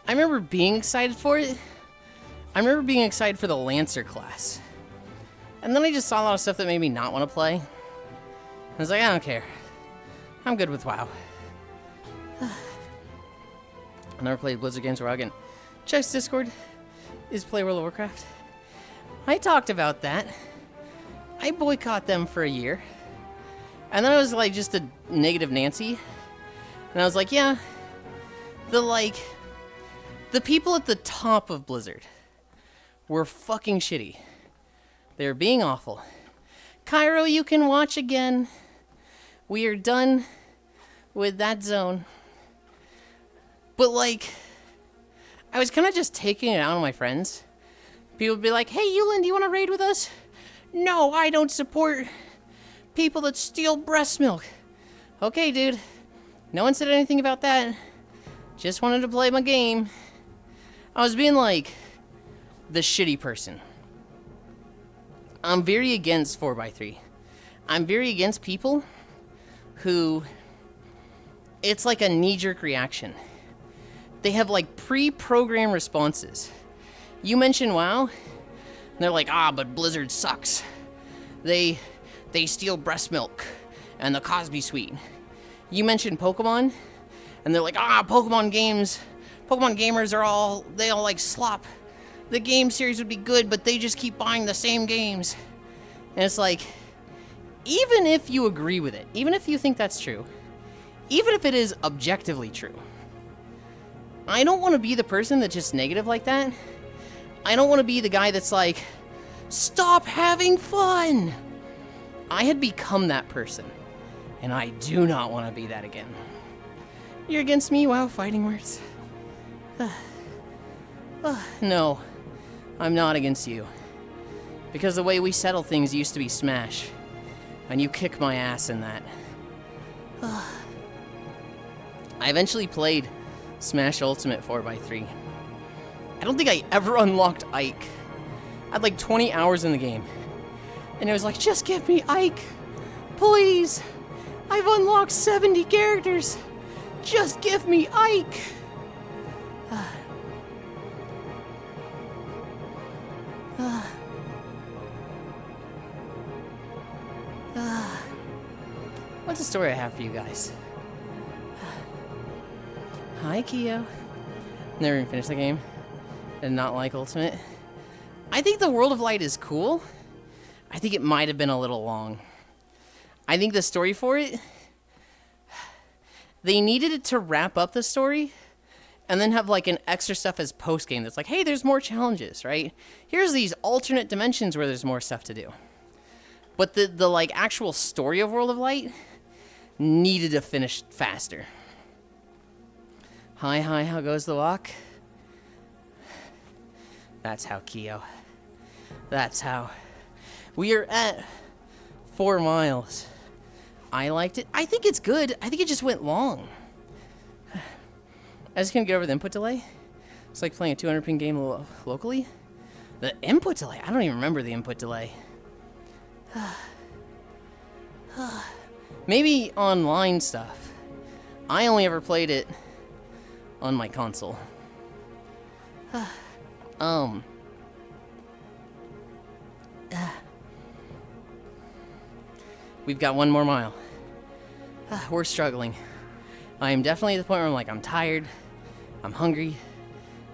I remember being excited for it. I remember being excited for the Lancer class. And then I just saw a lot of stuff that made me not want to play. I was like, I don't care. I'm good with WoW. I never played Blizzard games where I can check Discord. Is play World of Warcraft. I talked about that. I boycott them for a year. And then I was like just a negative Nancy. And I was like, yeah, the people at the top of Blizzard were fucking shitty. They were being awful. Cairo, you can watch again. We are done with that zone. But like, I was kind of just taking it out on my friends. People would be like, hey, Yulind, do you want to raid with us? No, I don't support people that steal breast milk. Okay, dude. No one said anything about that. Just wanted to play my game. I was being like the shitty person. I'm very against 4x3. I'm very against people who, it's like a knee-jerk reaction. They have like pre-programmed responses. You mention WoW, and they're like, but Blizzard sucks. They they steal breast milk and the Cosby Suite. You mentioned Pokemon, and they're like, Pokemon gamers they all like slop. The game series would be good, but they just keep buying the same games. And it's like, even if you agree with it, even if you think that's true, even if it is objectively true, I don't want to be the person that's just negative like that. I don't want to be the guy that's like, stop having fun. I had become that person, and I do not want to be that again. You're against me? Wow, fighting words. No, I'm not against you. Because the way we settle things used to be Smash, and you kick my ass in that. I eventually played Smash Ultimate 4x3. I don't think I ever unlocked Ike. I had like 20 hours in the game. And it was like, just give me Ike. Please. I've unlocked 70 characters. Just give me Ike. What's the story I have for you guys? Hi, Keo. Never even finished the game. Did not like Ultimate. I think the World of Light is cool. I think it might have been a little long. I think the story for it, they needed it to wrap up the story and then have like an extra stuff as post-game that's like, hey, there's more challenges, right? Here's these alternate dimensions where there's more stuff to do. But the like actual story of World of Light needed to finish faster. Hi, how goes the walk? That's how, Keo. That's how. We are at 4 miles. I liked it. I think it's good. I think it just went long. I just can't get over the input delay. It's like playing a 200 ping game locally. The input delay? I don't even remember the input delay. Maybe online stuff. I only ever played it on my console. We've got 1 more mile. We're struggling. I am definitely at the point where I'm like, I'm tired. I'm hungry.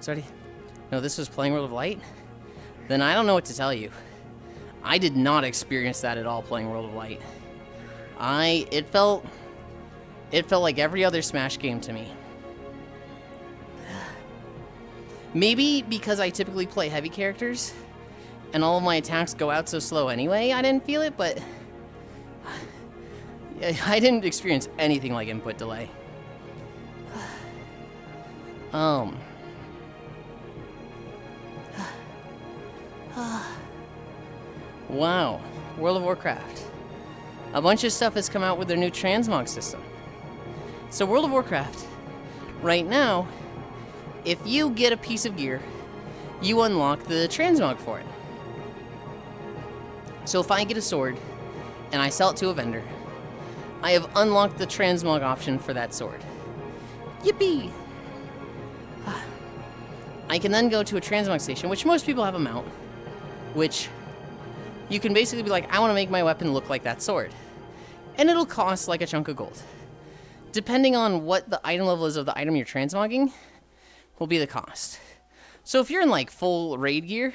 Sorry. No, this was playing World of Light? Then I don't know what to tell you. I did not experience that at all playing World of Light. It felt like every other Smash game to me. Maybe because I typically play heavy characters, and all of my attacks go out so slow anyway, I didn't feel it, but I didn't experience anything like input delay. Wow, World of Warcraft. A bunch of stuff has come out with their new transmog system. So World of Warcraft, right now, if you get a piece of gear, you unlock the transmog for it. So if I get a sword, and I sell it to a vendor, I have unlocked the transmog option for that sword. Yippee! I can then go to a transmog station, which most people have a mount, which you can basically be like, I want to make my weapon look like that sword. And it'll cost like a chunk of gold. Depending on what the item level is of the item you're transmogging, will be the cost. So if you're in like full raid gear,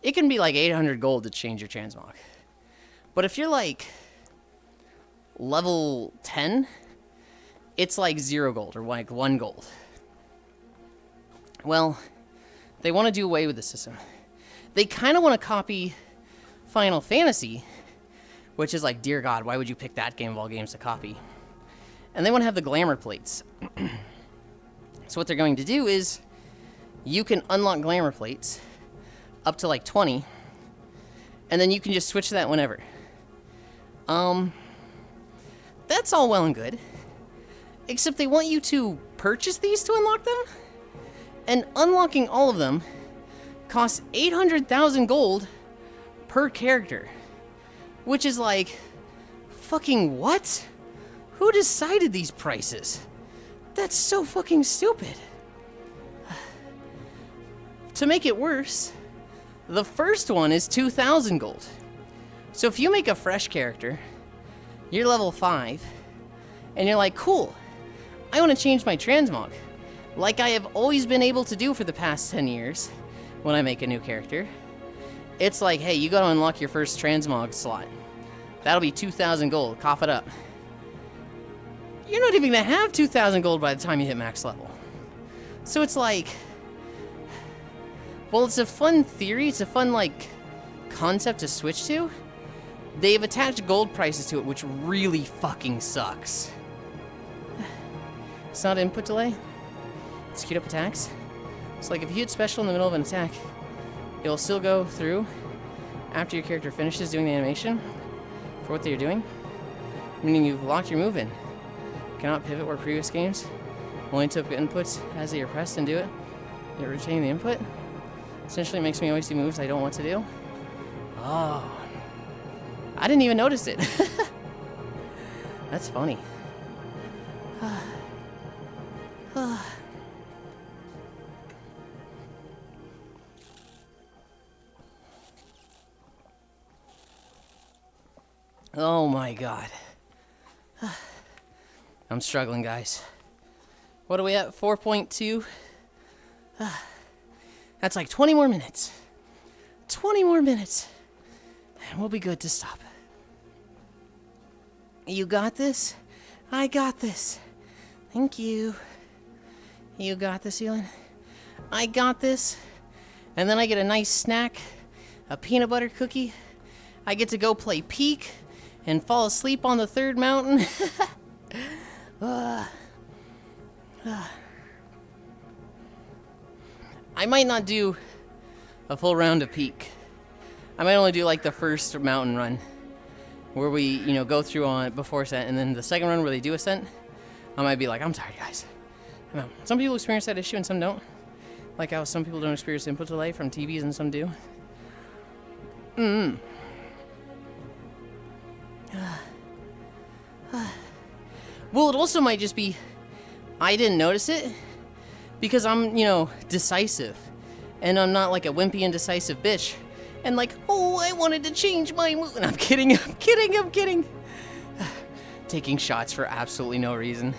it can be like 800 gold to change your transmog. But if you're like level 10, it's like 0 gold or like 1 gold. Well, they want to do away with the system. They kind of want to copy Final Fantasy, which is like, dear God, why would you pick that game of all games to copy? And they want to have the glamour plates. So what they're going to do is, you can unlock glamour plates up to like 20, and then you can just switch to that whenever. That's all well and good, except they want you to purchase these to unlock them, and unlocking all of them costs 800,000 gold per character, which is like, fucking what? Who decided these prices? That's so fucking stupid. To make it worse, the first one is 2,000 gold. So if you make a fresh character, you're level 5, and you're like, cool, I want to change my transmog, like I have always been able to do for the past 10 years when I make a new character. It's like, hey, you got to unlock your first transmog slot. That'll be 2,000 gold. Cough it up. You're not even going to have 2,000 gold by the time you hit max level. So it's like, well, it's a fun theory. It's a fun, like, concept to switch to. They've attached gold prices to it, which really fucking sucks. It's not input delay. It's queued up attacks. It's like if you hit special in the middle of an attack, it will still go through after your character finishes doing the animation for what they're doing, meaning you've locked your move in. Cannot pivot where previous games only took inputs as they are pressed and do it. Yet retain the input. Essentially makes me always do moves I don't want to do. Oh. I didn't even notice it. That's funny. Oh my god. I'm struggling, guys. What are we at? 4.2? That's like 20 more minutes. 20 more minutes. And we'll be good to stop. You got this? I got this. Thank you. You got this, Yulind? I got this. And then I get a nice snack, a peanut butter cookie. I get to go play Peak and fall asleep on the third mountain. I might not do a full round of Peak. I might only do like the first mountain run where we, you know, go through on it before ascent, and then the second run where they do ascent, I might be like, I'm tired, guys. I know. Some people experience that issue and some don't. Like how some people don't experience input delay from TVs and some do. Well, it also might just be I didn't notice it because I'm, you know, decisive. And I'm not like a wimpy indecisive bitch. And like, oh, I wanted to change my move. And I'm kidding. Taking shots for absolutely no reason.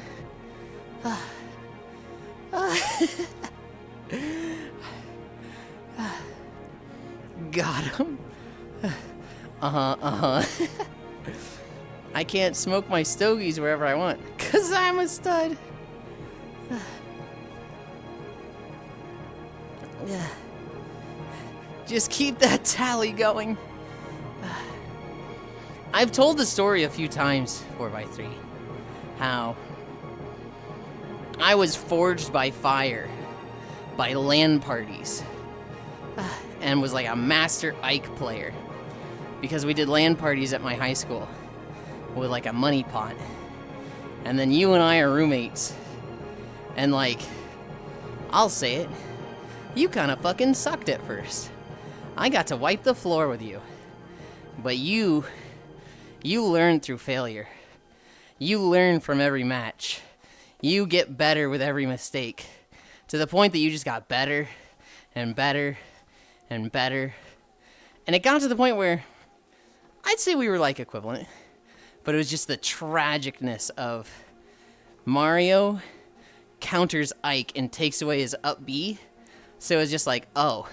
Got him. I can't smoke my stogies wherever I want, 'cause I'm a stud. Just keep that tally going. I've told the story a few times, 4x3, how I was forged by fire by LAN parties and was like a master Ike player because we did LAN parties at my high school with like a money pot, and then you and I are roommates, and like, I'll say it, you kind of fucking sucked at first. I got to wipe the floor with you, but you learn through failure. You learn from every match. You get better with every mistake, to the point that you just got better and better and better. And it got to the point where I'd say we were like equivalent, but it was just the tragicness of Mario counters Ike and takes away his up B. So it was just like, oh,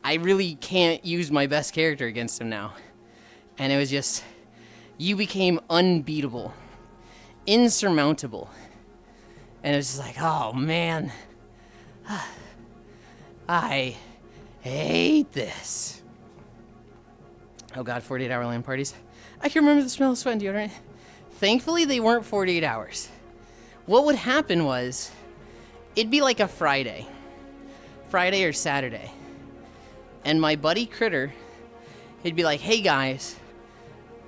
I really can't use my best character against him now. And it was just, you became unbeatable, insurmountable. And it was just like, oh man, I hate this. Oh god, 48-hour LAN parties. I can remember the smell of sweat and deodorant. Thankfully, they weren't 48 hours. What would happen was, it'd be like a Friday or Saturday. And my buddy Critter, he'd be like, hey guys,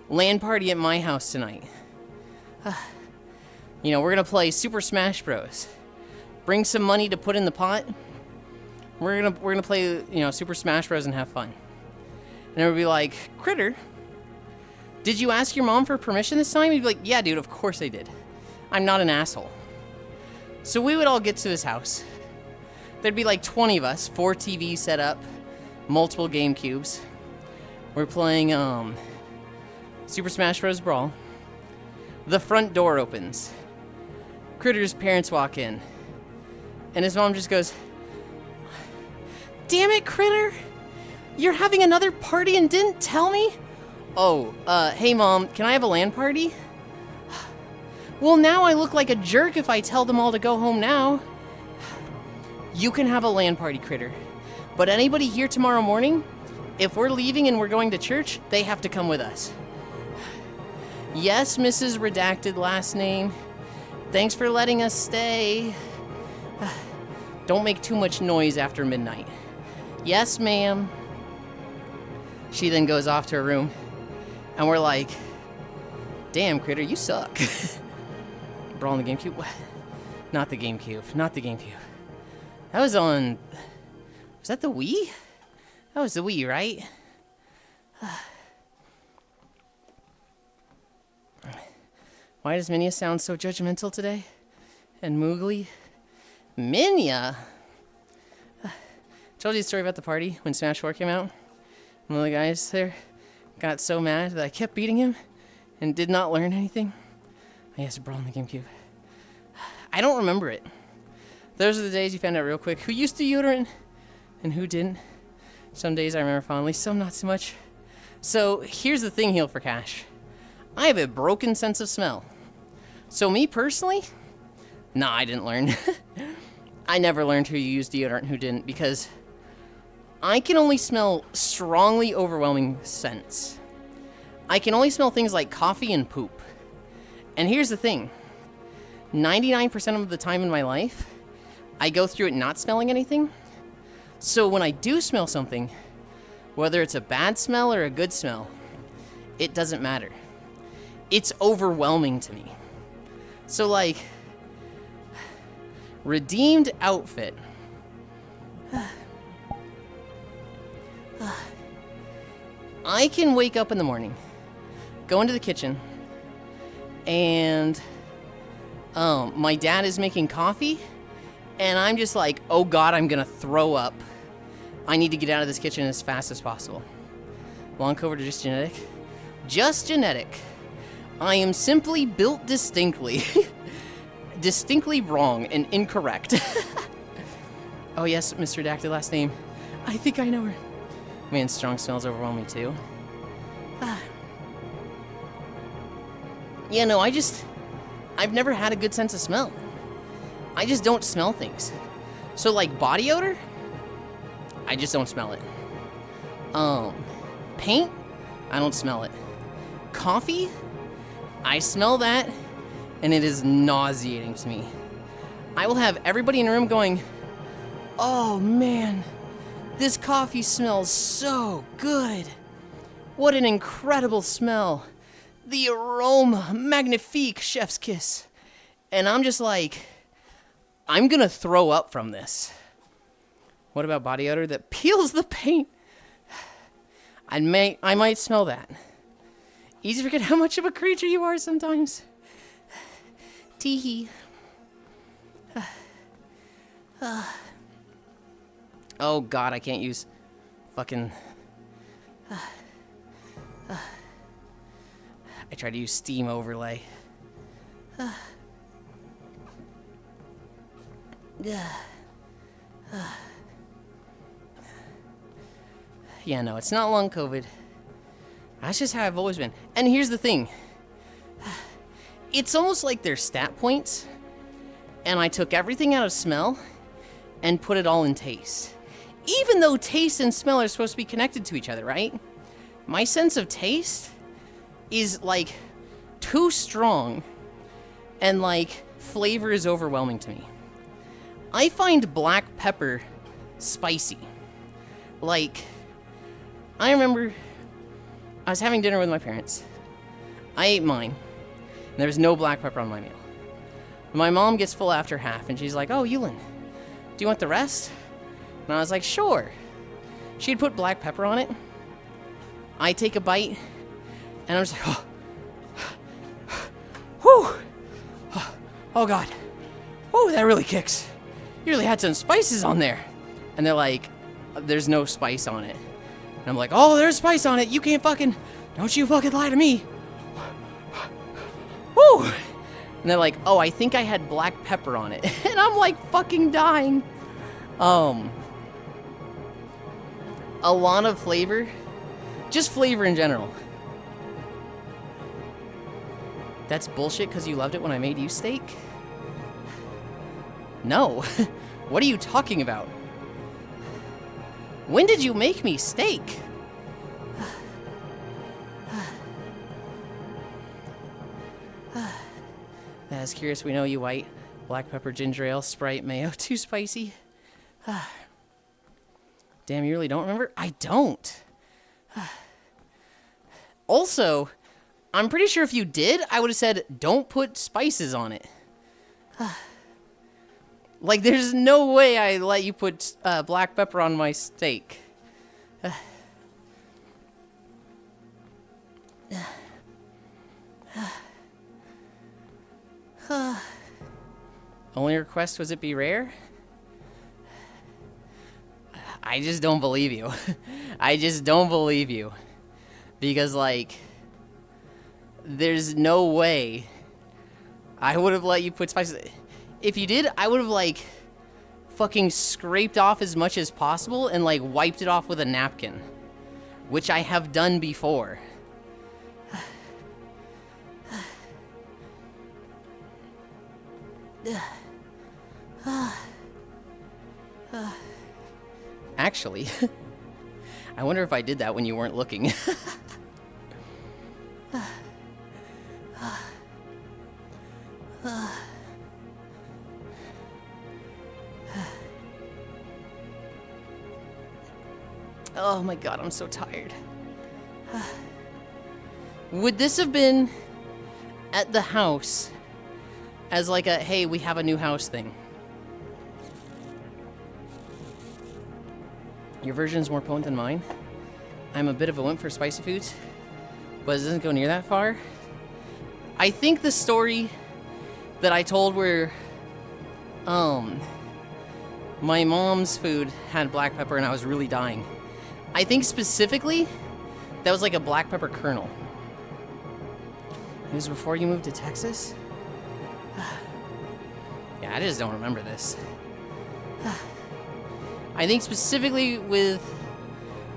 LAN party at my house tonight. You know, we're gonna play Super Smash Bros. Bring some money to put in the pot. We're gonna play, you know, Super Smash Bros. And have fun. And it would be like, Critter, did you ask your mom for permission this time? He'd be like, yeah, dude, of course I did. I'm not an asshole. So we would all get to his house. There'd be like 20 of us, 4 TVs set up, multiple game cubes. We're playing Super Smash Bros. Brawl. The front door opens. Critter's parents walk in. And his mom just goes, "Damn it, Critter! You're having another party and didn't tell me?" "Oh, hey Mom, can I have a LAN party?" "Well, now I look like a jerk if I tell them all to go home now." "You can have a LAN party, Critter. But anybody here tomorrow morning, if we're leaving and we're going to church, they have to come with us." "Yes, Mrs. Redacted last name. Thanks for letting us stay. Don't make too much noise after midnight." "Yes, ma'am." She then goes off to her room, and we're like, "Damn, Critter, you suck." Brawl on the GameCube? What? Not the GameCube. Not the GameCube. That was on... Was that the Wii? That was the Wii, right? Why does Minya sound so judgmental today? And moogly? Minya? Told you the story about the party when Smash 4 came out? One of the guys there got so mad that I kept beating him and did not learn anything. I used to Brawl on the GameCube. I don't remember it. Those are the days you found out real quick who used deodorant and who didn't. Some days I remember fondly, some not so much. So here's the thing, Heal for Cash. I have a broken sense of smell. So me personally, nah, I didn't learn. I never learned who used deodorant and who didn't, because I can only smell strongly overwhelming scents. I can only smell things like coffee and poop. And here's the thing. 99% of the time in my life, I go through it not smelling anything. So when I do smell something, whether it's a bad smell or a good smell, it doesn't matter. It's overwhelming to me. So like, redeemed outfit. I can wake up in the morning, go into the kitchen, and my dad is making coffee, and I'm just like, oh God, I'm gonna throw up. I need to get out of this kitchen as fast as possible. Long COVID or just genetic? Just genetic. I am simply built distinctly. Distinctly wrong and incorrect. Oh yes, Mr. Redacted last name. I think I know her. Man, strong smells overwhelm me too. Yeah, no, I've never had a good sense of smell. I just don't smell things. So like body odor, I just don't smell it. Paint, I don't smell it. Coffee, I smell that, and it is nauseating to me. I will have everybody in the room going, "Oh man, this coffee smells so good. What an incredible smell. The aroma, magnifique, chef's kiss." And I'm just like, I'm gonna throw up from this. What about body odor that peels the paint? I might smell that. Easy to forget how much of a creature you are sometimes. Teehee. Oh God, I can't use fucking... I tried to use Steam overlay. Yeah, no, it's not long COVID. That's just how I've always been. And here's the thing. It's almost like they're stat points, and I took everything out of smell and put it all in taste. Even though taste and smell are supposed to be connected to each other, right? My sense of taste is like too strong, and like flavor is overwhelming to me. I find black pepper spicy. Like, I remember I was having dinner with my parents. I ate mine, and there was no black pepper on my meal. My mom gets full after half, and she's like, "Oh, Yulind, do you want the rest?" And I was like, "Sure." She'd put black pepper on it. I take a bite, and I'm just like, "Oh, whew, oh God, oh, that really kicks. You really had some spices on there." And they're like, "There's no spice on it." And I'm like, "Oh, there's spice on it. You can't fucking, don't you fucking lie to me. woo! And they're like, oh, I think I had black pepper on it. And I'm like fucking dying. A lot of flavor. Just flavor in general. That's bullshit because you loved it when I made you steak? No. What are you talking about? When did you make me steak? That's curious. We know you white. Black pepper, ginger ale, Sprite, mayo. Too spicy. Damn, you really don't remember? I don't. Also, I'm pretty sure if you did, I would have said, don't put spices on it. Like, there's no way I let you put black pepper on my steak. Only request was it be rare? I just don't believe you. I just don't believe you. Because, like, there's no way I would have let you put spices. If you did, I would have, like, fucking scraped off as much as possible and, like, wiped it off with a napkin. Which I have done before. Actually, I wonder if I did that when you weren't looking. Oh my god, I'm so tired. Would this have been at the house as like a, hey, we have a new house thing? Your version's more potent than mine. I'm a bit of a wimp for spicy foods, but it doesn't go near that far. I think the story that I told where my mom's food had black pepper and I was really dying. I think specifically that was like a black pepper kernel. It was before you moved to Texas? Yeah, I just don't remember this. I think specifically with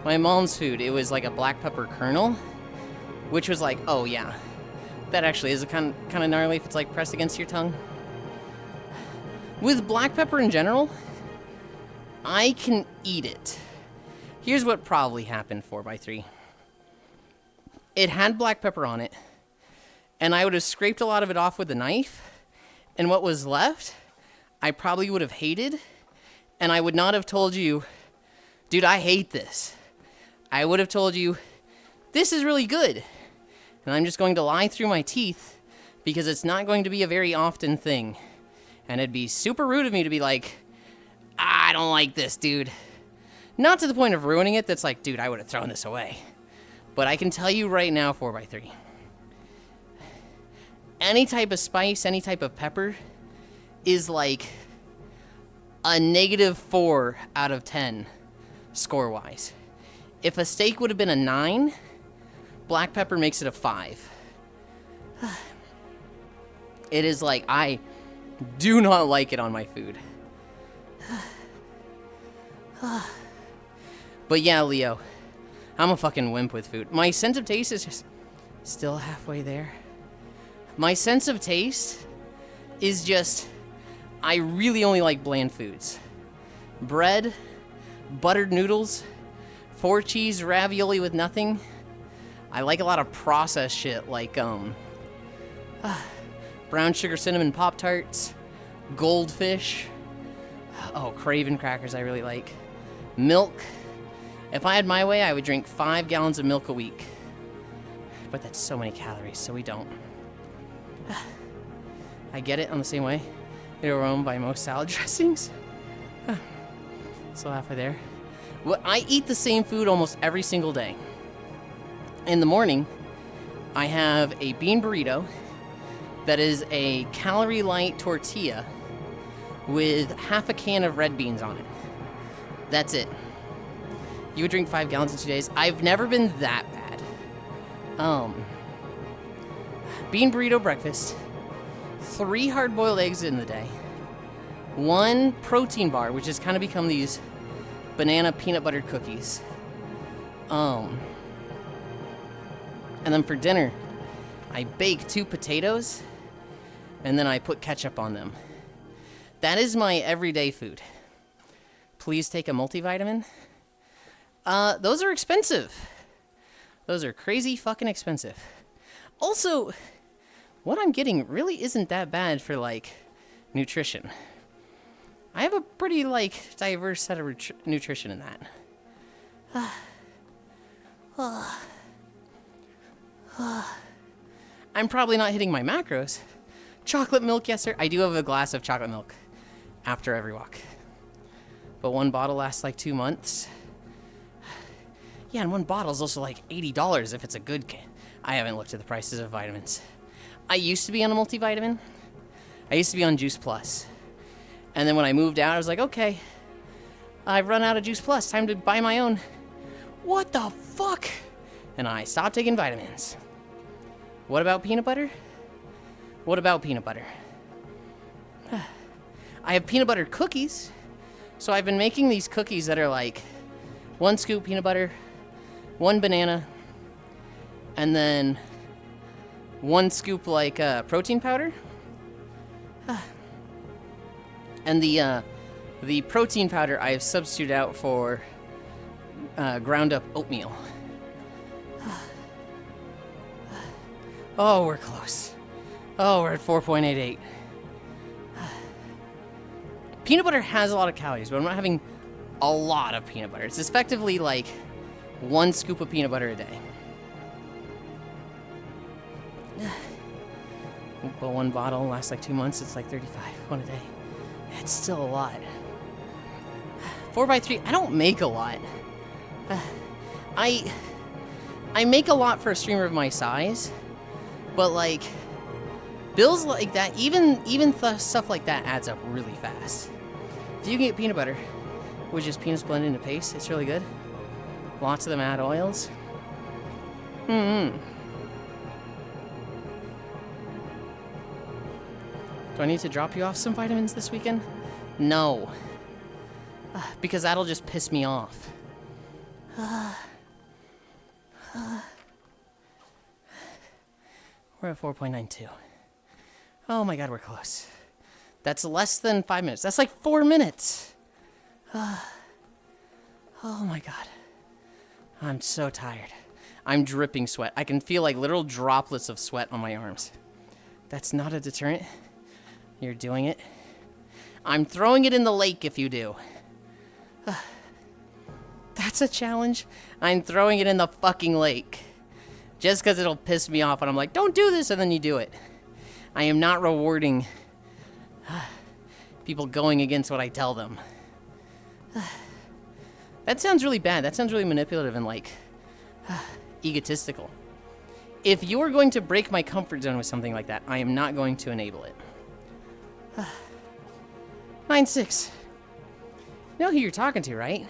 my mom's food, it was like a black pepper kernel, which was like, oh yeah, that actually is a kind of gnarly if it's like pressed against your tongue. With black pepper in general, I can eat it. Here's what probably happened 4x3. It had black pepper on it, and I would have scraped a lot of it off with a knife, and what was left, I probably would have hated, and I would not have told you, dude, I hate this. I would have told you, this is really good. And I'm just going to lie through my teeth because it's not going to be a very often thing. And it'd be super rude of me to be like, I don't like this, dude. Not to the point of ruining it, that's like, dude, I would have thrown this away. But I can tell you right now, 4x3. Any type of spice, any type of pepper is like a -4 out of 10 score-wise. If a steak would have been a 9, black pepper makes it a 5. It is like, I do not like it on my food. But yeah, Leo, I'm a fucking wimp with food. My sense of taste is just still halfway there. My sense of taste is just, I really only like bland foods. Bread, buttered noodles, 4 cheese ravioli with nothing. I like a lot of processed shit like brown sugar cinnamon Pop-Tarts, goldfish. Oh, Craven crackers I really like. Milk. If I had my way, I would drink 5 gallons of milk a week. But that's so many calories, so we don't. I get it on the same way. They're owned by most salad dressings. So halfway there. Well, I eat the same food almost every single day. In the morning, I have a bean burrito that is a calorie-light tortilla with half a can of red beans on it. That's it. You would drink 5 gallons in 2 days. I've never been that bad. bean burrito breakfast, 3 hard-boiled eggs in the day, 1 protein bar, which has kind of become these banana peanut butter cookies. And then for dinner, I bake 2 potatoes, and then I put ketchup on them. That is my everyday food. Please take a multivitamin. Those are expensive. Those are crazy fucking expensive. Also, what I'm getting really isn't that bad for, like, nutrition. I have a pretty, like, diverse set of nutrition in that. I'm probably not hitting my macros. Chocolate milk, yes, sir. I do have a glass of chocolate milk after every walk. But 1 bottle lasts, like, 2 months. Yeah, and 1 bottle is also, like, $80 if it's a good kit. I haven't looked at the prices of vitamins. I used to be on a multivitamin. I used to be on Juice Plus. And then when I moved out, I was like, okay, I've run out of Juice Plus. Time to buy my own. What the fuck? And I stopped taking vitamins. What about peanut butter? What about peanut butter? I have peanut butter cookies. So I've been making these cookies that are like 1 scoop peanut butter, 1 banana, and then 1 scoop like protein powder. And the protein powder I have substituted out for ground up oatmeal. Oh, we're close. Oh, we're at 4.88. Peanut butter has a lot of calories, but I'm not having a lot of peanut butter. It's effectively like 1 scoop of peanut butter a day. But 1 bottle lasts like 2 months. It's like 35, 1 a day. It's still a lot. 4x3, I don't make a lot. I make a lot for a streamer of my size, but like bills like that, even stuff like that adds up really fast. If you can get peanut butter, which is peanuts blended into paste, it's really good. Lots of them add oils. Do I need to drop you off some vitamins this weekend? No. Because that'll just piss me off. We're at 4.92. Oh my god, we're close. That's less than 5 minutes. That's like 4 minutes. Oh my god. I'm so tired. I'm dripping sweat. I can feel like literal droplets of sweat on my arms. That's not a deterrent. You're doing it. I'm throwing it in the lake if you do. That's a challenge. I'm throwing it in the fucking lake. Just because it'll piss me off and I'm like, don't do this, and then you do it. I am not rewarding people going against what I tell them. That sounds really bad. That sounds really manipulative and like egotistical. If you're going to break my comfort zone with something like that, I am not going to enable it. 9-6. You know who you're talking to, right?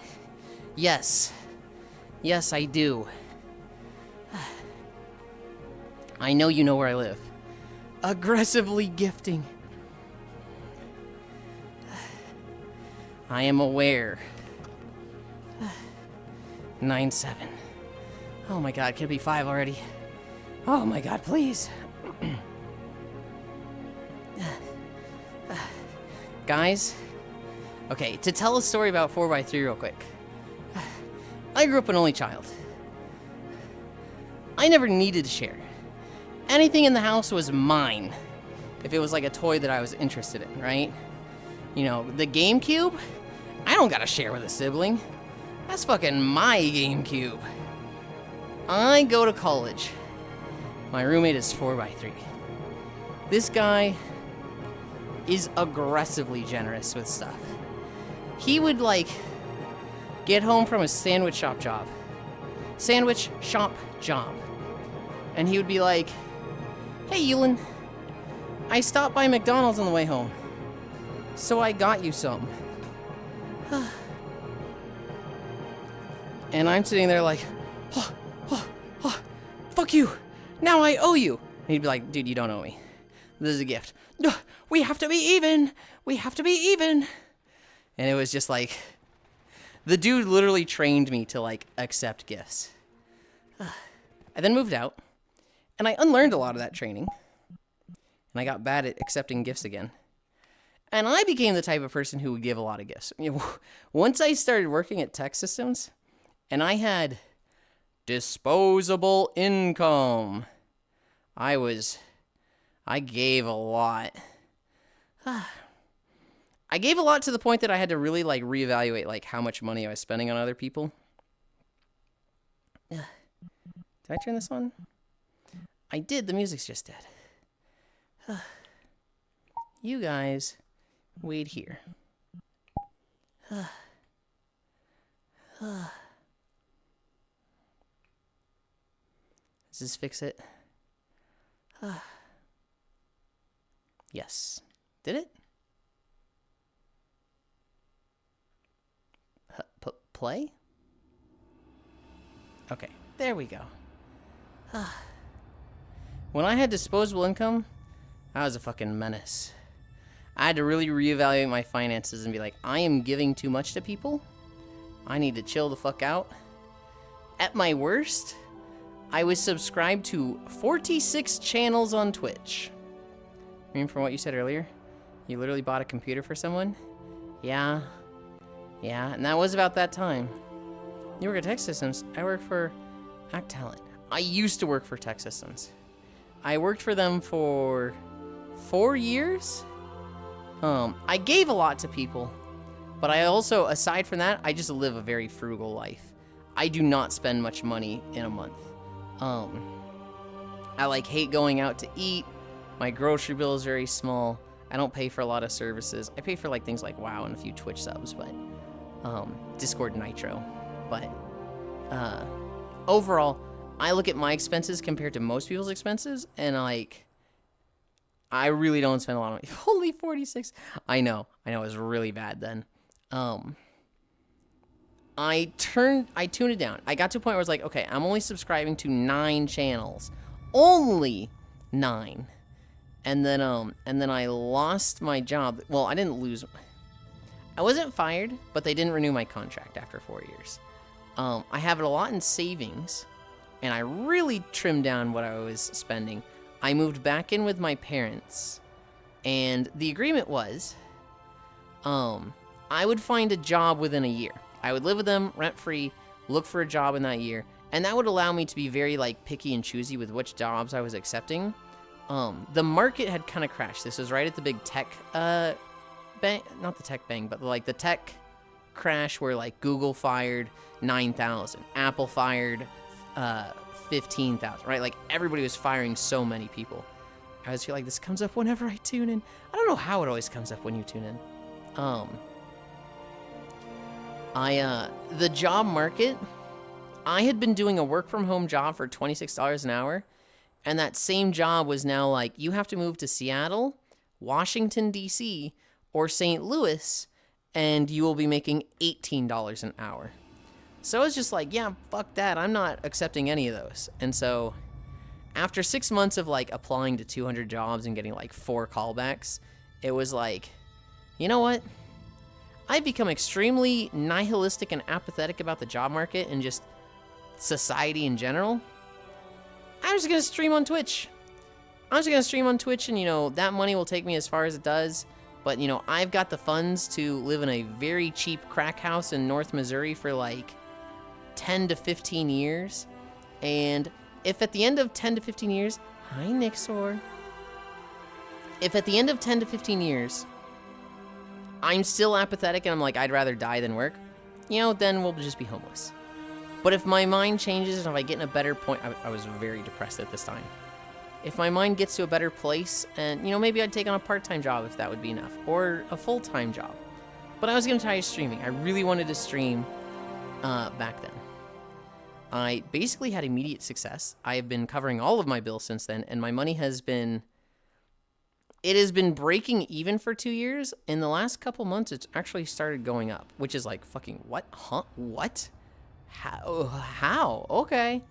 Yes. Yes, I do. I know you know where I live. Aggressively gifting. I am aware. 9-7. Oh my god, can it be 5 already? Oh my god, please. Guys, okay, to tell a story about 4x3 real quick. I grew up an only child. I never needed to share. Anything in the house was mine. If it was like a toy that I was interested in, right? You know, the GameCube? I don't gotta share with a sibling. That's fucking my GameCube. I go to college. My roommate is 4x3. This guy is aggressively generous with stuff. He would like get home from a sandwich shop job. And he would be like, hey Yulind, I stopped by McDonald's on the way home, so I got you some. And I'm sitting there like, fuck you, now I owe you. He'd be like, dude, you don't owe me. This is a gift. No, we have to be even. We have to be even. And it was just like, the dude literally trained me to like accept gifts. I then moved out, and I unlearned a lot of that training. And I got bad at accepting gifts again. And I became the type of person who would give a lot of gifts. You know, once I started working at Tech Systems, and I had disposable income, I gave a lot. I gave a lot to the point that I had to really like reevaluate like how much money I was spending on other people. Did I turn this on? I did. The music's just dead. You guys, wait here. Does this fix it? Yes. Did it? Play? Okay, there we go. When I had disposable income, I was a fucking menace. I had to really reevaluate my finances and be like, I am giving too much to people. I need to chill the fuck out. At my worst, I was subscribed to 46 channels on Twitch. I mean, from what you said earlier, you literally bought a computer for someone? Yeah, and that was about that time. You work at Tech Systems. I work for Act Talent. I used to work for Tech Systems. I worked for them for 4 years. I gave a lot to people, but I also, aside from that, I just live a very frugal life. I do not spend much money in a month. I like hate going out to eat. My grocery bill is very small. I don't pay for a lot of services. I pay for like things like WoW and a few Twitch subs, but Discord Nitro. But overall, I look at my expenses compared to most people's expenses, and like, I really don't spend a lot of money. Only 46. I know, it was really bad then. I tuned it down. I got to a point where I was like, okay, I'm only subscribing to 9 channels. Only 9. And then I lost my job. Well, I didn't lose. I wasn't fired, but they didn't renew my contract after 4 years. I have it a lot in savings, and I really trimmed down what I was spending. I moved back in with my parents, and the agreement was, I would find a job within a year. I would live with them rent-free, look for a job in that year, and that would allow me to be very like picky and choosy with which jobs I was accepting. The market had kind of crashed. This was right at the big tech bang, not the tech bang, but like the tech crash where like Google fired 9,000, Apple fired 15,000, right? Like everybody was firing so many people. I always feel like this comes up whenever I tune in. I don't know how it always comes up when you tune in. The job market, I had been doing a work from home job for $26 an hour, and that same job was now like, you have to move to Seattle, Washington, D.C., or St. Louis, and you will be making $18 an hour. So I was just like, yeah, fuck that. I'm not accepting any of those. And so after 6 months of like applying to 200 jobs and getting like 4 callbacks, it was like, you know what? I've become extremely nihilistic and apathetic about the job market and just society in general. I'm just going to stream on Twitch. I'm just going to stream on Twitch, and, you know, that money will take me as far as it does. But, you know, I've got the funds to live in a very cheap crack house in North Missouri for like 10 to 15 years. And if at the end of 10 to 15 years, hi, Nixor. If at the end of 10 to 15 years, I'm still apathetic and I'm like, I'd rather die than work, you know, then we'll just be homeless. But if my mind changes and if I get in a better point, I was very depressed at this time. If my mind gets to a better place, and, you know, maybe I'd take on a part-time job if that would be enough, or a full-time job. But I was going to try streaming. I really wanted to stream back then. I basically had immediate success. I have been covering all of my bills since then, and my money has been... It has been breaking even for 2 years. In the last couple months, it's actually started going up, which is like, fucking, what? Huh? What? How? Okay.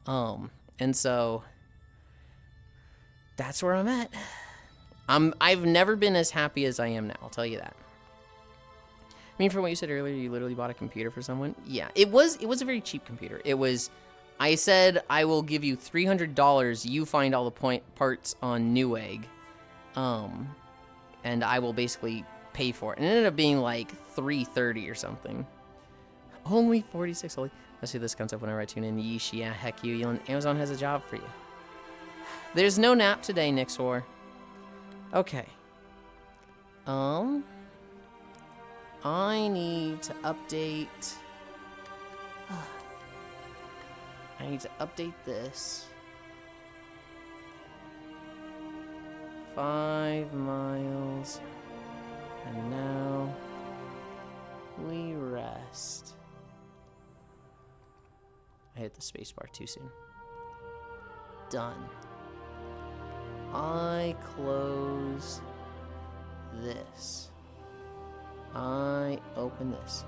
And so... that's where I'm at. I've never been as happy as I am now, I'll tell you that. I mean, from what you said earlier, you literally bought a computer for someone. Yeah, it was a very cheap computer. I said, I will give you $300. You find all the parts on Newegg. And I will basically pay for it. And it ended up being like $330 or something. Only 46. Holy. Let's see if this comes up whenever I tune in. Yeesh, yeah, heck you. Amazon has a job for you. There's no nap today, Nixor. Okay. I need to update. I need to update this. 5 miles. And now we rest. I hit the spacebar too soon. Done. I close this. I open this.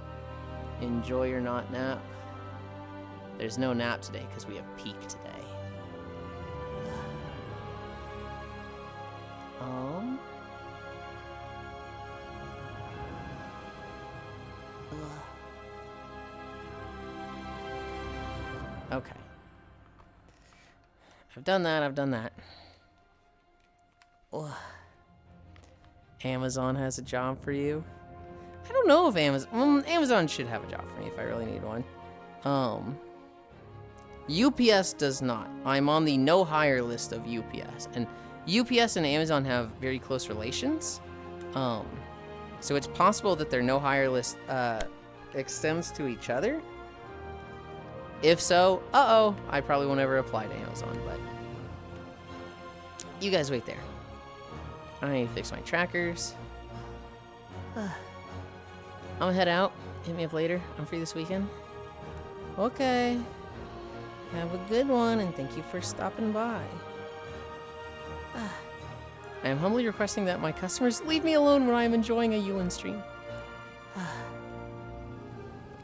Enjoy your not nap. There's no nap today because we have peak today. Okay. I've done that. Ugh. Amazon has a job for you. I don't know if Amazon should have a job for me if I really need one. UPS does not. I'm on the no hire list of UPS, and UPS and Amazon have very close relations. So it's possible that their no hire list extends to each other. If so, I probably won't ever apply to Amazon, but you guys wait there. I need to fix my trackers. I'm gonna head out. Hit me up later. I'm free this weekend. Okay. Have a good one, and thank you for stopping by. I am humbly requesting that my customers leave me alone when I am enjoying a Yulind stream.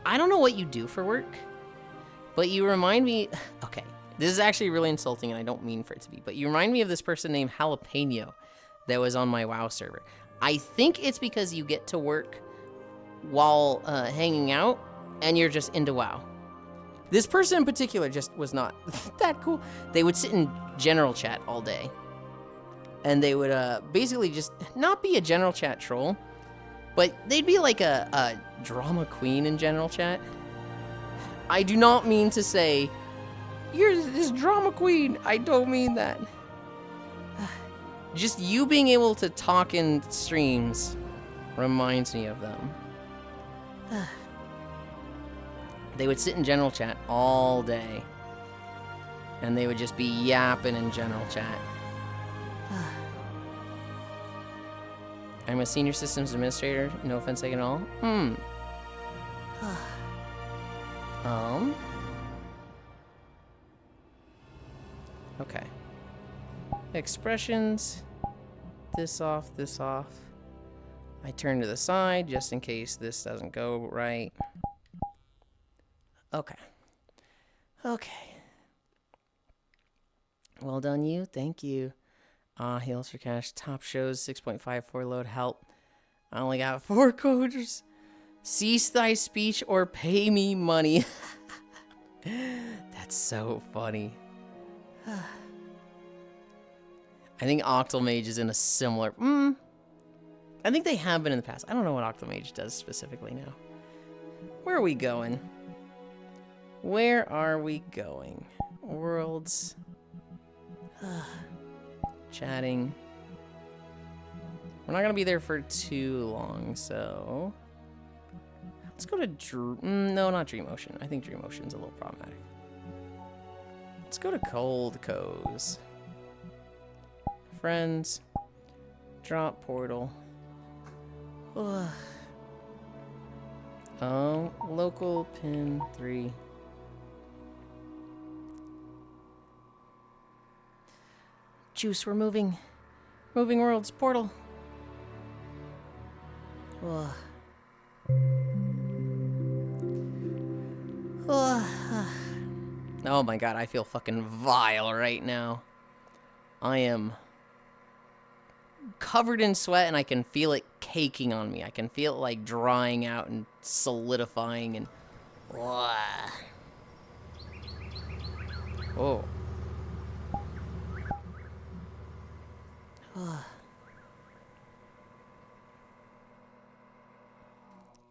I don't know what you do for work, but you remind me... Okay, this is actually really insulting, and I don't mean for it to be, but you remind me of this person named Jalapeno that was on my WoW server. I think it's because you get to work while hanging out, and you're just into WoW. This person in particular just was not that cool. They would sit in general chat all day. And they would basically just not be a general chat troll, but they'd be like a drama queen in general chat. I do not mean to say, you're this drama queen. I don't mean that. Just you being able to talk in streams reminds me of them. They would sit in general chat all day. And they would just be yapping in general chat. I'm a senior systems administrator. No offense taken at all. Okay. Expressions. This off, this off. I turn to the side just in case this doesn't go right. Okay. Okay. Well done, you. Thank you. Heals for cash. Top shows 6.54 load help. I only got 4 codes. Cease thy speech or pay me money. That's so funny. I think Octomage is in a similar... I think they have been in the past. I don't know what Octomage does specifically now. Where are we going? Where are we going? Worlds. Chatting. We're not going to be there for too long, so... Let's go to... No, not Dream Ocean. I think Dream Ocean's a little problematic. Let's go to Cold Coves. Friends. Drop portal. Local pin 3. Juice, we're moving. Moving worlds, portal. Oh my god, I feel fucking vile right now. I am covered in sweat and I can feel it caking on me. I can feel it like drying out and solidifying and... Oh.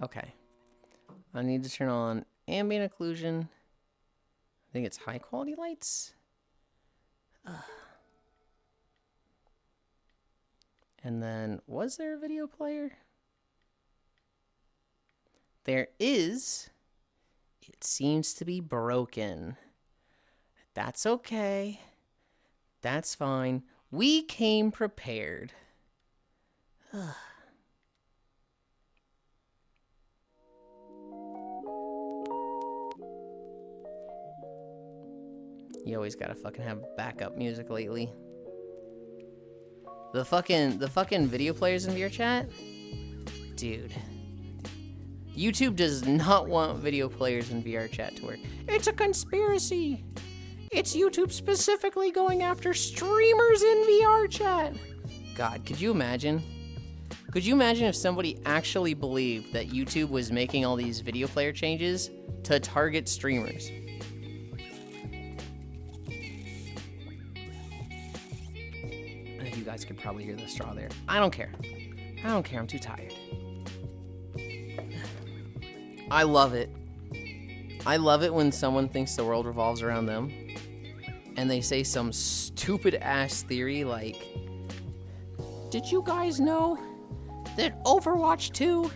Okay. I need to turn on ambient occlusion. I think it's high quality lights. And then, was there a video player? There is. It seems to be broken. That's okay. That's fine. We came prepared. You always gotta fucking have backup music lately. The fucking video players in VR chat? Dude. YouTube does not want video players in VR chat to work. It's a conspiracy! It's YouTube specifically going after streamers in VR chat! God, could you imagine? Could you imagine if somebody actually believed that YouTube was making all these video player changes to target streamers? You guys could probably hear the straw there. I don't care. I don't care. I'm too tired. I love it. I love it when someone thinks the world revolves around them and they say some stupid ass theory like, did you guys know that Overwatch 2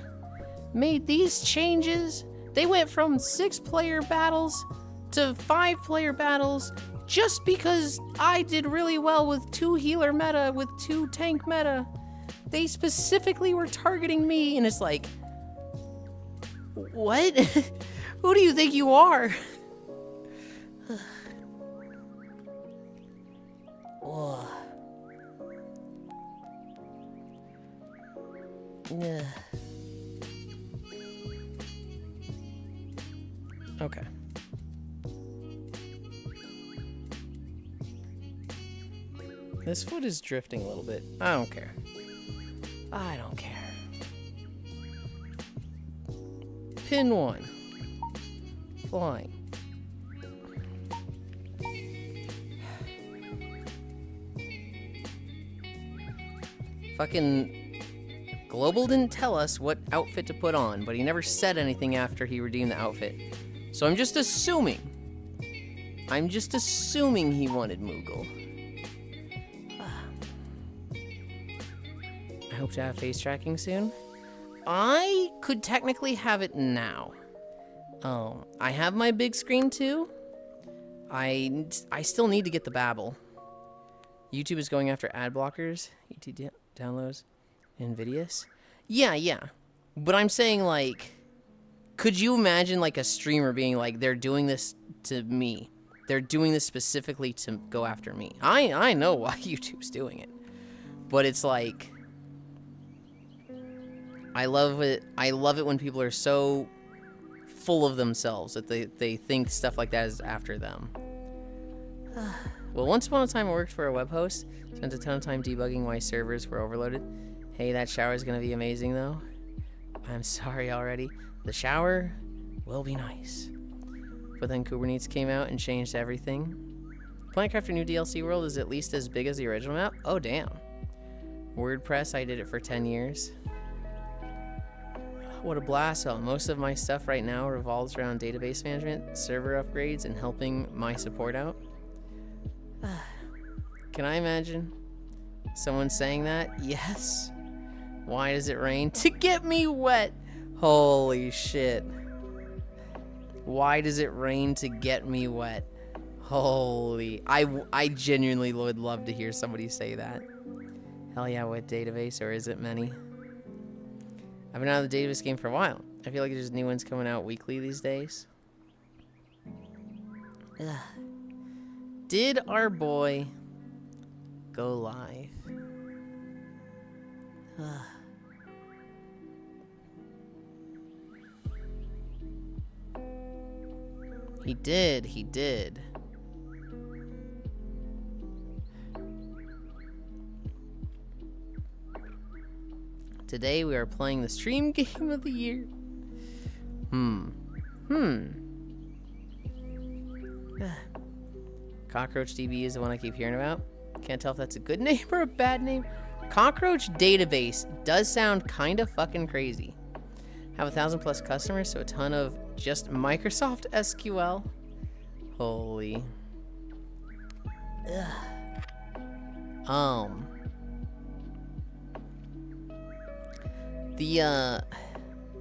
made these changes? They went from 6-player battles to 5-player battles just because I did really well with 2 healer meta, with 2 tank meta. They specifically were targeting me, and it's like, what? Who do you think you are? Okay. This foot is drifting a little bit. I don't care. I don't care. Pin 1. Flying. Fucking Global didn't tell us what outfit to put on, but he never said anything after he redeemed the outfit. So I'm just assuming. I'm just assuming he wanted Moogle. I hope to have face tracking soon. I could technically have it now. I have my big screen too. I still need to get the Babel. YouTube is going after ad blockers. YouTube downloads. Invidious. Yeah. But I'm saying, like, could you imagine, like, a streamer being like, they're doing this to me. They're doing this specifically to go after me. I know why YouTube's doing it. But it's like, I love it when people are so full of themselves that they think stuff like that is after them. Well, once upon a time I worked for a web host. Spent a ton of time debugging why servers were overloaded. Hey, that shower is going to be amazing, though. I'm sorry already. The shower will be nice. But then Kubernetes came out and changed everything. Planecraft new DLC world is at least as big as the original map? Oh, damn. WordPress, I did it for 10 years. What a blast. Oh, most of my stuff right now revolves around database management, server upgrades, and helping my support out. Can I imagine someone saying that? Yes. Why does it rain? To get me wet. Holy shit. Why does it rain to get me wet? Holy. I genuinely would love to hear somebody say that. Hell yeah, what database, or is it many? I've been out of the database game for a while. I feel like there's new ones coming out weekly these days. Ugh. Did our boy go live? Ugh. He did. Today we are playing the stream game of the year. Cockroach DB is the one I keep hearing about. Can't tell if that's a good name or a bad name. Cockroach Database does sound kind of fucking crazy. Have 1,000+ customers, so a ton of just Microsoft SQL. Holy. Ugh.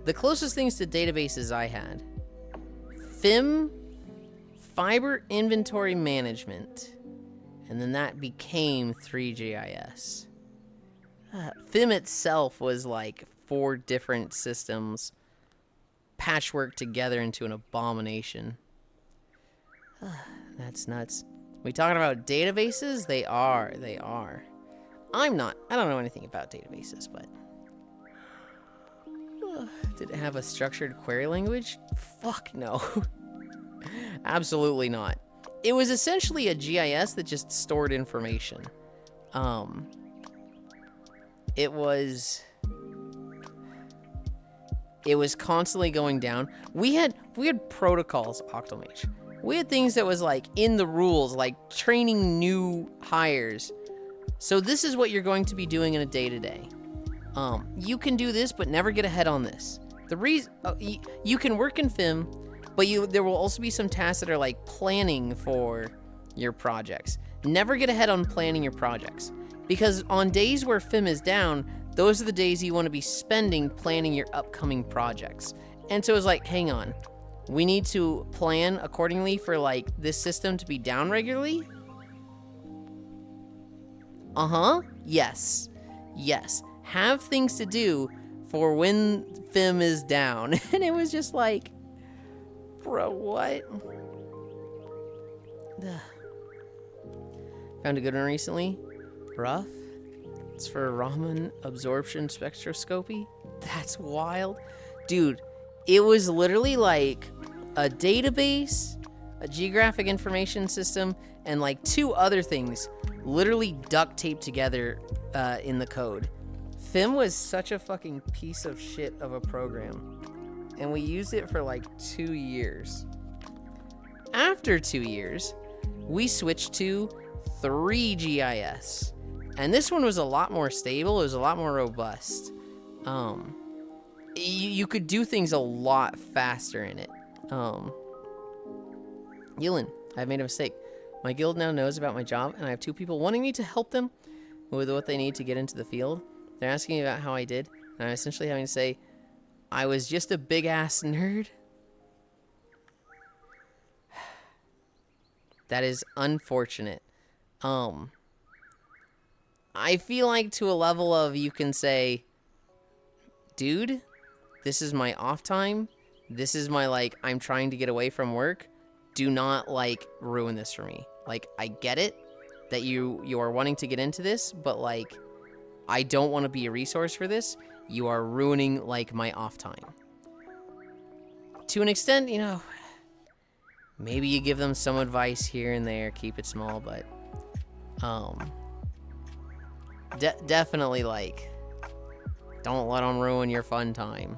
The closest things to databases I had. FIM, Fiber Inventory Management, and then that became 3GIS. FIM itself was like 4 different systems patchworked together into an abomination. That's nuts. We talking about databases? They are. I'm not. I don't know anything about databases, but... Did it have a structured query language? Fuck no. Absolutely not. It was essentially a GIS that just stored information. It was constantly going down. We had protocols, Octomage. We had things that was like in the rules, like training new hires. So this is what you're going to be doing in a day-to-day. You can do this, but never get ahead on this. The reason you can work in FIM, but there will also be some tasks that are like planning for your projects. Never get ahead on planning your projects, because on days where FIM is down, those are the days you want to be spending planning your upcoming projects. And so it's like, hang on, we need to plan accordingly for like this system to be down regularly. Yes. Have things to do for when FIM is down. And it was just like, bro, what? Found a good one recently. Rough. It's for Raman absorption spectroscopy. That's wild. Dude, it was literally like a database, a geographic information system, and like 2 other things literally duct taped together in the code. FIM was such a fucking piece of shit of a program, and we used it for like 2 years. After 2 years, we switched to 3GIS, and this one was a lot more stable. It was a lot more robust. You could do things a lot faster in it. Yulind, I've made a mistake. My guild now knows about my job, and I have 2 people wanting me to help them with what they need to get into the field. They're asking me about how I did, and I'm essentially having to say, I was just a big-ass nerd. That is unfortunate. I feel like to a level of you can say, dude, this is my off time. This is my, like, I'm trying to get away from work. Do not, like, ruin this for me. Like, I get it that you are wanting to get into this, but, like, I don't want to be a resource for this. You are ruining, like, my off time. To an extent, you know, maybe you give them some advice here and there, keep it small, but, definitely, like, don't let them ruin your fun time.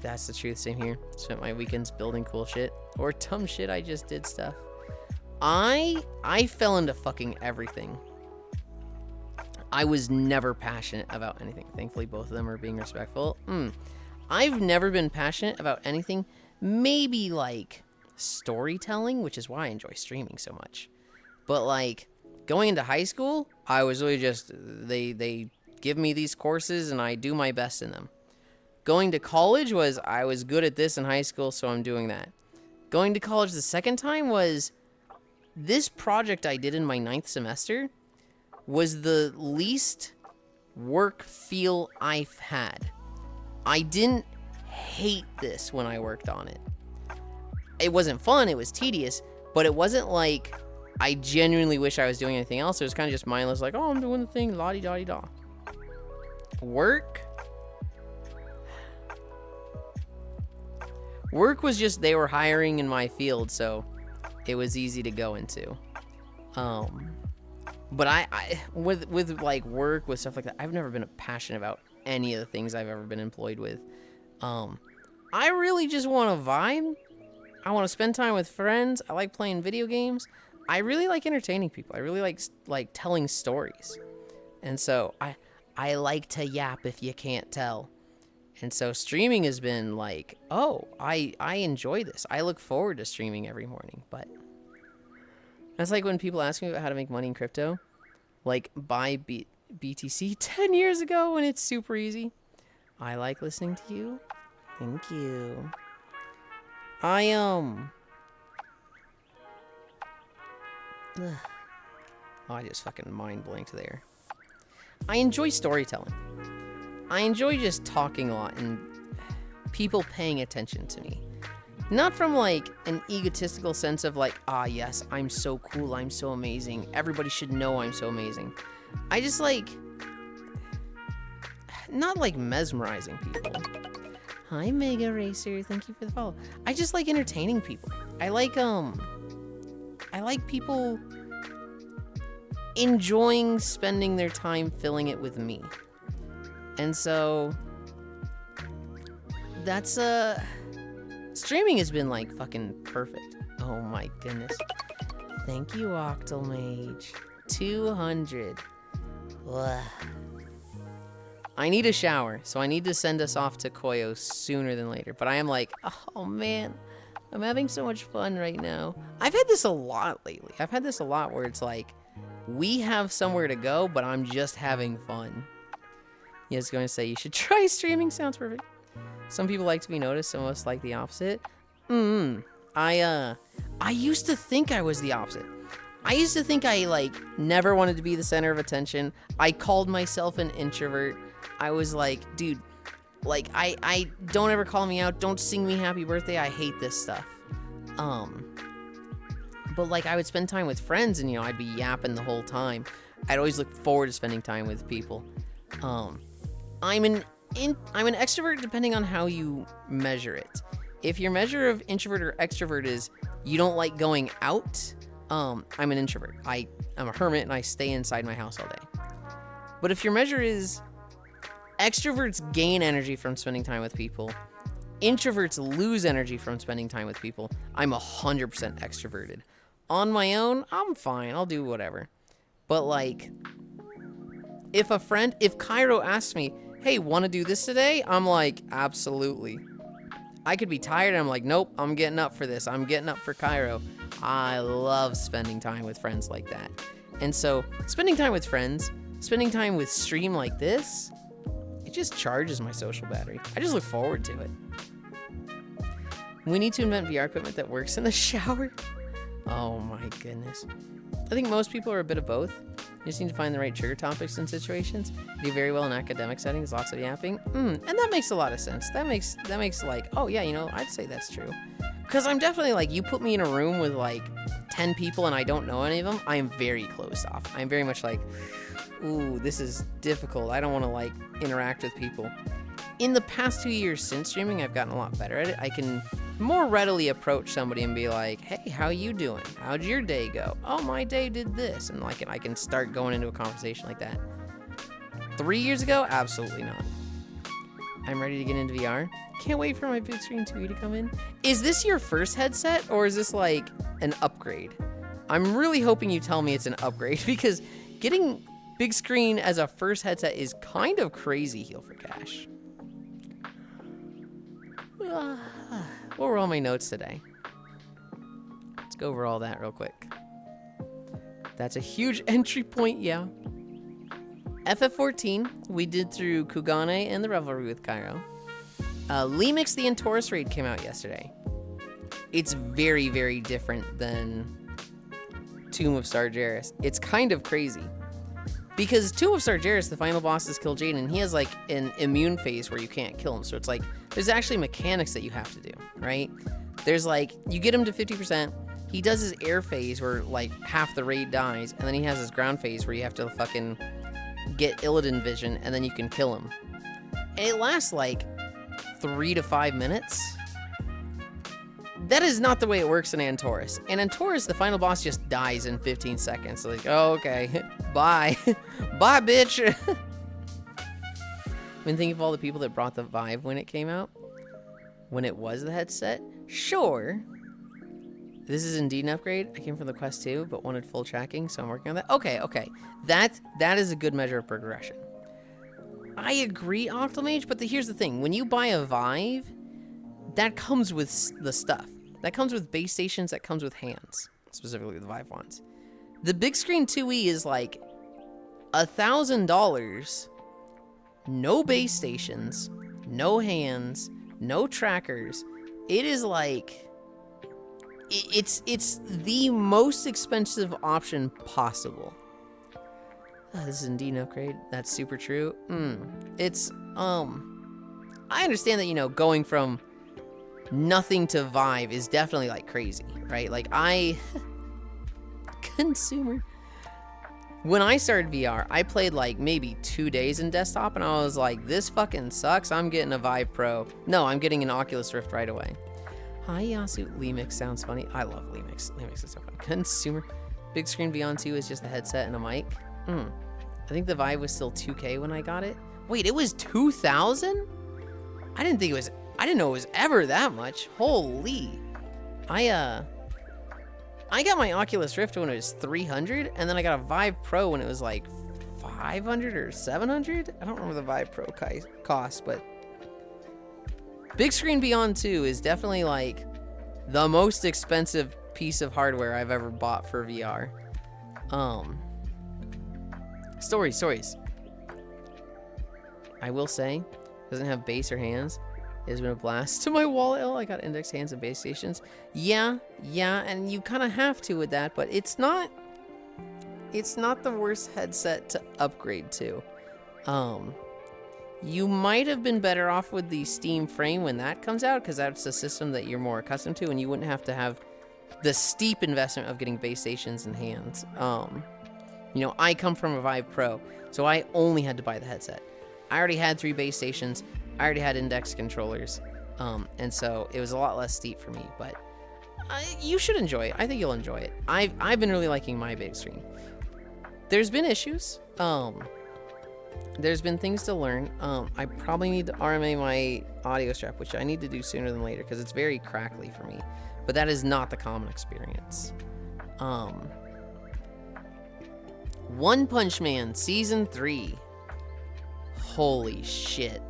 That's the truth, same here. Spent my weekends building cool shit, or dumb shit, I just did stuff. I fell into fucking everything. I was never passionate about anything. Thankfully, both of them are being respectful. I've never been passionate about anything. Maybe, like, storytelling, which is why I enjoy streaming so much. But, like, going into high school, I was really just, they give me these courses, and I do my best in them. Going to college was, I was good at this in high school, so I'm doing that. Going to college the second time was, this project I did in my 9th semester was the least work feel I've had. I didn't hate this when I worked on it. It wasn't fun, it was tedious, but it wasn't like I genuinely wish I was doing anything else. It was kind of just mindless, like, oh, I'm doing the thing, la-di-da-di-da. Work was just, they were hiring in my field, so it was easy to go into. But I with like work, with stuff like that, I've never been passionate about any of the things I've ever been employed with. I really just want to vibe. I want to spend time with friends. I like playing video games. I really like entertaining people. I really like telling stories. And so I like to yap, if you can't tell. And so streaming has been like, oh, I enjoy this. I look forward to streaming every morning. But that's like when people ask me about how to make money in crypto, like buy BTC 10 years ago when it's super easy. I like listening to you. Thank you. Oh, I just fucking mind blanked there. I enjoy storytelling. I enjoy just talking a lot and people paying attention to me. Not from like an egotistical sense of like, ah, yes, I'm so cool, I'm so amazing, everybody should know I'm so amazing. I just like, not like mesmerizing people. Hi, Mega Racer, thank you for the follow. I just like entertaining people. I like people enjoying spending their time filling it with me. And so that's streaming has been like fucking perfect. Oh my goodness. Thank you, Octomage. 200. Ugh. I need a shower, so I need to send us off to Koyo sooner than later. But I am like, oh man, I'm having so much fun right now. I've had this a lot lately. I've had this a lot where it's like, we have somewhere to go, but I'm just having fun. He was going to say, you should try streaming. Sounds perfect. Some people like to be noticed, some of us like the opposite. I used to think I was the opposite. I used to think I, like, never wanted to be the center of attention. I called myself an introvert. I was like, dude, like, I don't ever call me out. Don't sing me happy birthday. I hate this stuff. But, like, I would spend time with friends and, you know, I'd be yapping the whole time. I'd always look forward to spending time with people. I'm an extrovert depending on how you measure it. If your measure of introvert or extrovert is you don't like going out, I'm an introvert. I'm a hermit and I stay inside my house all day. But if your measure is extroverts gain energy from spending time with people, introverts lose energy from spending time with people, I'm 100% extroverted. On my own, I'm fine. I'll do whatever. But like, if Cairo asks me, hey, want to do this today? I'm like, absolutely. I could be tired and I'm like, nope, I'm getting up for this. I'm getting up for Cairo. I love spending time with friends like that. And so spending time with friends, spending time with stream like this, it just charges my social battery. I just look forward to it. We need to invent VR equipment that works in the shower. Oh my goodness. I think most people are a bit of both. You just need to find the right trigger topics and situations. You do very well in academic settings, lots of yapping. And that makes a lot of sense. That makes like, oh yeah, you know, I'd say that's true. Because I'm definitely like, you put me in a room with like 10 people and I don't know any of them, I am very closed off. I'm very much like, ooh, this is difficult. I don't want to like interact with people. In the past 2 years since streaming, I've gotten a lot better at it. I can more readily approach somebody and be like, hey, how you doing? How'd your day go? Oh, my day did this. And like, I can start going into a conversation like that. 3 years ago, absolutely not. I'm ready to get into VR. Can't wait for my big screen TV to come in. Is this your first headset or is this like an upgrade? I'm really hoping you tell me it's an upgrade because getting big screen as a first headset is kind of crazy. Heal for cash. What were all my notes today? Let's go over all that real quick. That's a huge entry point, yeah. FF14, we did through Kugane and the Revelry with Cairo. Lemix the Antaurus raid came out yesterday. It's very, very different than Tomb of Sargeras. It's kind of crazy. Because Tomb of Sargeras, the final boss is Kill Jaden, and he has like an immune phase where you can't kill him. So it's like, there's actually mechanics that you have to do, right? There's like, you get him to 50%, he does his air phase where like half the raid dies, and then he has his ground phase where you have to fucking get Illidan vision, and then you can kill him. And it lasts like 3 to 5 minutes. That is not the way it works in Antaurus. In Antaurus, the final boss just dies in 15 seconds. So like, oh, okay, Bye. Bye, bitch. I've been thinking of all the people that brought the Vive when it came out. When it was the headset. Sure. This is indeed an upgrade. I came from the Quest 2, but wanted full tracking, so I'm working on that. Okay. That is a good measure of progression. I agree, Octomage, but here's the thing. When you buy a Vive, that comes with the stuff. That comes with base stations, that comes with hands. Specifically the Vive ones. The big screen 2E is like $1,000. No base stations, no hands, no trackers. It is like... It's the most expensive option possible. Oh, this is indeed an upgrade. That's super true. It's, I understand that, you know, going from nothing to Vive is definitely, like, crazy, right? Like, consumer. When I started VR, I played, like, maybe 2 days in desktop, and I was like, this fucking sucks. I'm getting a Vive Pro. No, I'm getting an Oculus Rift right away. Hi, Yasu. Lemix sounds funny. I love Lemix. Lemix is so fun. Consumer. Big Screen Beyond 2 is just a headset and a mic. I think the Vive was still $2K when I got it. Wait, it was $2,000? I didn't know it was ever that much. Holy. I got my Oculus Rift when it was $300, and then I got a Vive Pro when it was like $500 or $700. I don't remember the Vive Pro cost, but Big Screen Beyond 2 is definitely like the most expensive piece of hardware I've ever bought for VR. Stories. I will say, doesn't have base or hands. It has been a blast. To my wallet, I got index hands and base stations. Yeah, and you kind of have to with that, but it's not the worst headset to upgrade to. You might have been better off with the Steam Frame when that comes out, because that's a system that you're more accustomed to, and you wouldn't have to have the steep investment of getting base stations and hands. You know, I come from a Vive Pro, so I only had to buy the headset. I already had 3 base stations. I already had index controllers, and so it was a lot less steep for me, but you should enjoy it. I think you'll enjoy it. I've been really liking my big screen. There's been issues. There's been things to learn. I probably need to RMA my audio strap, which I need to do sooner than later because it's very crackly for me. But that is not the common experience. One Punch Man Season 3. Holy shit.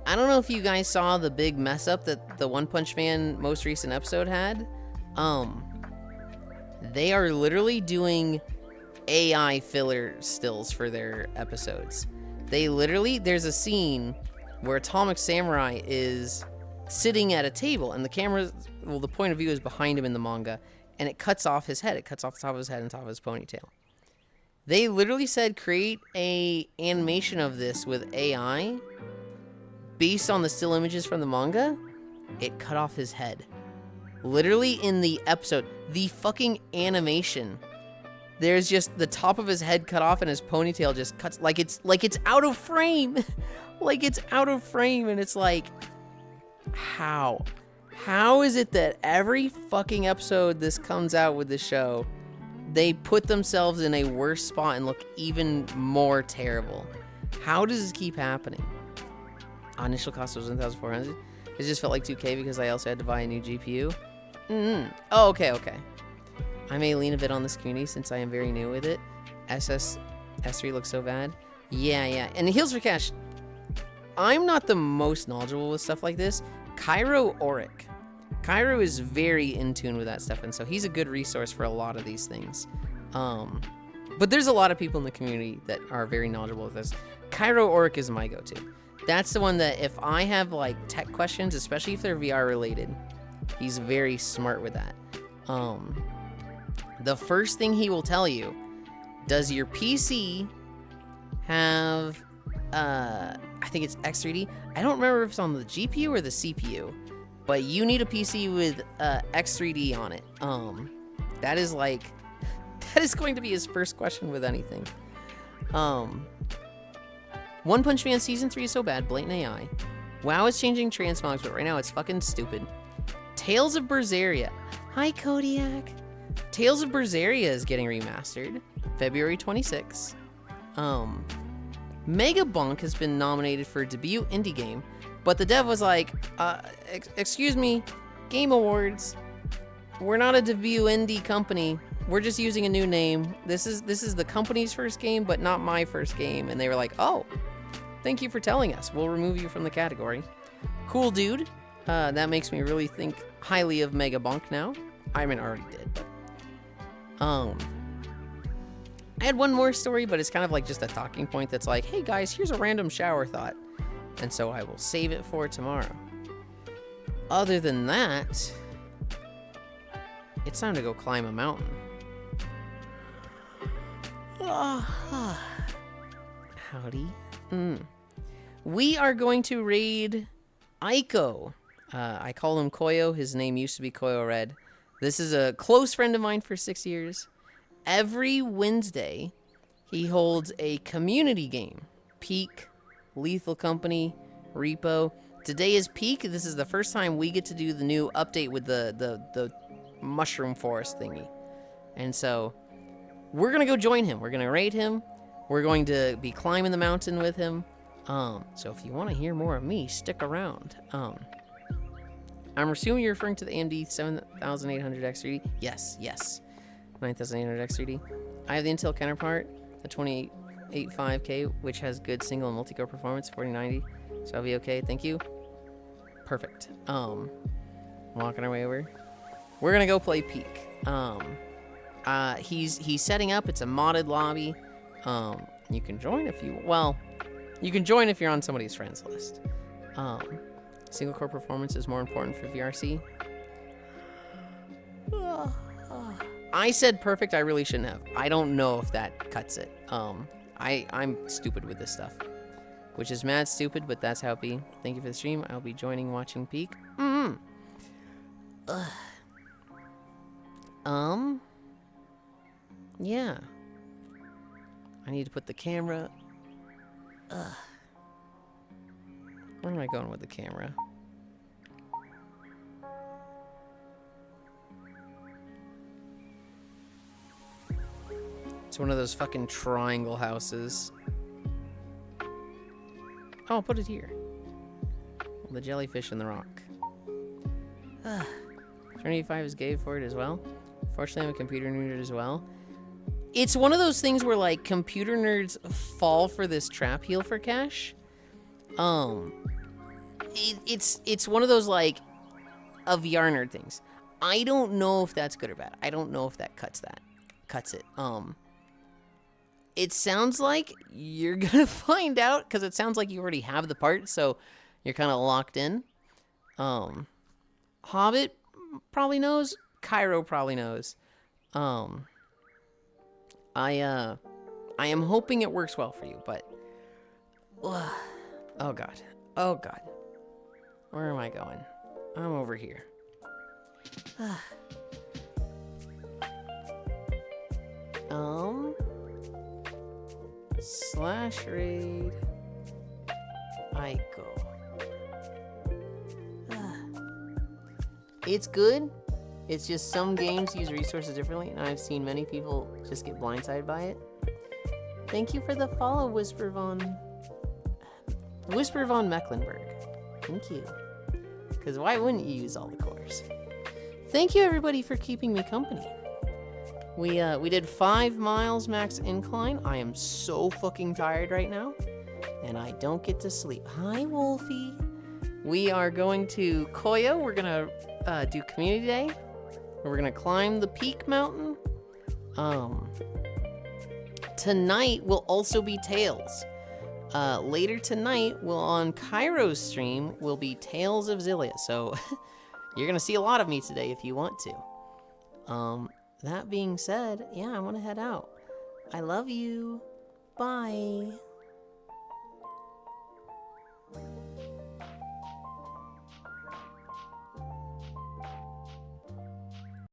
I don't know if you guys saw the big mess up that the One Punch Man most recent episode had. They are literally doing AI filler stills for their episodes. There's a scene where Atomic Samurai is sitting at a table and the camera, the point of view is behind him in the manga, and it cuts off his head. It cuts off the top of his head and top of his ponytail. They literally said create a animation of this with AI based on the still images from the manga. It cut off his head. Literally in the episode, the fucking animation, there's just the top of his head cut off and his ponytail just cuts like it's out of frame. Like it's out of frame, and it's like, how is it that every fucking episode this comes out with the show, they put themselves in a worse spot and look even more terrible? How does this keep happening? Initial cost was $1,400. It just felt like $2K because I also had to buy a new GPU. Oh, okay. I may lean a bit on this community since I am very new with it. S3 looks so bad. Yeah. And Heals for Cash. I'm not the most knowledgeable with stuff like this. Cairo Oric. Cairo is very in tune with that stuff, and so he's a good resource for a lot of these things. But there's a lot of people in the community that are very knowledgeable with this. Cairo Oric is my go-to. That's the one that if I have like tech questions, especially if they're VR related, he's very smart with that. The first thing he will tell you, does your PC have, I think it's X3D. I don't remember if it's on the GPU or the CPU, but you need a PC with X3D on it. That is going to be his first question with anything. One Punch Man Season 3 is so bad, blatant AI. WoW is changing transmogs, but right now it's fucking stupid. Tales of Berseria. Hi, Kodiak. Tales of Berseria is getting remastered. February 26th. Mega Bunk has been nominated for debut indie game, but the dev was like, excuse me, Game Awards, we're not a debut indie company. We're just using a new name. This is the company's first game, but not my first game. And they were like, oh, thank you for telling us. We'll remove you from the category. Cool dude. That makes me really think highly of Mega Bunk now. I mean, I already did, but I had one more story, but it's kind of like just a talking point that's like, hey guys, here's a random shower thought. And so I will save it for tomorrow. Other than that, it's time to go climb a mountain. Howdy. We are going to raid Aiko. I call him Koyo. His name used to be Koyo Red. This is a close friend of mine for 6 years. Every Wednesday, he holds a community game. Peak, Lethal Company, Repo. Today is Peak. This is the first time we get to do the new update with the mushroom forest thingy. And so we're going to go join him. We're going to raid him. We're going to be climbing the mountain with him. So if you want to hear more of me, stick around. I'm assuming you're referring to the AMD 7800X3D. Yes. 9800X3D. I have the Intel counterpart, the 2885K, which has good single and multi-core performance, 4090. So I'll be okay. Thank you. Perfect. Walking our way over. We're gonna go play Peak. He's setting up. It's a modded lobby. You can join if you you can join if you're on somebody's friends list. Single core performance is more important for VRC. I said perfect. I really shouldn't have. I don't know if that cuts it. I'm stupid with this stuff, which is mad stupid, but that's how it be. Thank you for the stream. I'll be joining watching Peak. Yeah. I need to put the camera. Where am I going with the camera? It's one of those fucking triangle houses. Oh, I'll put it here. The jellyfish in the rock. Trinity 5 is gay for it as well. Fortunately, I'm a computer nerd as well. It's one of those things where, like, computer nerds fall for this trap heal for cash. It's one of those, like, a VR nerd things. I don't know if that's good or bad. I don't know if that cuts it. It sounds like you're gonna find out, because it sounds like you already have the part, so you're kind of locked in. Hobbit probably knows. Cairo probably knows. I am hoping it works well for you, but oh god. Where am I going? I'm over here. Slash raid Aiko. It's good. It's just some games use resources differently, and I've seen many people just get blindsided by it. Thank you for the follow, Whisper Von Mecklenburg. Thank you. Because why wouldn't you use all the cores? Thank you, everybody, for keeping me company. We did 5 miles max incline. I am so fucking tired right now, and I don't get to sleep. Hi, Wolfie. We are going to Koyo. We're gonna do community day. We're gonna climb the Peak Mountain. Tonight will also be Tales. Later tonight, on Cairo's stream, will be Tales of Zillia. So you're gonna see a lot of me today if you want to. That being said, yeah, I want to head out. I love you. Bye.